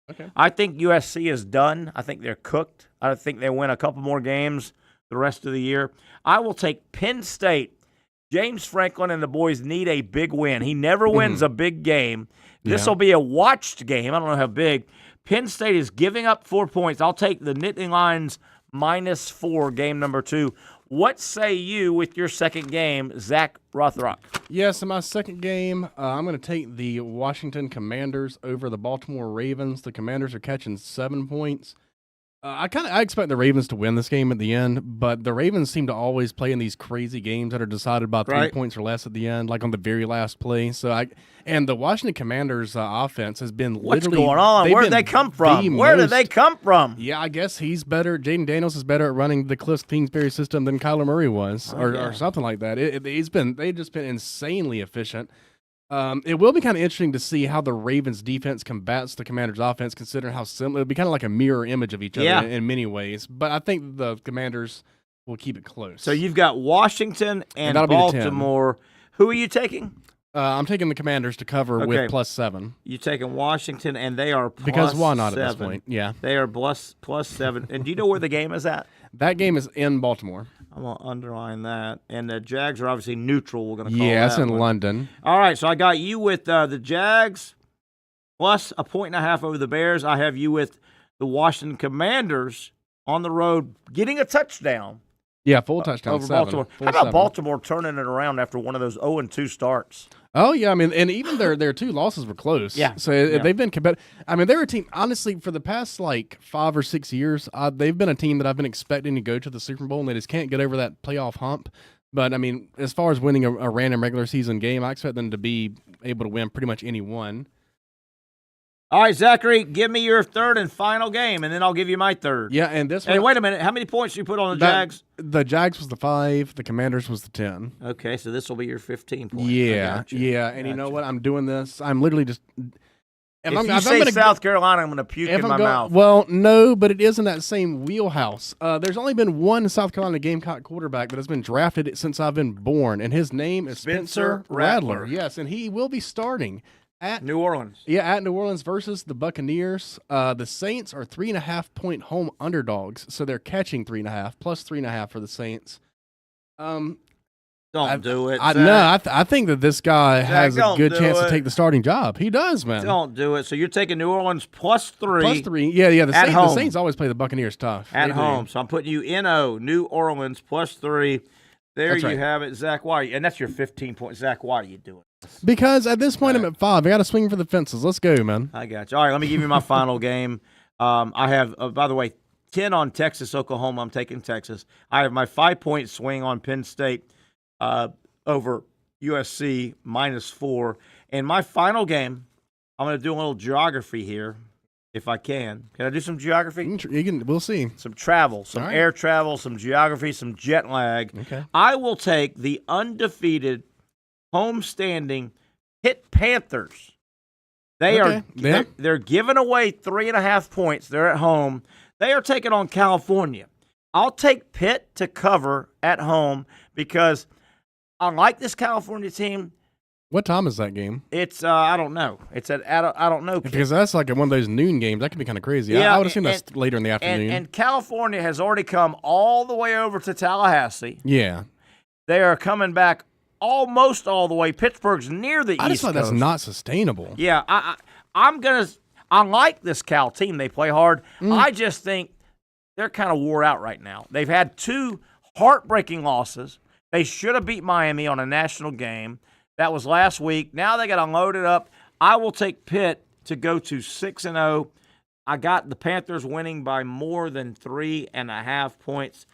Speaker 3: Okay.
Speaker 2: I think USC is done. I think they're cooked. I think they win a couple more games the rest of the year. I will take Penn State. James Franklin and the boys need a big win. He never wins a big game. This will be a watched game. I don't know how big. Penn State is giving up 4 points. I'll take the Nittany Lions -4, game number 2. What say you with your second game, Zach Rothrock?
Speaker 3: Yes, in my second game, I'm going to take the Washington Commanders over the Baltimore Ravens. The Commanders are catching 7 points. I expect the Ravens to win this game at the end, but the Ravens seem to always play in these crazy games that are decided by 3 points or less at the end, like on the very last play. And the Washington Commanders offense has been
Speaker 2: What's going on? Where did they come from? Where did they come from?
Speaker 3: Yeah, I guess he's better. Jaden Daniels is better at running the Cliff Kingsbury system than Kyler Murray was, or something like that. They've just been insanely efficient. It will be kind of interesting to see how the Ravens defense combats the Commanders offense, considering how similar. It'll be kind of like a mirror image of each other in many ways. But I think the Commanders will keep it close.
Speaker 2: So you've got Washington and Baltimore. Who are you taking?
Speaker 3: I'm taking the Commanders to cover with +7.
Speaker 2: You're taking Washington, and they are +7.
Speaker 3: Because why not at this point? Yeah.
Speaker 2: They are +7. And do you know where the game is at?
Speaker 3: That game is in Baltimore.
Speaker 2: I'm going to underline that. And the Jags are obviously neutral. We're going to call
Speaker 3: that it's in
Speaker 2: one.
Speaker 3: London.
Speaker 2: All right, so I got you with the Jags plus a 1.5 over the Bears. I have you with the Washington Commanders on the road getting a touchdown.
Speaker 3: Yeah, full touchdown
Speaker 2: over
Speaker 3: 7.
Speaker 2: Baltimore. How about Baltimore turning it around after one of those 0-2 starts?
Speaker 3: Oh, yeah. I mean, and even their 2 losses were close.
Speaker 2: Yeah.
Speaker 3: So they've been competitive. I mean, they're a team, honestly, for the past 5 or 6 years, they've been a team that I've been expecting to go to the Super Bowl, and they just can't get over that playoff hump. But, I mean, as far as winning a random regular season game, I expect them to be able to win pretty much any one.
Speaker 2: All right, Zachary, give me your third and final game, and then I'll give you my third.
Speaker 3: Yeah, and this one.
Speaker 2: Hey, wait a minute. How many points did you put on the Jags?
Speaker 3: The Jags was the 5. The Commanders was the 10.
Speaker 2: Okay, so this will be your 15 points.
Speaker 3: Yeah, yeah. And you know what? I'm doing this. I'm literally just.
Speaker 2: If you say South Carolina, I'm going to puke in my mouth.
Speaker 3: Well, no, but it is in that same wheelhouse. There's only been one South Carolina Gamecock quarterback that has been drafted since I've been born, and his name is Spencer Rattler. Yes, and he will be starting at
Speaker 2: New Orleans.
Speaker 3: Yeah, at New Orleans versus the Buccaneers. The Saints are 3.5-point home underdogs, so they're catching 3.5 plus 3.5 for the Saints.
Speaker 2: Don't do it.
Speaker 3: I think that this guy has a good chance to take the starting job. He does, man.
Speaker 2: Don't do it. So you're taking New Orleans +3.
Speaker 3: +3. Yeah. The Saints always play the Buccaneers tough.
Speaker 2: At home. So I'm putting you New Orleans +3. There you have it, Zach. Why? And that's your 15 points. Zach, why are you doing this?
Speaker 3: Because at this point I'm at 5. I got to swing for the fences. Let's go, man.
Speaker 2: I got you. All right, let me give you my final game. I have, by the way, 10 on Texas, Oklahoma. I'm taking Texas. I have my 5-point swing on Penn State over USC -4. And my final game, I'm going to do a little geography here, if I can. Can I do some geography?
Speaker 3: We'll see.
Speaker 2: Some travel, some air travel, some geography, some jet lag.
Speaker 3: Okay.
Speaker 2: I will take the undefeated, homestanding Pitt Panthers. They're giving away 3.5 points. They're at home. They are taking on California. I'll take Pitt to cover at home because I like this California team.
Speaker 3: What time is that game?
Speaker 2: It's I don't know. It's at I don't know.
Speaker 3: Because that's like one of those noon games. That could be kind of crazy.
Speaker 2: Yeah,
Speaker 3: I would assume that's later in the afternoon.
Speaker 2: And California has already come all the way over to Tallahassee.
Speaker 3: Yeah.
Speaker 2: They are coming back almost all the way. Pittsburgh's near the East Coast.
Speaker 3: I just thought that's not sustainable.
Speaker 2: Yeah, I like this Cal team. They play hard. I just think they're kind of wore out right now. They've had 2 heartbreaking losses. They should have beat Miami on a national game. That was last week. Now they got to load it up. I will take Pitt to go to 6-0. I got the Panthers winning by more than 3.5 points.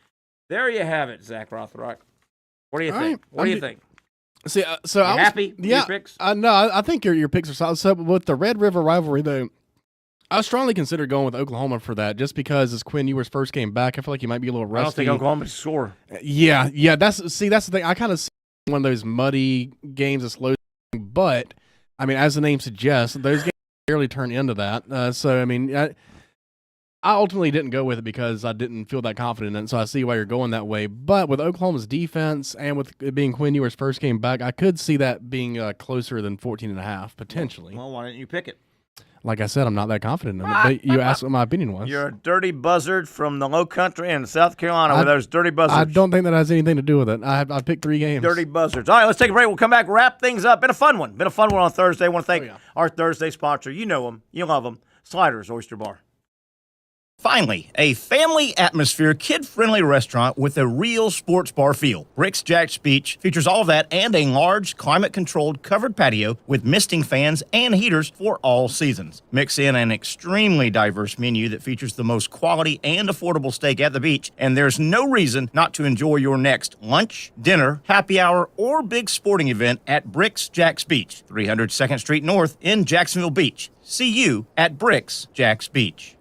Speaker 2: There you have it, Zach Rothrock. What do you think?
Speaker 3: Right.
Speaker 2: What do you think?
Speaker 3: See, so I was
Speaker 2: happy with your picks?
Speaker 3: No, I think your picks are solid. So with the Red River rivalry, though, I strongly consider going with Oklahoma for that, just because it's Quinn Ewers' first game back. I feel like he might be a little rusty.
Speaker 2: I don't think Oklahoma can score.
Speaker 3: Yeah. That's the thing. I kind of see one of those muddy games that's slow, but I mean, as the name suggests, those games barely turn into that. So I mean, I ultimately didn't go with it because I didn't feel that confident in it, so I see why you're going that way. But with Oklahoma's defense and with it being Quinn Ewers' first game back, I could see that being closer than 14.5, potentially.
Speaker 2: Well, why didn't you pick it?
Speaker 3: Like I said, I'm not that confident in it, but you asked what my opinion was.
Speaker 2: You're a dirty buzzard from the low country in South Carolina with those dirty buzzards.
Speaker 3: I don't think that has anything to do with it. I picked 3 games.
Speaker 2: Dirty buzzards. All right, let's take a break. We'll come back, wrap things up. Been a fun one on Thursday. I want to thank our Thursday sponsor. You know them. You love them. Sliders Oyster Bar.
Speaker 11: Finally, a family atmosphere, kid-friendly restaurant with a real sports bar feel. Bricks Jack's Beach features all of that and a large, climate-controlled covered patio with misting fans and heaters for all seasons. Mix in an extremely diverse menu that features the most quality and affordable steak at the beach, and there's no reason not to enjoy your next lunch, dinner, happy hour, or big sporting event at Bricks Jack's Beach, 300 2nd Street North in Jacksonville Beach. See you at Bricks Jack's Beach.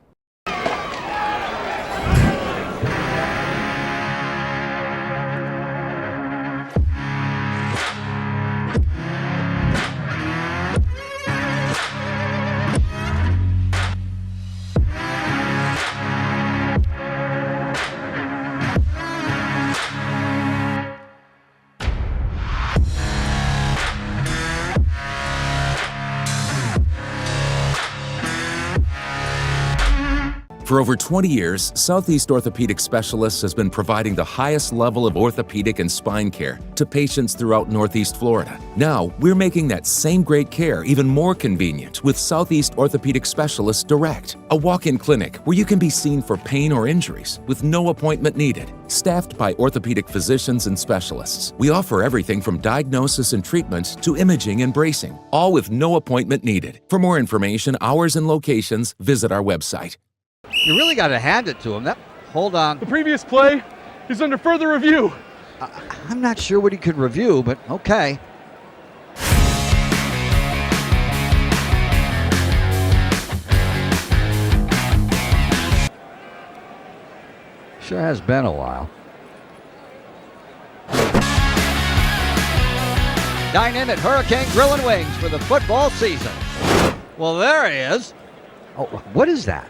Speaker 14: For over 20 years, Southeast Orthopedic Specialists has been providing the highest level of orthopedic and spine care to patients throughout Northeast Florida. Now, we're making that same great care even more convenient with Southeast Orthopedic Specialists Direct, a walk-in clinic where you can be seen for pain or injuries with no appointment needed. Staffed by orthopedic physicians and specialists, we offer everything from diagnosis and treatment to imaging and bracing, all with no appointment needed. For more information, hours, and locations, visit our website.
Speaker 5: You really got to hand it to him. Hold on.
Speaker 6: The previous play is under further review.
Speaker 5: I'm not sure what he could review, but okay. Sure has been a while. Dine in at Hurricane Grill and Wings for the football season. Well, there he is. Oh, what is that?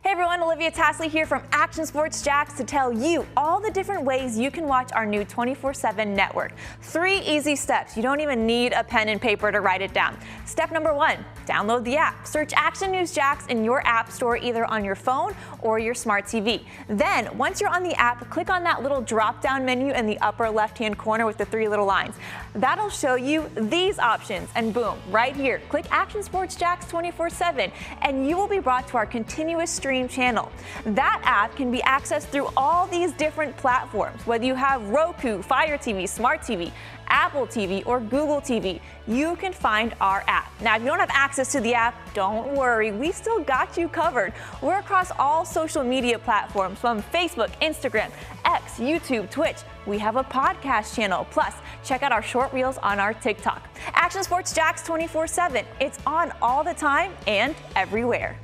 Speaker 15: Hey everyone, Olivia Tasley here from Action Sports Jacks to tell you all the different ways you can watch our new 24/7 network. 3 easy steps. You don't even need a pen and paper to write it down. Step number 1, download the app. Search Action News Jacks in your app store either on your phone or your smart TV. Then, once you're on the app, click on that little drop-down menu in the upper left-hand corner with the 3 little lines. That'll show you these options, and boom, right here, click Action Sports Jacks 24/7, and you will be brought to our continuous stream channel. That app can be accessed through all these different platforms. Whether you have Roku, Fire TV, Smart TV, Apple TV, or Google TV, you can find our app. Now, if you don't have access to the app, don't worry, we still got you covered. We're across all social media platforms from Facebook, Instagram, X, YouTube, Twitch. We have a podcast channel. Plus, check out our short reels on our TikTok. Action Sports Jacks 24/7. It's on all the time and everywhere.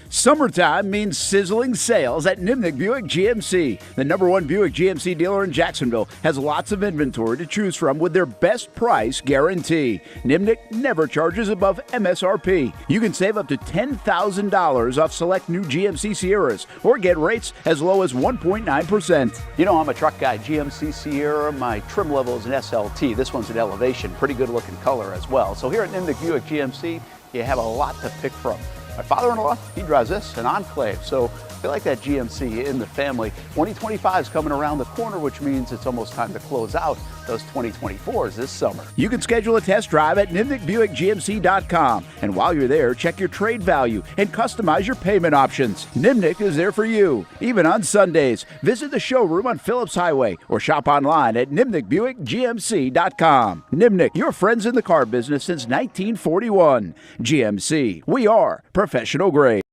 Speaker 8: Summertime means sizzling sales at Nimnik Buick GMC. The #1 Buick GMC dealer in Jacksonville has lots of inventory to choose from with their best price guarantee. Nimnik never charges above MSRP. You can save up to $10,000 off select new GMC Sierras or get rates as low as 1.9%.
Speaker 16: You know, I'm a truck guy. GMC Sierra, my trim level is an SLT. This one's an Elevation. Pretty good looking color as well. So here at Nimnik Buick GMC, you have a lot to pick from. My father-in-law, he drives this, an Enclave. So feel like that GMC in the family. 2025 is coming around the corner, which means it's almost time to close out those 2024s this summer.
Speaker 8: You can schedule a test drive at nimnickbuickgmc.com. And while you're there, check your trade value and customize your payment options. Nimnick is there for you, even on Sundays. Visit the showroom on Phillips Highway or shop online at nimnickbuickgmc.com. Nimnick, your friends in the car business since 1941. GMC, we are professional grade.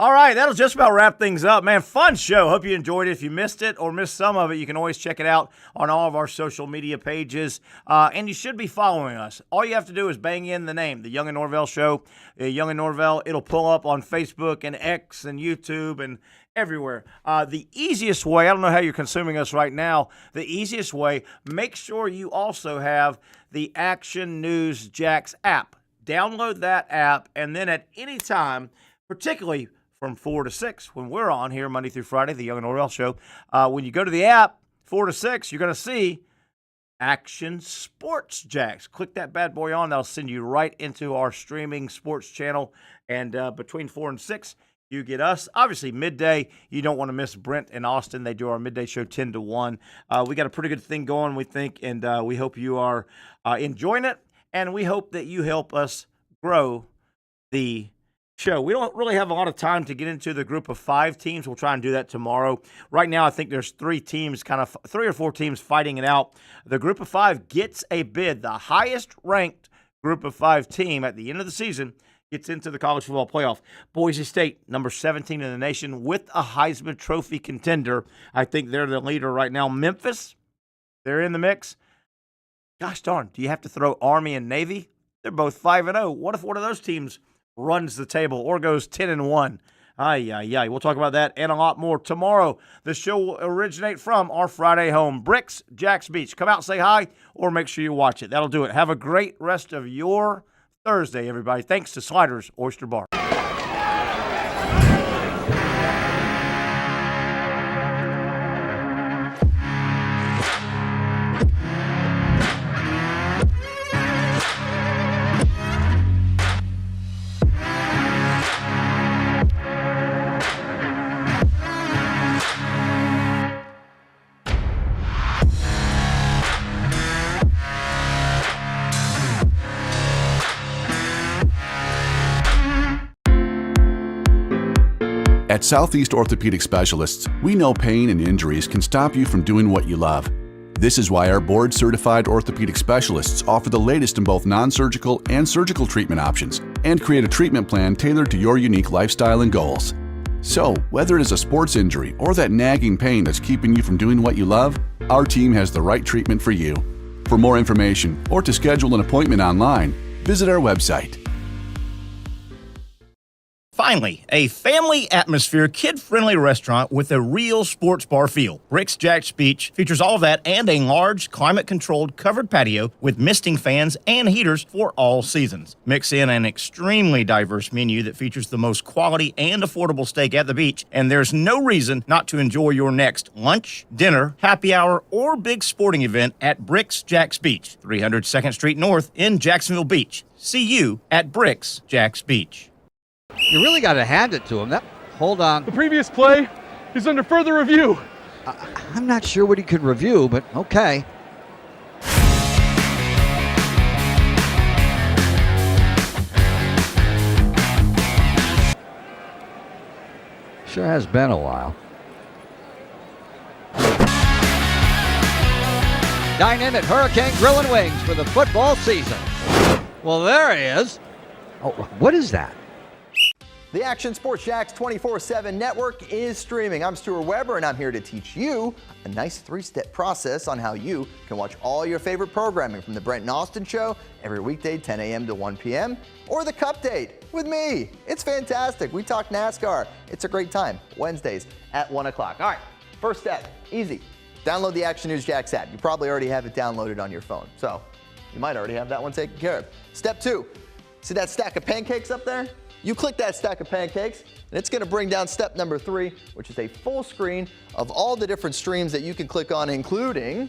Speaker 2: All right, that'll just about wrap things up, man. Fun show. Hope you enjoyed it. If you missed it or missed some of it, you can always check it out on all of our social media pages. And you should be following us. All you have to do is bang in the name, the Young Norvelle Show, Young Norvelle. It'll pull up on Facebook and X and YouTube and everywhere. The easiest way, I don't know how you're consuming us right now, the easiest way, make sure you also have the Action News Jax app. Download that app, and then at any time, particularly from 4 to 6, when we're on here Monday through Friday, the Young Norvelle Show, when you go to the app, 4 to 6, you're going to see Action Sports Jax. Click that bad boy on. That'll send you right into our streaming sports channel. And between 4 and 6, you get us. Obviously, midday, you don't want to miss Brent and Austin. They do our midday show 10 to 1. We got a pretty good thing going, we think, and we hope you are enjoying it. And we hope that you help us grow the show. We don't really have a lot of time to get into the group of 5 teams. We'll try and do that tomorrow. Right now, I think there's 3 or 4 teams fighting it out. The group of 5 gets a bid. The highest ranked group of 5 team at the end of the season gets into the college football playoff. Boise State, number 17 in the nation, with a Heisman Trophy contender. I think they're the leader right now. Memphis, they're in the mix. Gosh darn, do you have to throw Army and Navy? They're both 5-0. What if one of those teams runs the table or goes 10-1? Ay. We'll talk about that and a lot more tomorrow. The show will originate from our Friday home, Bricks, Jax Beach. Come out, say hi, or make sure you watch it. That'll do it. Have a great rest of your Thursday, everybody. Thanks to Sliders Oyster Bar.
Speaker 4: At Southeast Orthopedic Specialists, we know pain and injuries can stop you from doing what you love. This is why our board-certified orthopedic specialists offer the latest in both non-surgical and surgical treatment options and create a treatment plan tailored to your unique lifestyle and goals. So, whether it is a sports injury or that nagging pain that's keeping you from doing what you love, our team has the right treatment for you. For more information or to schedule an appointment online, visit our website.
Speaker 11: Finally, a family atmosphere, kid-friendly restaurant with a real sports bar feel. Bricks Jax Beach features all of that and a large, climate-controlled covered patio with misting fans and heaters for all seasons. Mix in an extremely diverse menu that features the most quality and affordable steak at the beach, and there's no reason not to enjoy your next lunch, dinner, happy hour, or big sporting event at Bricks Jax Beach, 300 2nd Street North in Jacksonville Beach. See you at Bricks Jax Beach.
Speaker 5: You really got to hand it to him. Hold on.
Speaker 6: The previous play is under further review.
Speaker 5: I'm not sure what he could review, but okay. Sure has been a while. Dine in at Hurricane Grill and Wings for the football season. Well, there he is. Oh, what is that?
Speaker 7: The Action Sports Jax 24/7 network is streaming. I'm Stuart Weber, and I'm here to teach you a nice 3-step process on how you can watch all your favorite programming from the Brent and Austin Show every weekday 10 a.m. to 1 p.m. or the Cup Date with me. It's fantastic. We talk NASCAR. It's a great time. Wednesdays at 1 o'clock. All right, first step, easy. Download the Action News Jax app. You probably already have it downloaded on your phone, so you might already have that one taken care of. Step 2, see that stack of pancakes up there? You click that stack of pancakes, and it's going to bring down step number 3, which is a full screen of all the different streams that you can click on, including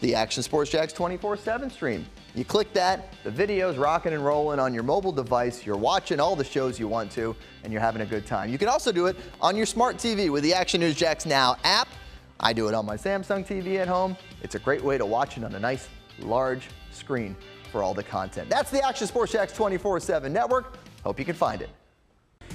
Speaker 7: the Action Sports Jax 24/7 stream. You click that, the video's rocking and rolling on your mobile device. You're watching all the shows you want to, and you're having a good time. You can also do it on your smart TV with the Action News Jax Now app. I do it on my Samsung TV at home. It's a great way to watch it on a nice, large screen for all the content. That's the Action Sports Jax 24/7 network. Hope you can find it.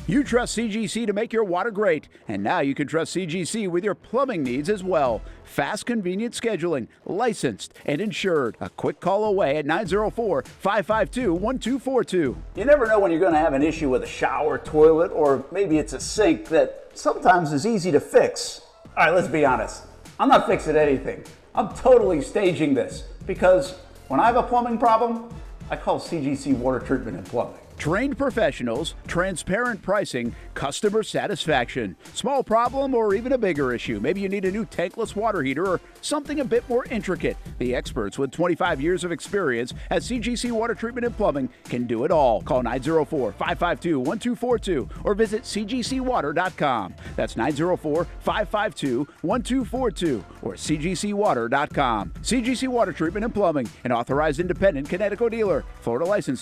Speaker 8: You trust CGC to make your water great, and now you can trust CGC with your plumbing needs as well. Fast, convenient scheduling, licensed and insured. A quick call away at 904-552-1242.
Speaker 9: You never know when you're going to have an issue with a shower, toilet, or maybe it's a sink that sometimes is easy to fix. All right, let's be honest. I'm not fixing anything. I'm totally staging this because when I have a plumbing problem, I call CGC Water Treatment and Plumbing.
Speaker 8: Trained professionals, transparent pricing, customer satisfaction. Small problem or even a bigger issue. Maybe you need a new tankless water heater or something a bit more intricate. The experts with 25 years of experience at CGC Water Treatment and Plumbing can do it all. Call 904-552-1242 or visit cgcwater.com. That's 904-552-1242 or cgcwater.com. CGC Water Treatment and Plumbing, an authorized independent Connecticut dealer. Florida license